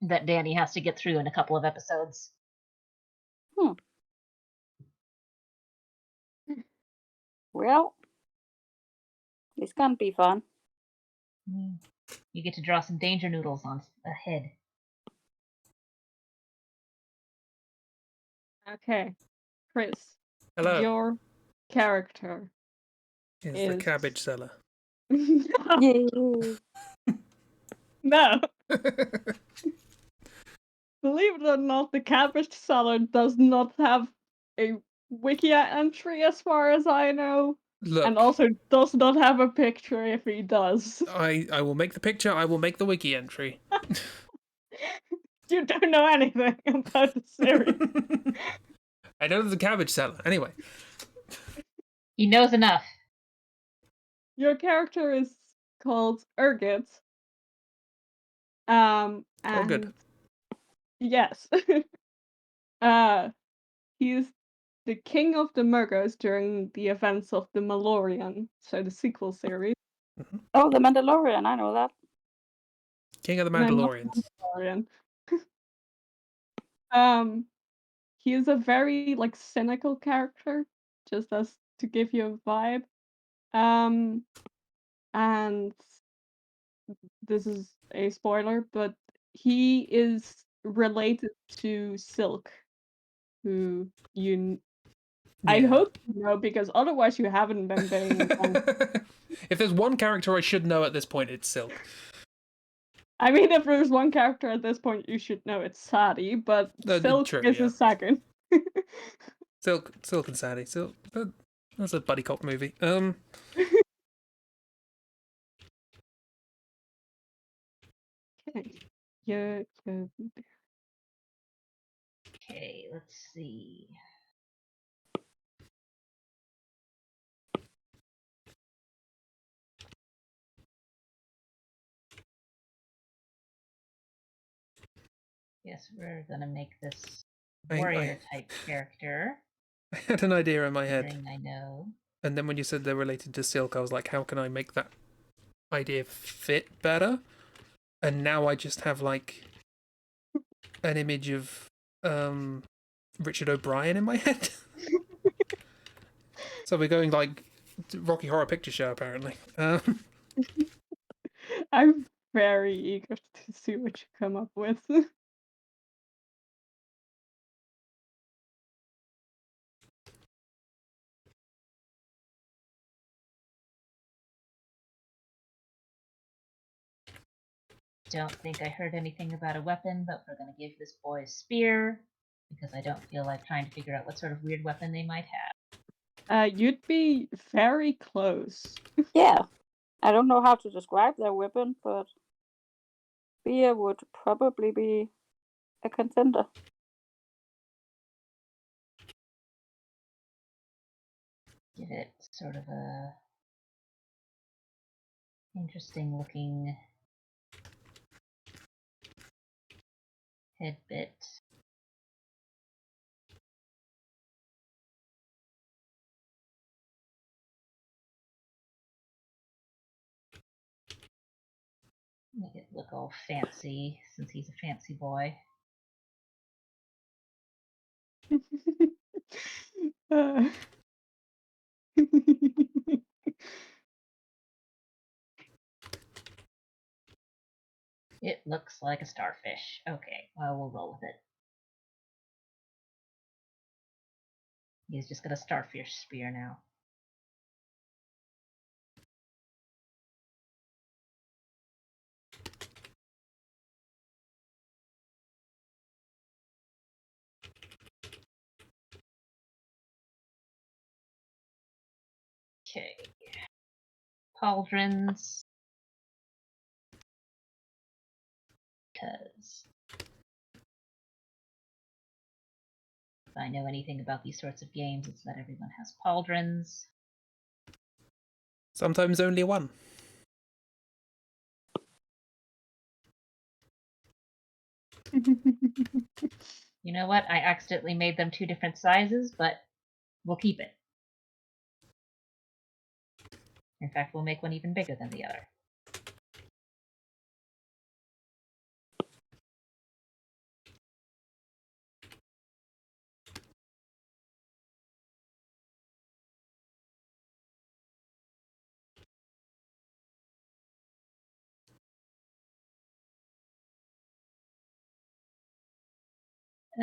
that Danny has to get through in a couple of episodes. Well, this can't be fun. You get to draw some danger noodles on a head. Okay, Chris, Hello. your character Is the is cabbage seller. no, Yay. no. Believe it or not, the cabbage seller does not have a Wikia entry as far as I know. Look, And also does not have a picture if he does. I will make the picture. I will make the wiki entry. You don't know anything about the series. I know the cabbage seller. Anyway, He knows enough. Your character is called Urgit. And oh good. yes. He's the king of the Murgos during the events of the Malorian, so the sequel series. Oh, the Mandalorian, I know that. King of the No, not Mandalorians. Mandalorian. He is a very like cynical character, just as to give you a vibe. And this is a spoiler, but he is related to Silk, who I Yeah. hope you know, because otherwise you haven't been paying attention. If there's one character I should know at this point, it's Silk. I mean, if there's one character at this point you should know, it's Sadie, but Silk True, is yeah. a second. Silk and Sadie. That's a buddy cop movie. Thanks. Yeah. Okay, let's see. Yes, we're gonna make this warrior type character. I had an idea in my head, I know. and then when you said they're related to Silk, I was like, how can I make that idea fit better? And now I just have like an image of Richard O'Brien in my head. So we're going like Rocky Horror Picture Show, apparently. I'm very eager to see what you come up with. Don't think I heard anything about a weapon, but we're gonna give this boy a spear because I don't feel like trying to figure out what sort of weird weapon they might have. You'd be very close. Yeah. I don't know how to describe their weapon, but spear would probably be a contender. Give it sort of a interesting looking head bit. Make it look all fancy since he's a fancy boy. Uh, It looks like a starfish. Okay, well, we'll roll with it. He's just got a starfish spear now. Okay. Pauldrons. Because if I know anything about these sorts of games, it's that everyone has pauldrons. Sometimes only one. You know what? I accidentally made them 2 different sizes, but we'll keep it. In fact, we'll make one even bigger than the other.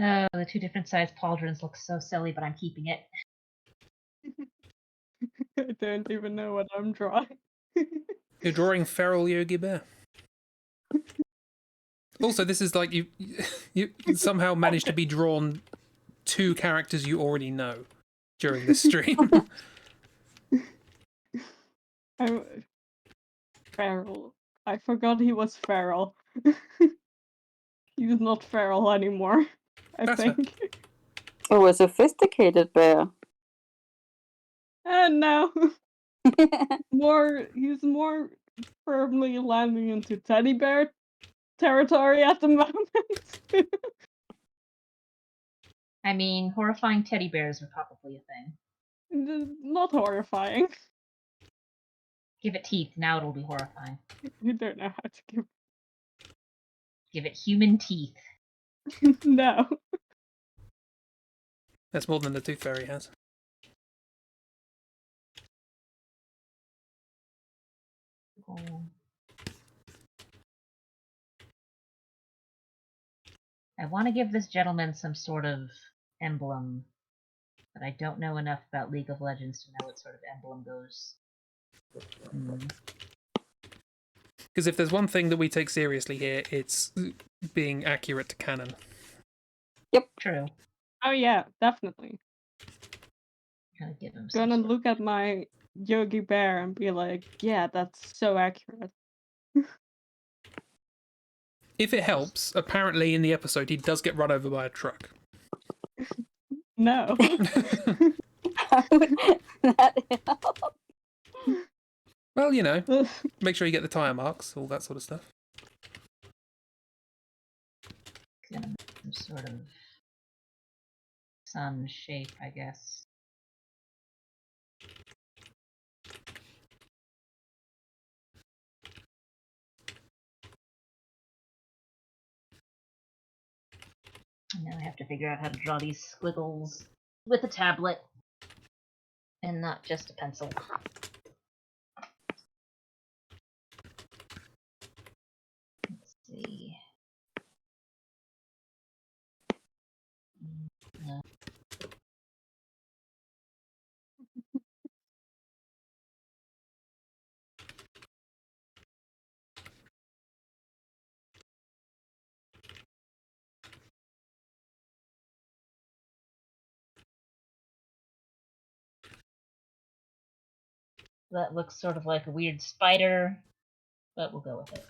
Oh, the 2 different size pauldrons look so silly, but I'm keeping it. I don't even know what I'm drawing. You're drawing feral Yogi Bear. Also, this is like you somehow managed to be drawn 2 characters you already know during this stream. I'm feral. I forgot he was feral. He's not feral anymore, I That's fair. think. Oh, a sophisticated bear. No. He's more firmly landing into teddy bear territory at the moment. I mean, horrifying teddy bears are probably a thing. Not horrifying. Give it teeth, now it'll be horrifying. You don't know how to give. Give it human teeth. No. That's more than the Tooth Fairy has. Oh. I want to give this gentleman some sort of emblem, but I don't know enough about League of Legends to know what sort of emblem goes. Because if there's one thing that we take seriously here, it's being accurate to canon. Yep. True. Oh yeah, definitely. Gotta give him Gonna look at my Yogi Bear and be like, yeah, that's so accurate. If it helps, apparently in the episode he does get run over by a truck. No. How would that help? Well, make sure you get the tire marks, all that sort of stuff. Gonna make some sort of sun shape, I guess. And now I have to figure out how to draw these squiggles with a tablet and not just a pencil. Let's see. No. That looks sort of like a weird spider, but we'll go with it.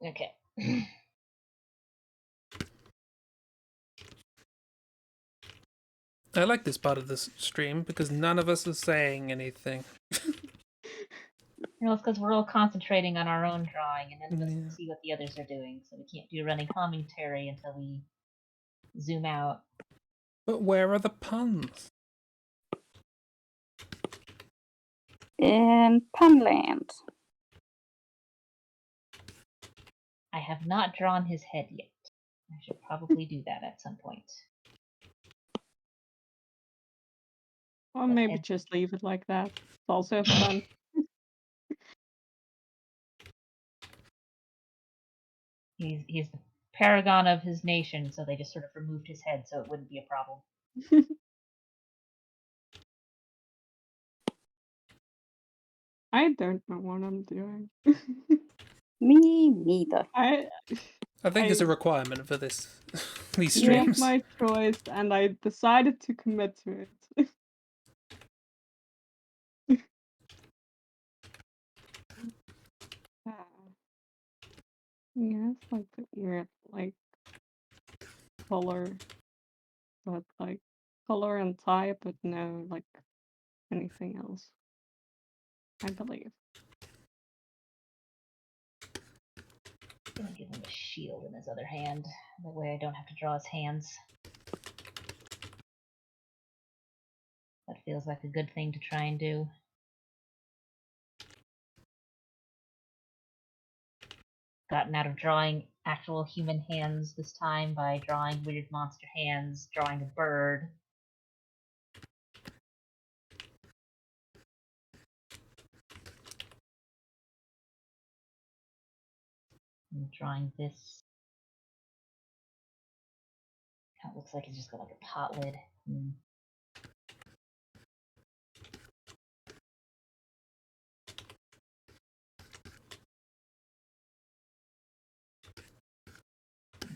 Okay. I like this part of the stream because none of us are saying anything. Well, it's because we're all concentrating on our own drawing, and then we Yeah. can see what the others are doing, so we can't do running commentary until we zoom out. But where are the puns? In Punland. I have not drawn his head yet. I should probably do that at some point. Or maybe just leave it like that. It's also fun. He's the paragon of his nation, so they just sort of removed his head so it wouldn't be a problem. I don't know what I'm doing. Me neither. I think it's a I requirement for this these made streams. my choice and I decided to commit to it. Yeah, it's like the weird, like, color, but like color and type, but no, like, anything else. I believe. I'm gonna give him a shield in his other hand. That way I don't have to draw his hands. That feels like a good thing to try and do. Gotten out of drawing actual human hands this time by drawing weird monster hands, drawing a bird. And drawing this. Kind of looks like it's just got like a pot lid.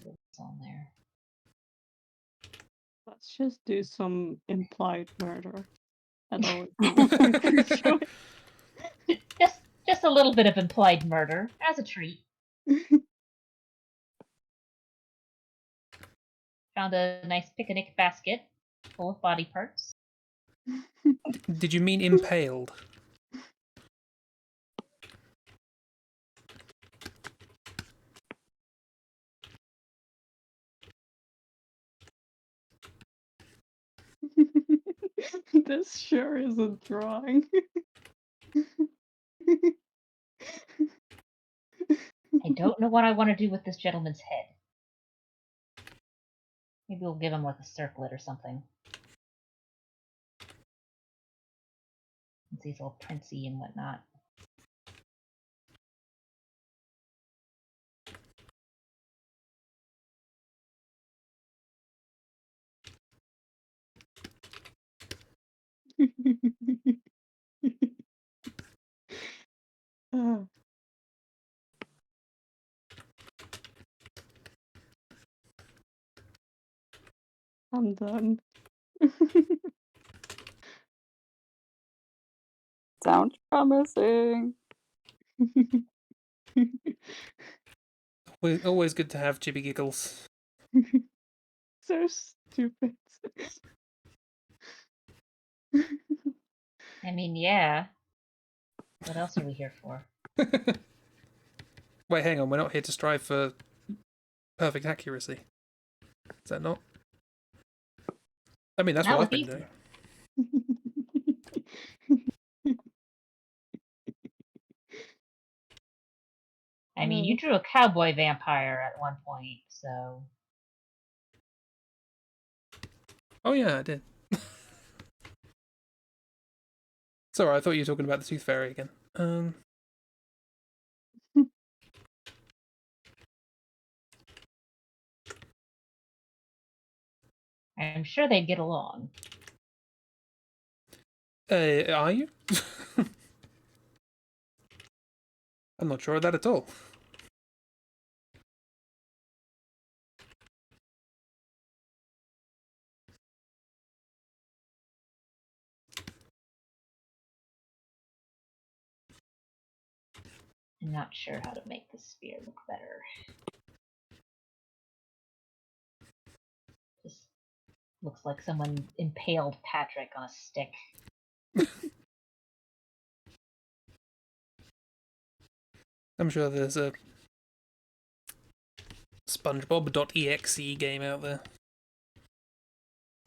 What's on there? Let's just do some implied murder. That always makes me pretty sure. Just a little bit of implied murder as a treat. Found a nice picnic basket full of body parts. Did you mean impaled? This sure is a drawing. I don't know what I want to do with this gentleman's head. Maybe we'll give him like a circlet or something. Since he's all princey and whatnot. I'm done. Sounds promising. Always good to have Chibi giggles. So stupid. I mean, yeah. What else are we here for? Wait, hang on. We're not here to strive for perfect accuracy. Is that not? I mean, that's Not what I've with been these doing. I mean, you drew a cowboy vampire at one point, so. Oh yeah, I did. Sorry, I thought you were talking about the Tooth Fairy again. I'm sure they'd get along. Are you? I'm not sure of that at all. I'm not sure how to make the spear look better. Just looks like someone impaled Patrick on a stick. I'm sure there's a SpongeBob.exe game out there.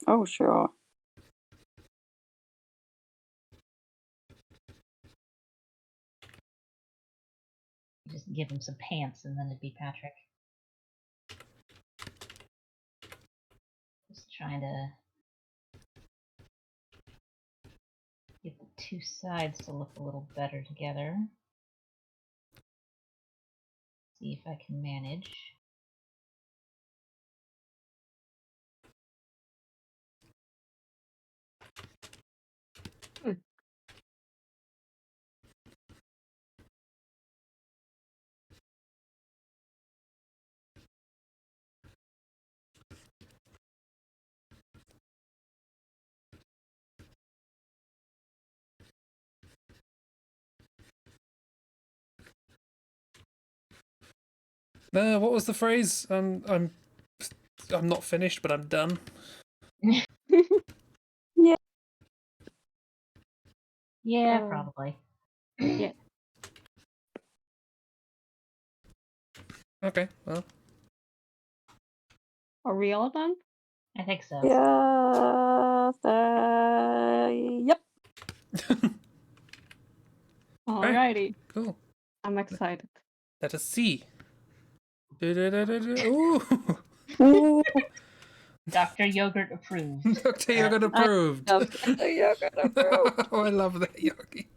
Oh, sure. Just give him some pants and then it'd be Patrick. Just trying to get the two sides to look a little better together. See if I can manage. What was the phrase? I'm not finished, but I'm done. Yeah. Yeah, probably. Yeah. Okay, well. Are we all done? I think so. Yes. Yep. Alrighty. Cool. I'm excited. Let us see. Ooh. Ooh, Dr. Yogurt approved. Dr. Yogurt approved. Dr. Yogurt approved. Oh, I love that, Yogi.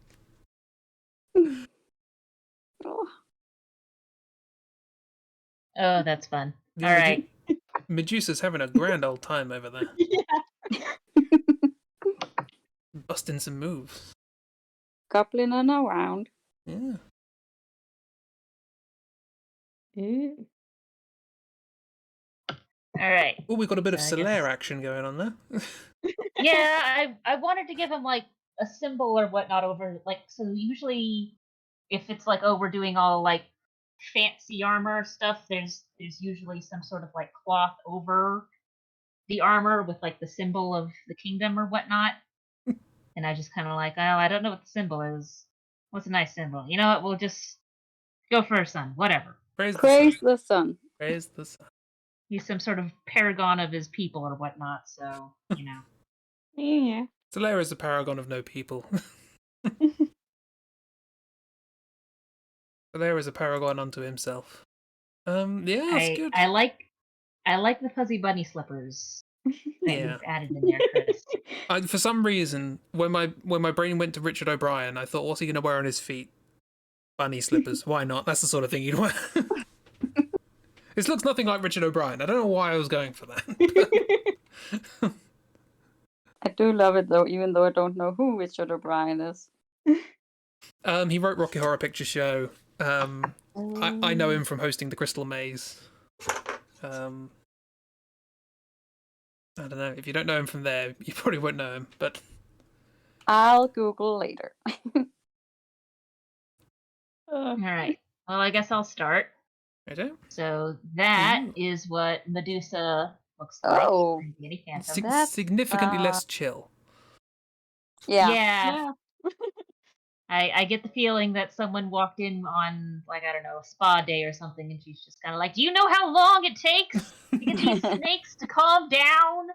Oh, Oh, that's fun. Yeah, Alright. Medusa's having a grand old time over there. Yeah. Busting some moves. goblin and around. Yeah. Alright. Oh, we've got a bit of I guess- Solaire action going on there. Yeah, I wanted to give him like a symbol or whatnot over like so usually if it's like, oh, we're doing all like fancy armor stuff, there's usually some sort of like cloth over the armor with like the symbol of the kingdom or whatnot. And I just kind of like, oh, I don't know what the symbol is. What's a nice symbol? You know what? We'll just go for a sun. Whatever. Praise Praise the sun. Praise the sun. He's some sort of paragon of his people or whatnot. So you know. Yeah. Solaire is a paragon of no people. Solaire is a paragon unto himself. Yeah, that's good. I like the fuzzy bunny slippers that Yeah. you've added in there, Chris. For some reason, when my brain went to Richard O'Brien, I thought, what's he going to wear on his feet? Bunny slippers. Why not? That's the sort of thing you'd wear. This looks nothing like Richard O'Brien. I don't know why I was going for that. I do love it though, even though I don't know who Richard O'Brien is. He wrote Rocky Horror Picture Show. I know him from hosting the Crystal Maze. I don't know. If you don't know him from there, you probably won't know him. But I'll Google later. All right. Well, I guess I'll start. Righto. So that Ooh. is what Medusa looks like. Oh. in Beauty Phantom. That's, Significantly less chill. yeah. Yeah. I get the feeling that someone walked in on, like, I don't know, a spa day or something, and she's just kind of like, do you know how long it takes to get these snakes to calm down?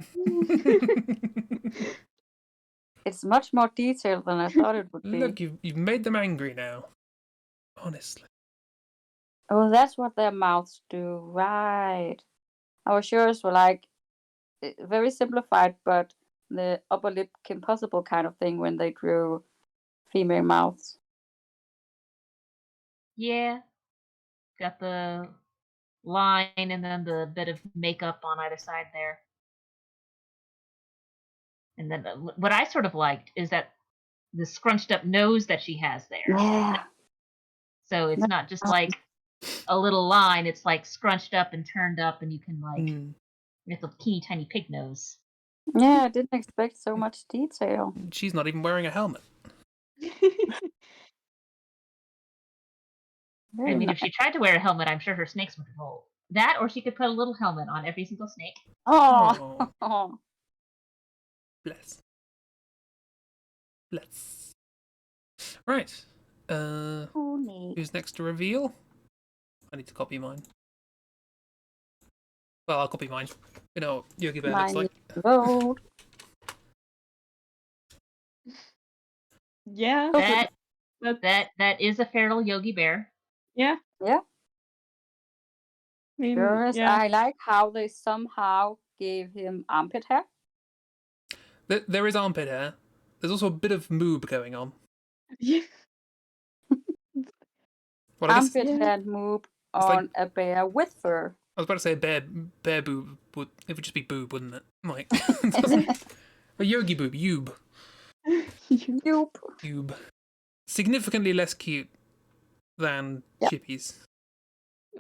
It's much more detailed than I thought it would be. Look, you've made them angry now. Honestly. Oh, that's what their mouths do, right? Our yours were like very simplified, but the upper lip Kim Possible kind of thing when they drew female mouths. Yeah. Got the line and then the bit of makeup on either side there. And then what I sort of liked is that the scrunched up nose that she has there. Yeah. So it's not just like a little line, it's like scrunched up and turned up, and you can like get a teeny tiny pig nose. Yeah, I didn't expect so much detail. She's not even wearing a helmet. Very I mean, nice. if she tried to wear a helmet, I'm sure her snakes would revolt. That, or she could put a little helmet on every single snake. Oh. Bless. Bless. Right. Who's next to reveal? I need to copy mine. Well, I'll copy mine. You know what Yogi Bear looks like. Vote. Yeah. That is a feral Yogi Bear. Yeah. Yeah. I mean, Sure is. yeah. I like how they somehow gave him armpit hair. There is armpit hair. There's also a bit of moob going on. Yeah. Well, I guess Armpit hair and moob on like, a bear with fur. I was about to say bear boob would it would just be boob, wouldn't it? Like a yogi boob, yoob. Yoob. Significantly less cute than Chibi's.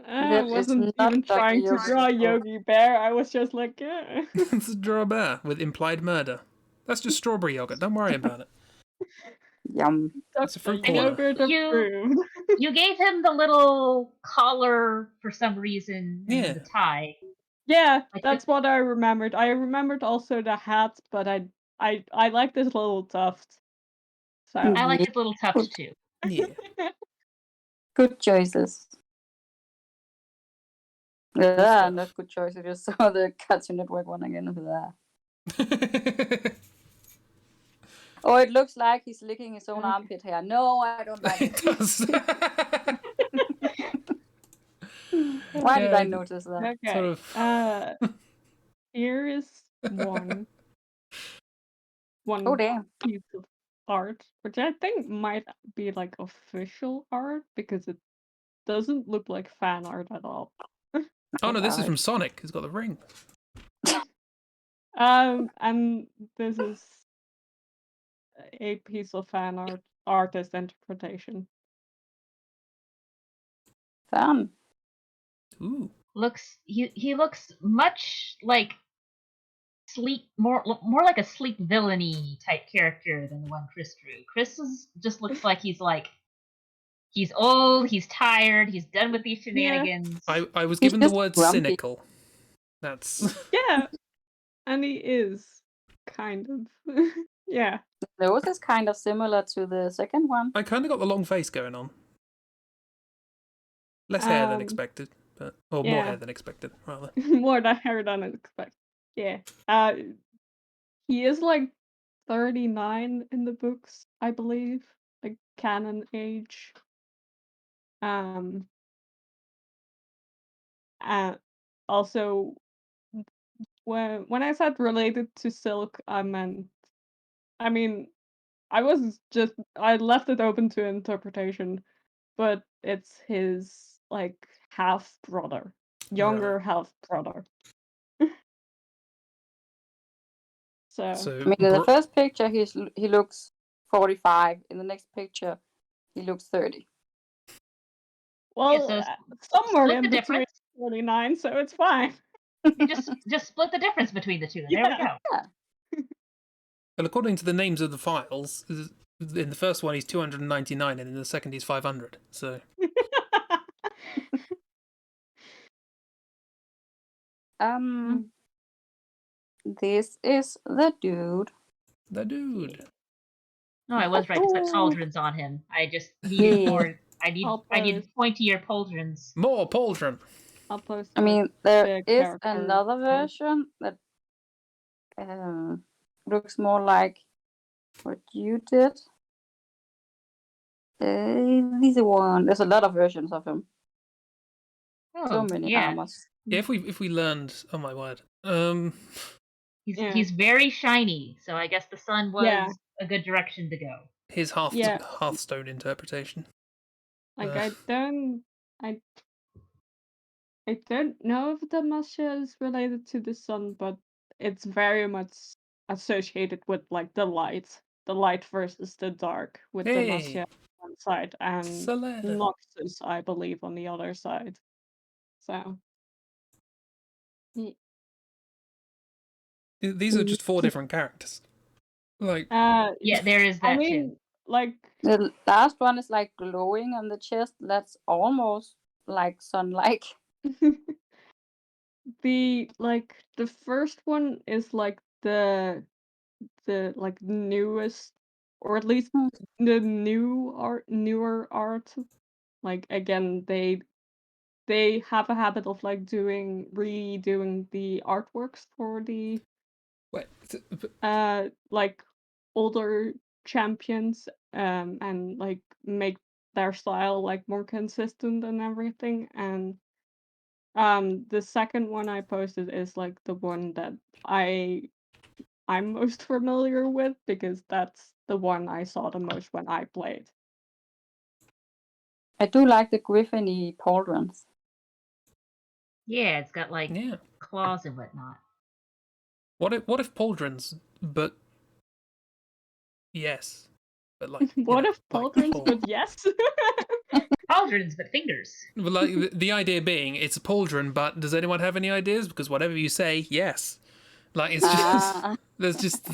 I wasn't even trying to draw Yogi Bear. I was just like, yeah. Let's draw a bear with implied murder. That's just strawberry yogurt. Don't worry about it. Yum. It's a fruit corner. You gave him the little collar for some reason and the tie. Yeah, that's what I remembered. I remembered also the hat, but I like this little tuft. So I like his little tuft too. Yeah. Good choices. Yeah, not good choice. I just saw the Cartoon Network one again. Oh, it looks like he's licking his own armpit hair. No, I don't like it. It does. Why did I notice that? Okay. Sort of... Here is one oh, damn. piece of art, which I think might be like official art because it doesn't look like fan art at all. Oh no, this is from Sonic. He's got the ring. And this is a piece of fan art, artist interpretation. Fun. Ooh. He looks much like sleek, more like a sleek villainy type character than the one Chris drew. Chris just looks like he's old, he's tired, he's done with these shenanigans. I was given the word grumpy. cynical. That's yeah, and he is kind of yeah. The nose is kind of similar to the second one. I kind of got the long face going on. Less hair than expected, but more hair than expected, rather. More hair than expected. Yeah. He is like 39 in the books, I believe, like canon age. Also, when I said related to Silk, I mean, I left it open to interpretation, but it's his like half brother, younger half brother. So I mean, in the first picture, he looks 45. In the next picture, he looks 30. Well, somewhere in between difference. 49, so it's fine. You just split the difference between the two. There we go. Well, according to the names of the files, in the first one he's 299, and in the second he's 500. So This is the dude. the dude. No, I was right to put pauldrons on him. I just needed more. I need pointier pauldrons. More pauldron. I'll post. I mean, there the is character another card. version that looks more like what you did. This one. There's a lot of versions of him. Oh, So many yeah. armors. Yeah, if we learned, oh my word, He's very shiny, so I guess the sun was a good direction to go. his Hearthstone interpretation. Like I don't know if the Masha is related to the sun, but it's very much associated with like the light versus the dark, with the Masha on one side and Celeste. Noxus, I believe, on the other side. So These are just 4 different characters. Like, yeah, there is that I mean, too. like the last one is like glowing on the chest. That's almost like sun-like. the first one is like the like newest, or at least the newer art. Like again, they have a habit of like redoing the artworks for the what? like older champions, and like make their style like more consistent and everything. And the second one I posted is like the one that I'm most familiar with, because that's the one I saw the most when I played. I do like the Griffiny pauldrons. Yeah, it's got like claws and whatnot. What if pauldrons, but yes, but like what if pauldrons, like, but yes? Pauldrons, but fingers. Well, like the idea being, it's a pauldron, but does anyone have any ideas? Because whatever you say, yes. Like it's just there's just.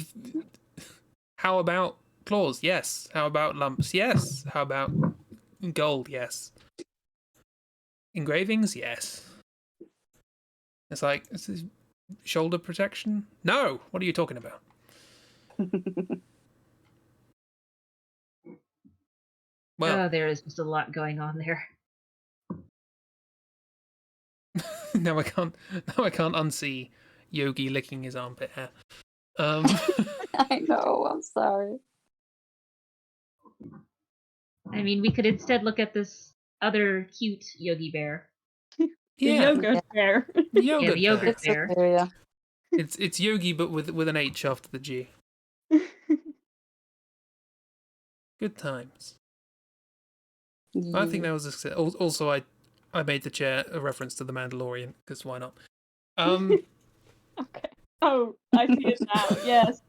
How about claws? Yes. How about lumps? Yes. How about gold? Yes. Engravings? Yes. It's like, this is shoulder protection? No! What are you talking about? Well, there is just a lot going on there. now I can't unsee Yogi licking his armpit hair. I know, I'm sorry. I mean, we could instead look at this other cute Yogi bear. The yogurt bear. The yogurt bear. Yeah. It's Yogi, but with an H after the G. Good times. Yeah. I think that was also I made the chair a reference to the Mandalorian, because why not? Okay. Oh, I see it now. Yes.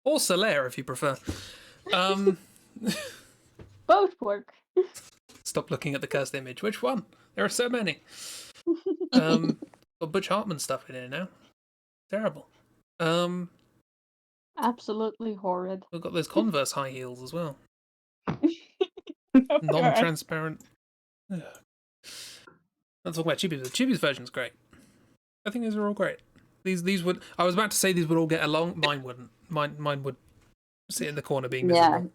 Or Solaire, if you prefer. Both work. Stop looking at the cursed image. Which one? There are so many. Got Butch Hartman stuff in here now. Terrible. Absolutely horrid. We've got those Converse high heels as well. Oh, Non-transparent. I'm talking about Chibi's. Chibi's version's great. I think these are all great. These would. I was about to say these would all get along. Mine wouldn't. Mine would sit in the corner being miserable. Yeah.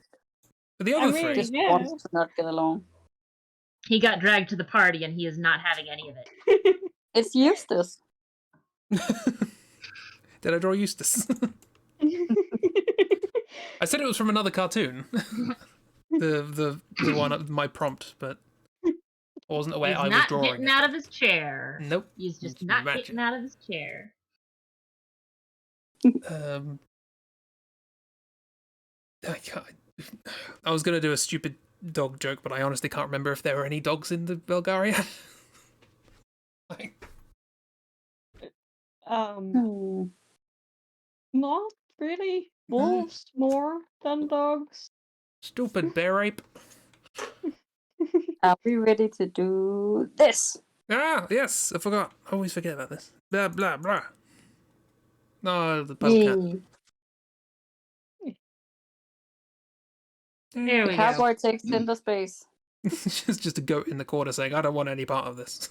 But the other mean, three. Just wants to not get along. He got dragged to the party and he is not having any of it. It's Eustace. Did I draw Eustace? I said it was from another cartoon. the one of my prompt, but I wasn't aware I was drawing. He's not getting out of his chair. Nope. He's just not matching. getting out of his chair. I was gonna do a stupid dog joke, but I honestly can't remember if there were any dogs in the Belgariad. Not really. Wolves more than dogs. Stupid bear ape. Are we ready to do this? Ah, yes, I forgot. I always forget about this. Blah, blah, blah. No, the puzzle cat. There we go. Cowboy takes center space. Just a goat in the corner saying, "I don't want any part of this."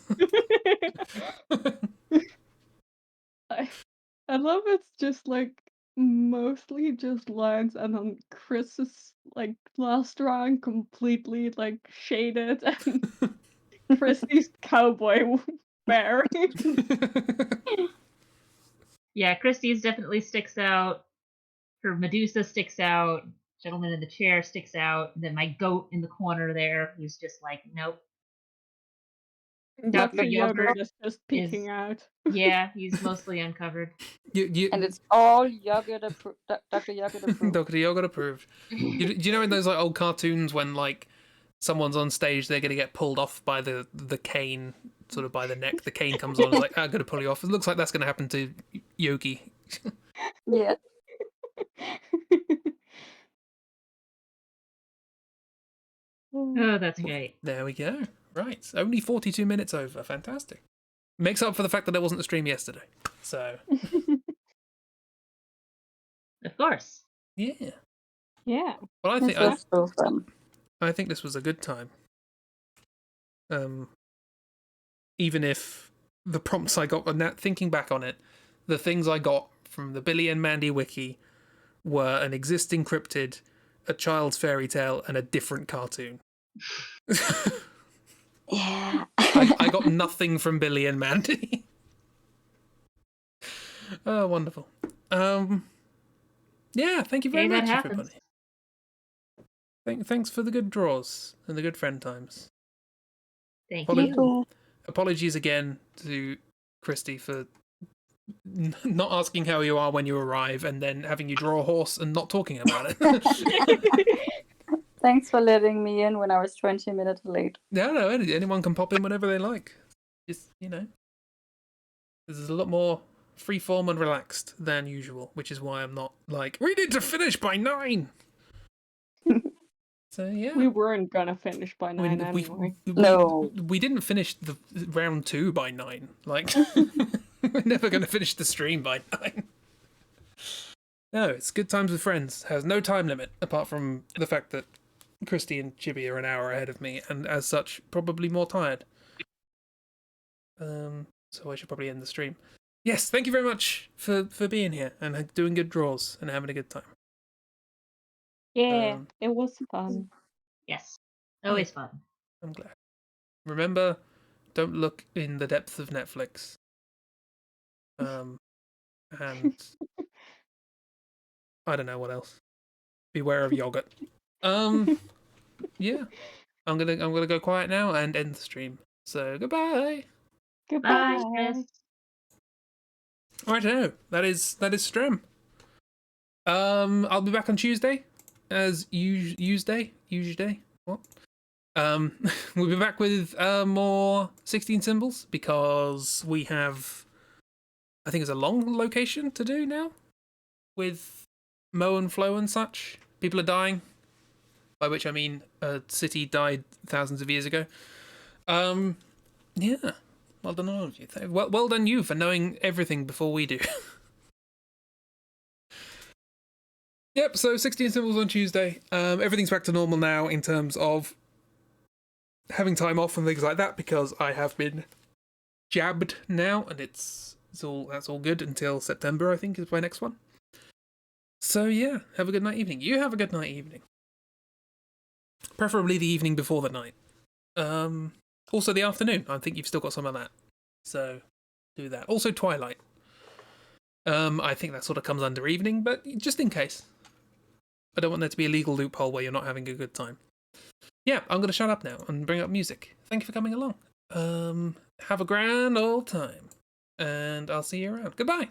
I love it's just like mostly just lines, and then Chris's like last round completely like shaded, and Christy's cowboy bear. Yeah, Christie's definitely sticks out. Her Medusa sticks out. Gentleman in the chair sticks out. And then my goat in the corner there, who's just like, nope. Dr. Yogurt is just peeking out. Yeah, he's mostly uncovered. And it's all yogurt Dr. Yogurt approved. Dr. Yogurt approved. Do you know in those like old cartoons when like someone's on stage, they're gonna get pulled off by the cane, sort of by the neck. The cane comes on, it's like, I'm gonna pull you off. It looks like that's gonna happen to Yogi. Yeah. Oh, that's great. There we go. Right, only 42 minutes over. Fantastic. Makes up for the fact that there wasn't a stream yesterday. So Of course. yeah. Yeah. Well, I This think was so fun. I think this was a good time. Even if the prompts I got, and thinking back on it, the things I got from the Billy and Mandy wiki were an existing cryptid, a child's fairy tale, and a different cartoon. Yeah. I got nothing from Billy and Mandy. Oh, wonderful. Yeah, thank you very Hey, that much, happens. everybody. Thanks for the good draws and the good friend times. Thank Follow- you. Cool. Apologies again to Christy for not asking how you are when you arrive and then having you draw a horse and not talking about it. Thanks for letting me in when I was 20 minutes late. No, anyone can pop in whenever they like. Just, this is a lot more freeform and relaxed than usual, which is why I'm not like, we need to finish by 9! So, yeah. We weren't gonna finish by 9 anyway. No. We didn't finish the round 2 by 9. Like, we're never going to finish the stream by 9. No, it's good times with friends. Has no time limit, apart from the fact that Christi and Chibi are an hour ahead of me, and as such, probably more tired. So I should probably end the stream. Yes, thank you very much for being here and doing good draws and having a good time. Yeah, it was fun. Yes. Always fun. I'm glad. Remember, don't look in the depths of Netflix. And I don't know what else. Beware of yogurt. Yeah. I'm gonna go quiet now and end the stream. So goodbye. Goodbye. Bye, Chris. Righto. That is Strem. I'll be back on Tuesday. As Tuesday? What? We'll be back with more 16 symbols because we have, I think it's a long location to do now with Mo and Flo and such. People are dying, by which I mean a city died thousands of years ago. Yeah, well done all of you. Well done you for knowing everything before we do. Yep, so 16 symbols on Tuesday. Everything's back to normal now in terms of having time off and things like that because I have been jabbed now and that's all good until September, I think, is my next one. So yeah, have a good night evening. You have a good night evening. Preferably the evening before the night. Also the afternoon. I think you've still got some of that. So do that. Also twilight. I think that sort of comes under evening, but just in case. I don't want there to be a legal loophole where you're not having a good time. Yeah, I'm going to shut up now and bring up music. Thank you for coming along. Have a grand old time. And I'll see you around. Goodbye.